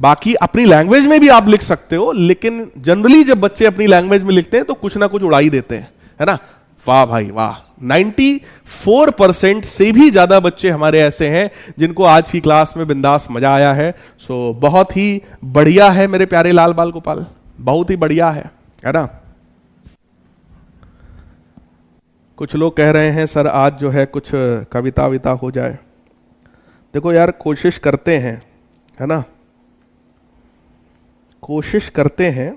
बाकी अपनी लैंग्वेज में भी आप लिख सकते हो, लेकिन जनरली जब बच्चे अपनी लैंग्वेज में लिखते हैं तो कुछ ना कुछ उड़ा ही देते हैं, है ना। वाह भाई वाह, 94% से भी ज्यादा बच्चे हमारे ऐसे हैं जिनको आज की क्लास में बिंदास मजा आया है। सो बहुत ही बढ़िया है मेरे प्यारे लाल बाल गोपाल, बहुत ही बढ़िया है ना। कुछ लोग कह रहे हैं सर आज जो है कुछ कविता विता हो जाए। देखो यार कोशिश करते हैं, है ना, कोशिश करते हैं।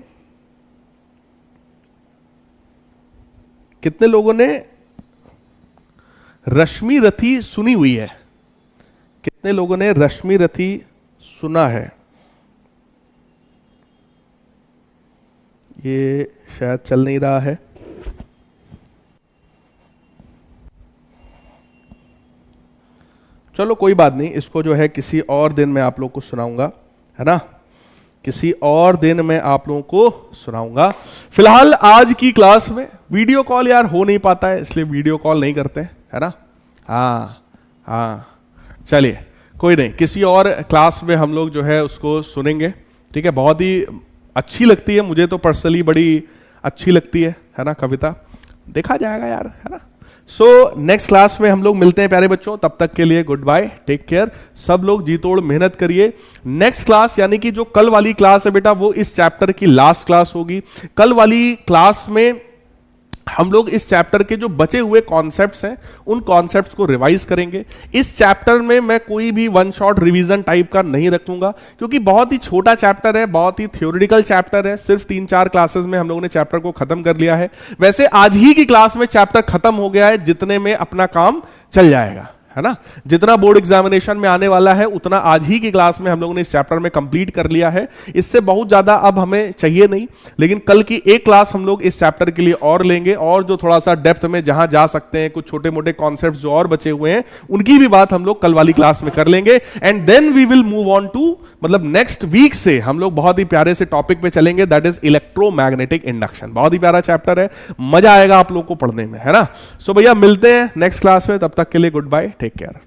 कितने लोगों ने रश्मि रथी सुनी हुई है? कितने कितने लोगों ने रश्मि रथी सुना है? ये शायद चल नहीं रहा है। चलो कोई बात नहीं, इसको जो है किसी और दिन मैं आप लोग को सुनाऊंगा, है ना, किसी और दिन मैं आप लोगों को सुनाऊंगा। फिलहाल आज की क्लास में वीडियो कॉल यार हो नहीं पाता है, इसलिए वीडियो कॉल नहीं करते, है ना। हाँ हाँ, चलिए कोई नहीं, किसी और क्लास में हम लोग जो है उसको सुनेंगे, ठीक है। बहुत ही अच्छी लगती है मुझे तो, पर्सनली बड़ी अच्छी लगती है ना कविता। देखा जाएगा यार, है ना। सो नेक्स्ट क्लास में हम लोग मिलते हैं प्यारे बच्चों, तब तक के लिए गुड बाय, टेक केयर। सब लोग जी तोड़ मेहनत करिए। नेक्स्ट क्लास यानी कि जो कल वाली क्लास है बेटा, वो इस चैप्टर की लास्ट क्लास होगी। कल वाली क्लास में हम लोग इस चैप्टर के जो बचे हुए कॉन्सेप्ट्स हैं उन कॉन्सेप्ट्स को रिवाइज करेंगे। इस चैप्टर में मैं कोई भी वन शॉट रिवीजन टाइप का नहीं रखूंगा, क्योंकि बहुत ही छोटा चैप्टर है, बहुत ही थ्योरेटिकल चैप्टर है। सिर्फ 3-4 क्लासेस में हम लोगों ने चैप्टर को खत्म कर लिया है। वैसे आज ही की क्लास में चैप्टर खत्म हो गया है, जितने में अपना काम चल जाएगा, है ना। जितना बोर्ड एग्जामिनेशन में आने वाला है उतना आज ही की क्लास में हम लोगों ने इस चैप्टर में कंप्लीट कर लिया है। इससे बहुत ज्यादा अब हमें चाहिए नहीं, लेकिन कल की एक क्लास हम लोग इस चैप्टर के लिए और लेंगे, और जो थोड़ा सा डेप्थ में जहां जा सकते हैं, कुछ छोटे मोटे कॉन्सेप्ट्स जो और बचे हुए हैं उनकी भी बात हम लोग कल वाली क्लास में कर लेंगे। And then we will move on to, मतलब नेक्स्ट वीक से हम लोग बहुत ही प्यारे से टॉपिक पे चलेंगे, दैट इज इलेक्ट्रोमैग्नेटिक इंडक्शन। बहुत ही प्यारा चैप्टर है, मजा आएगा आप लोग को पढ़ने में, है ना। सो भैया मिलते हैं नेक्स्ट क्लास में, तब तक के लिए गुड बाय, टेक केयर।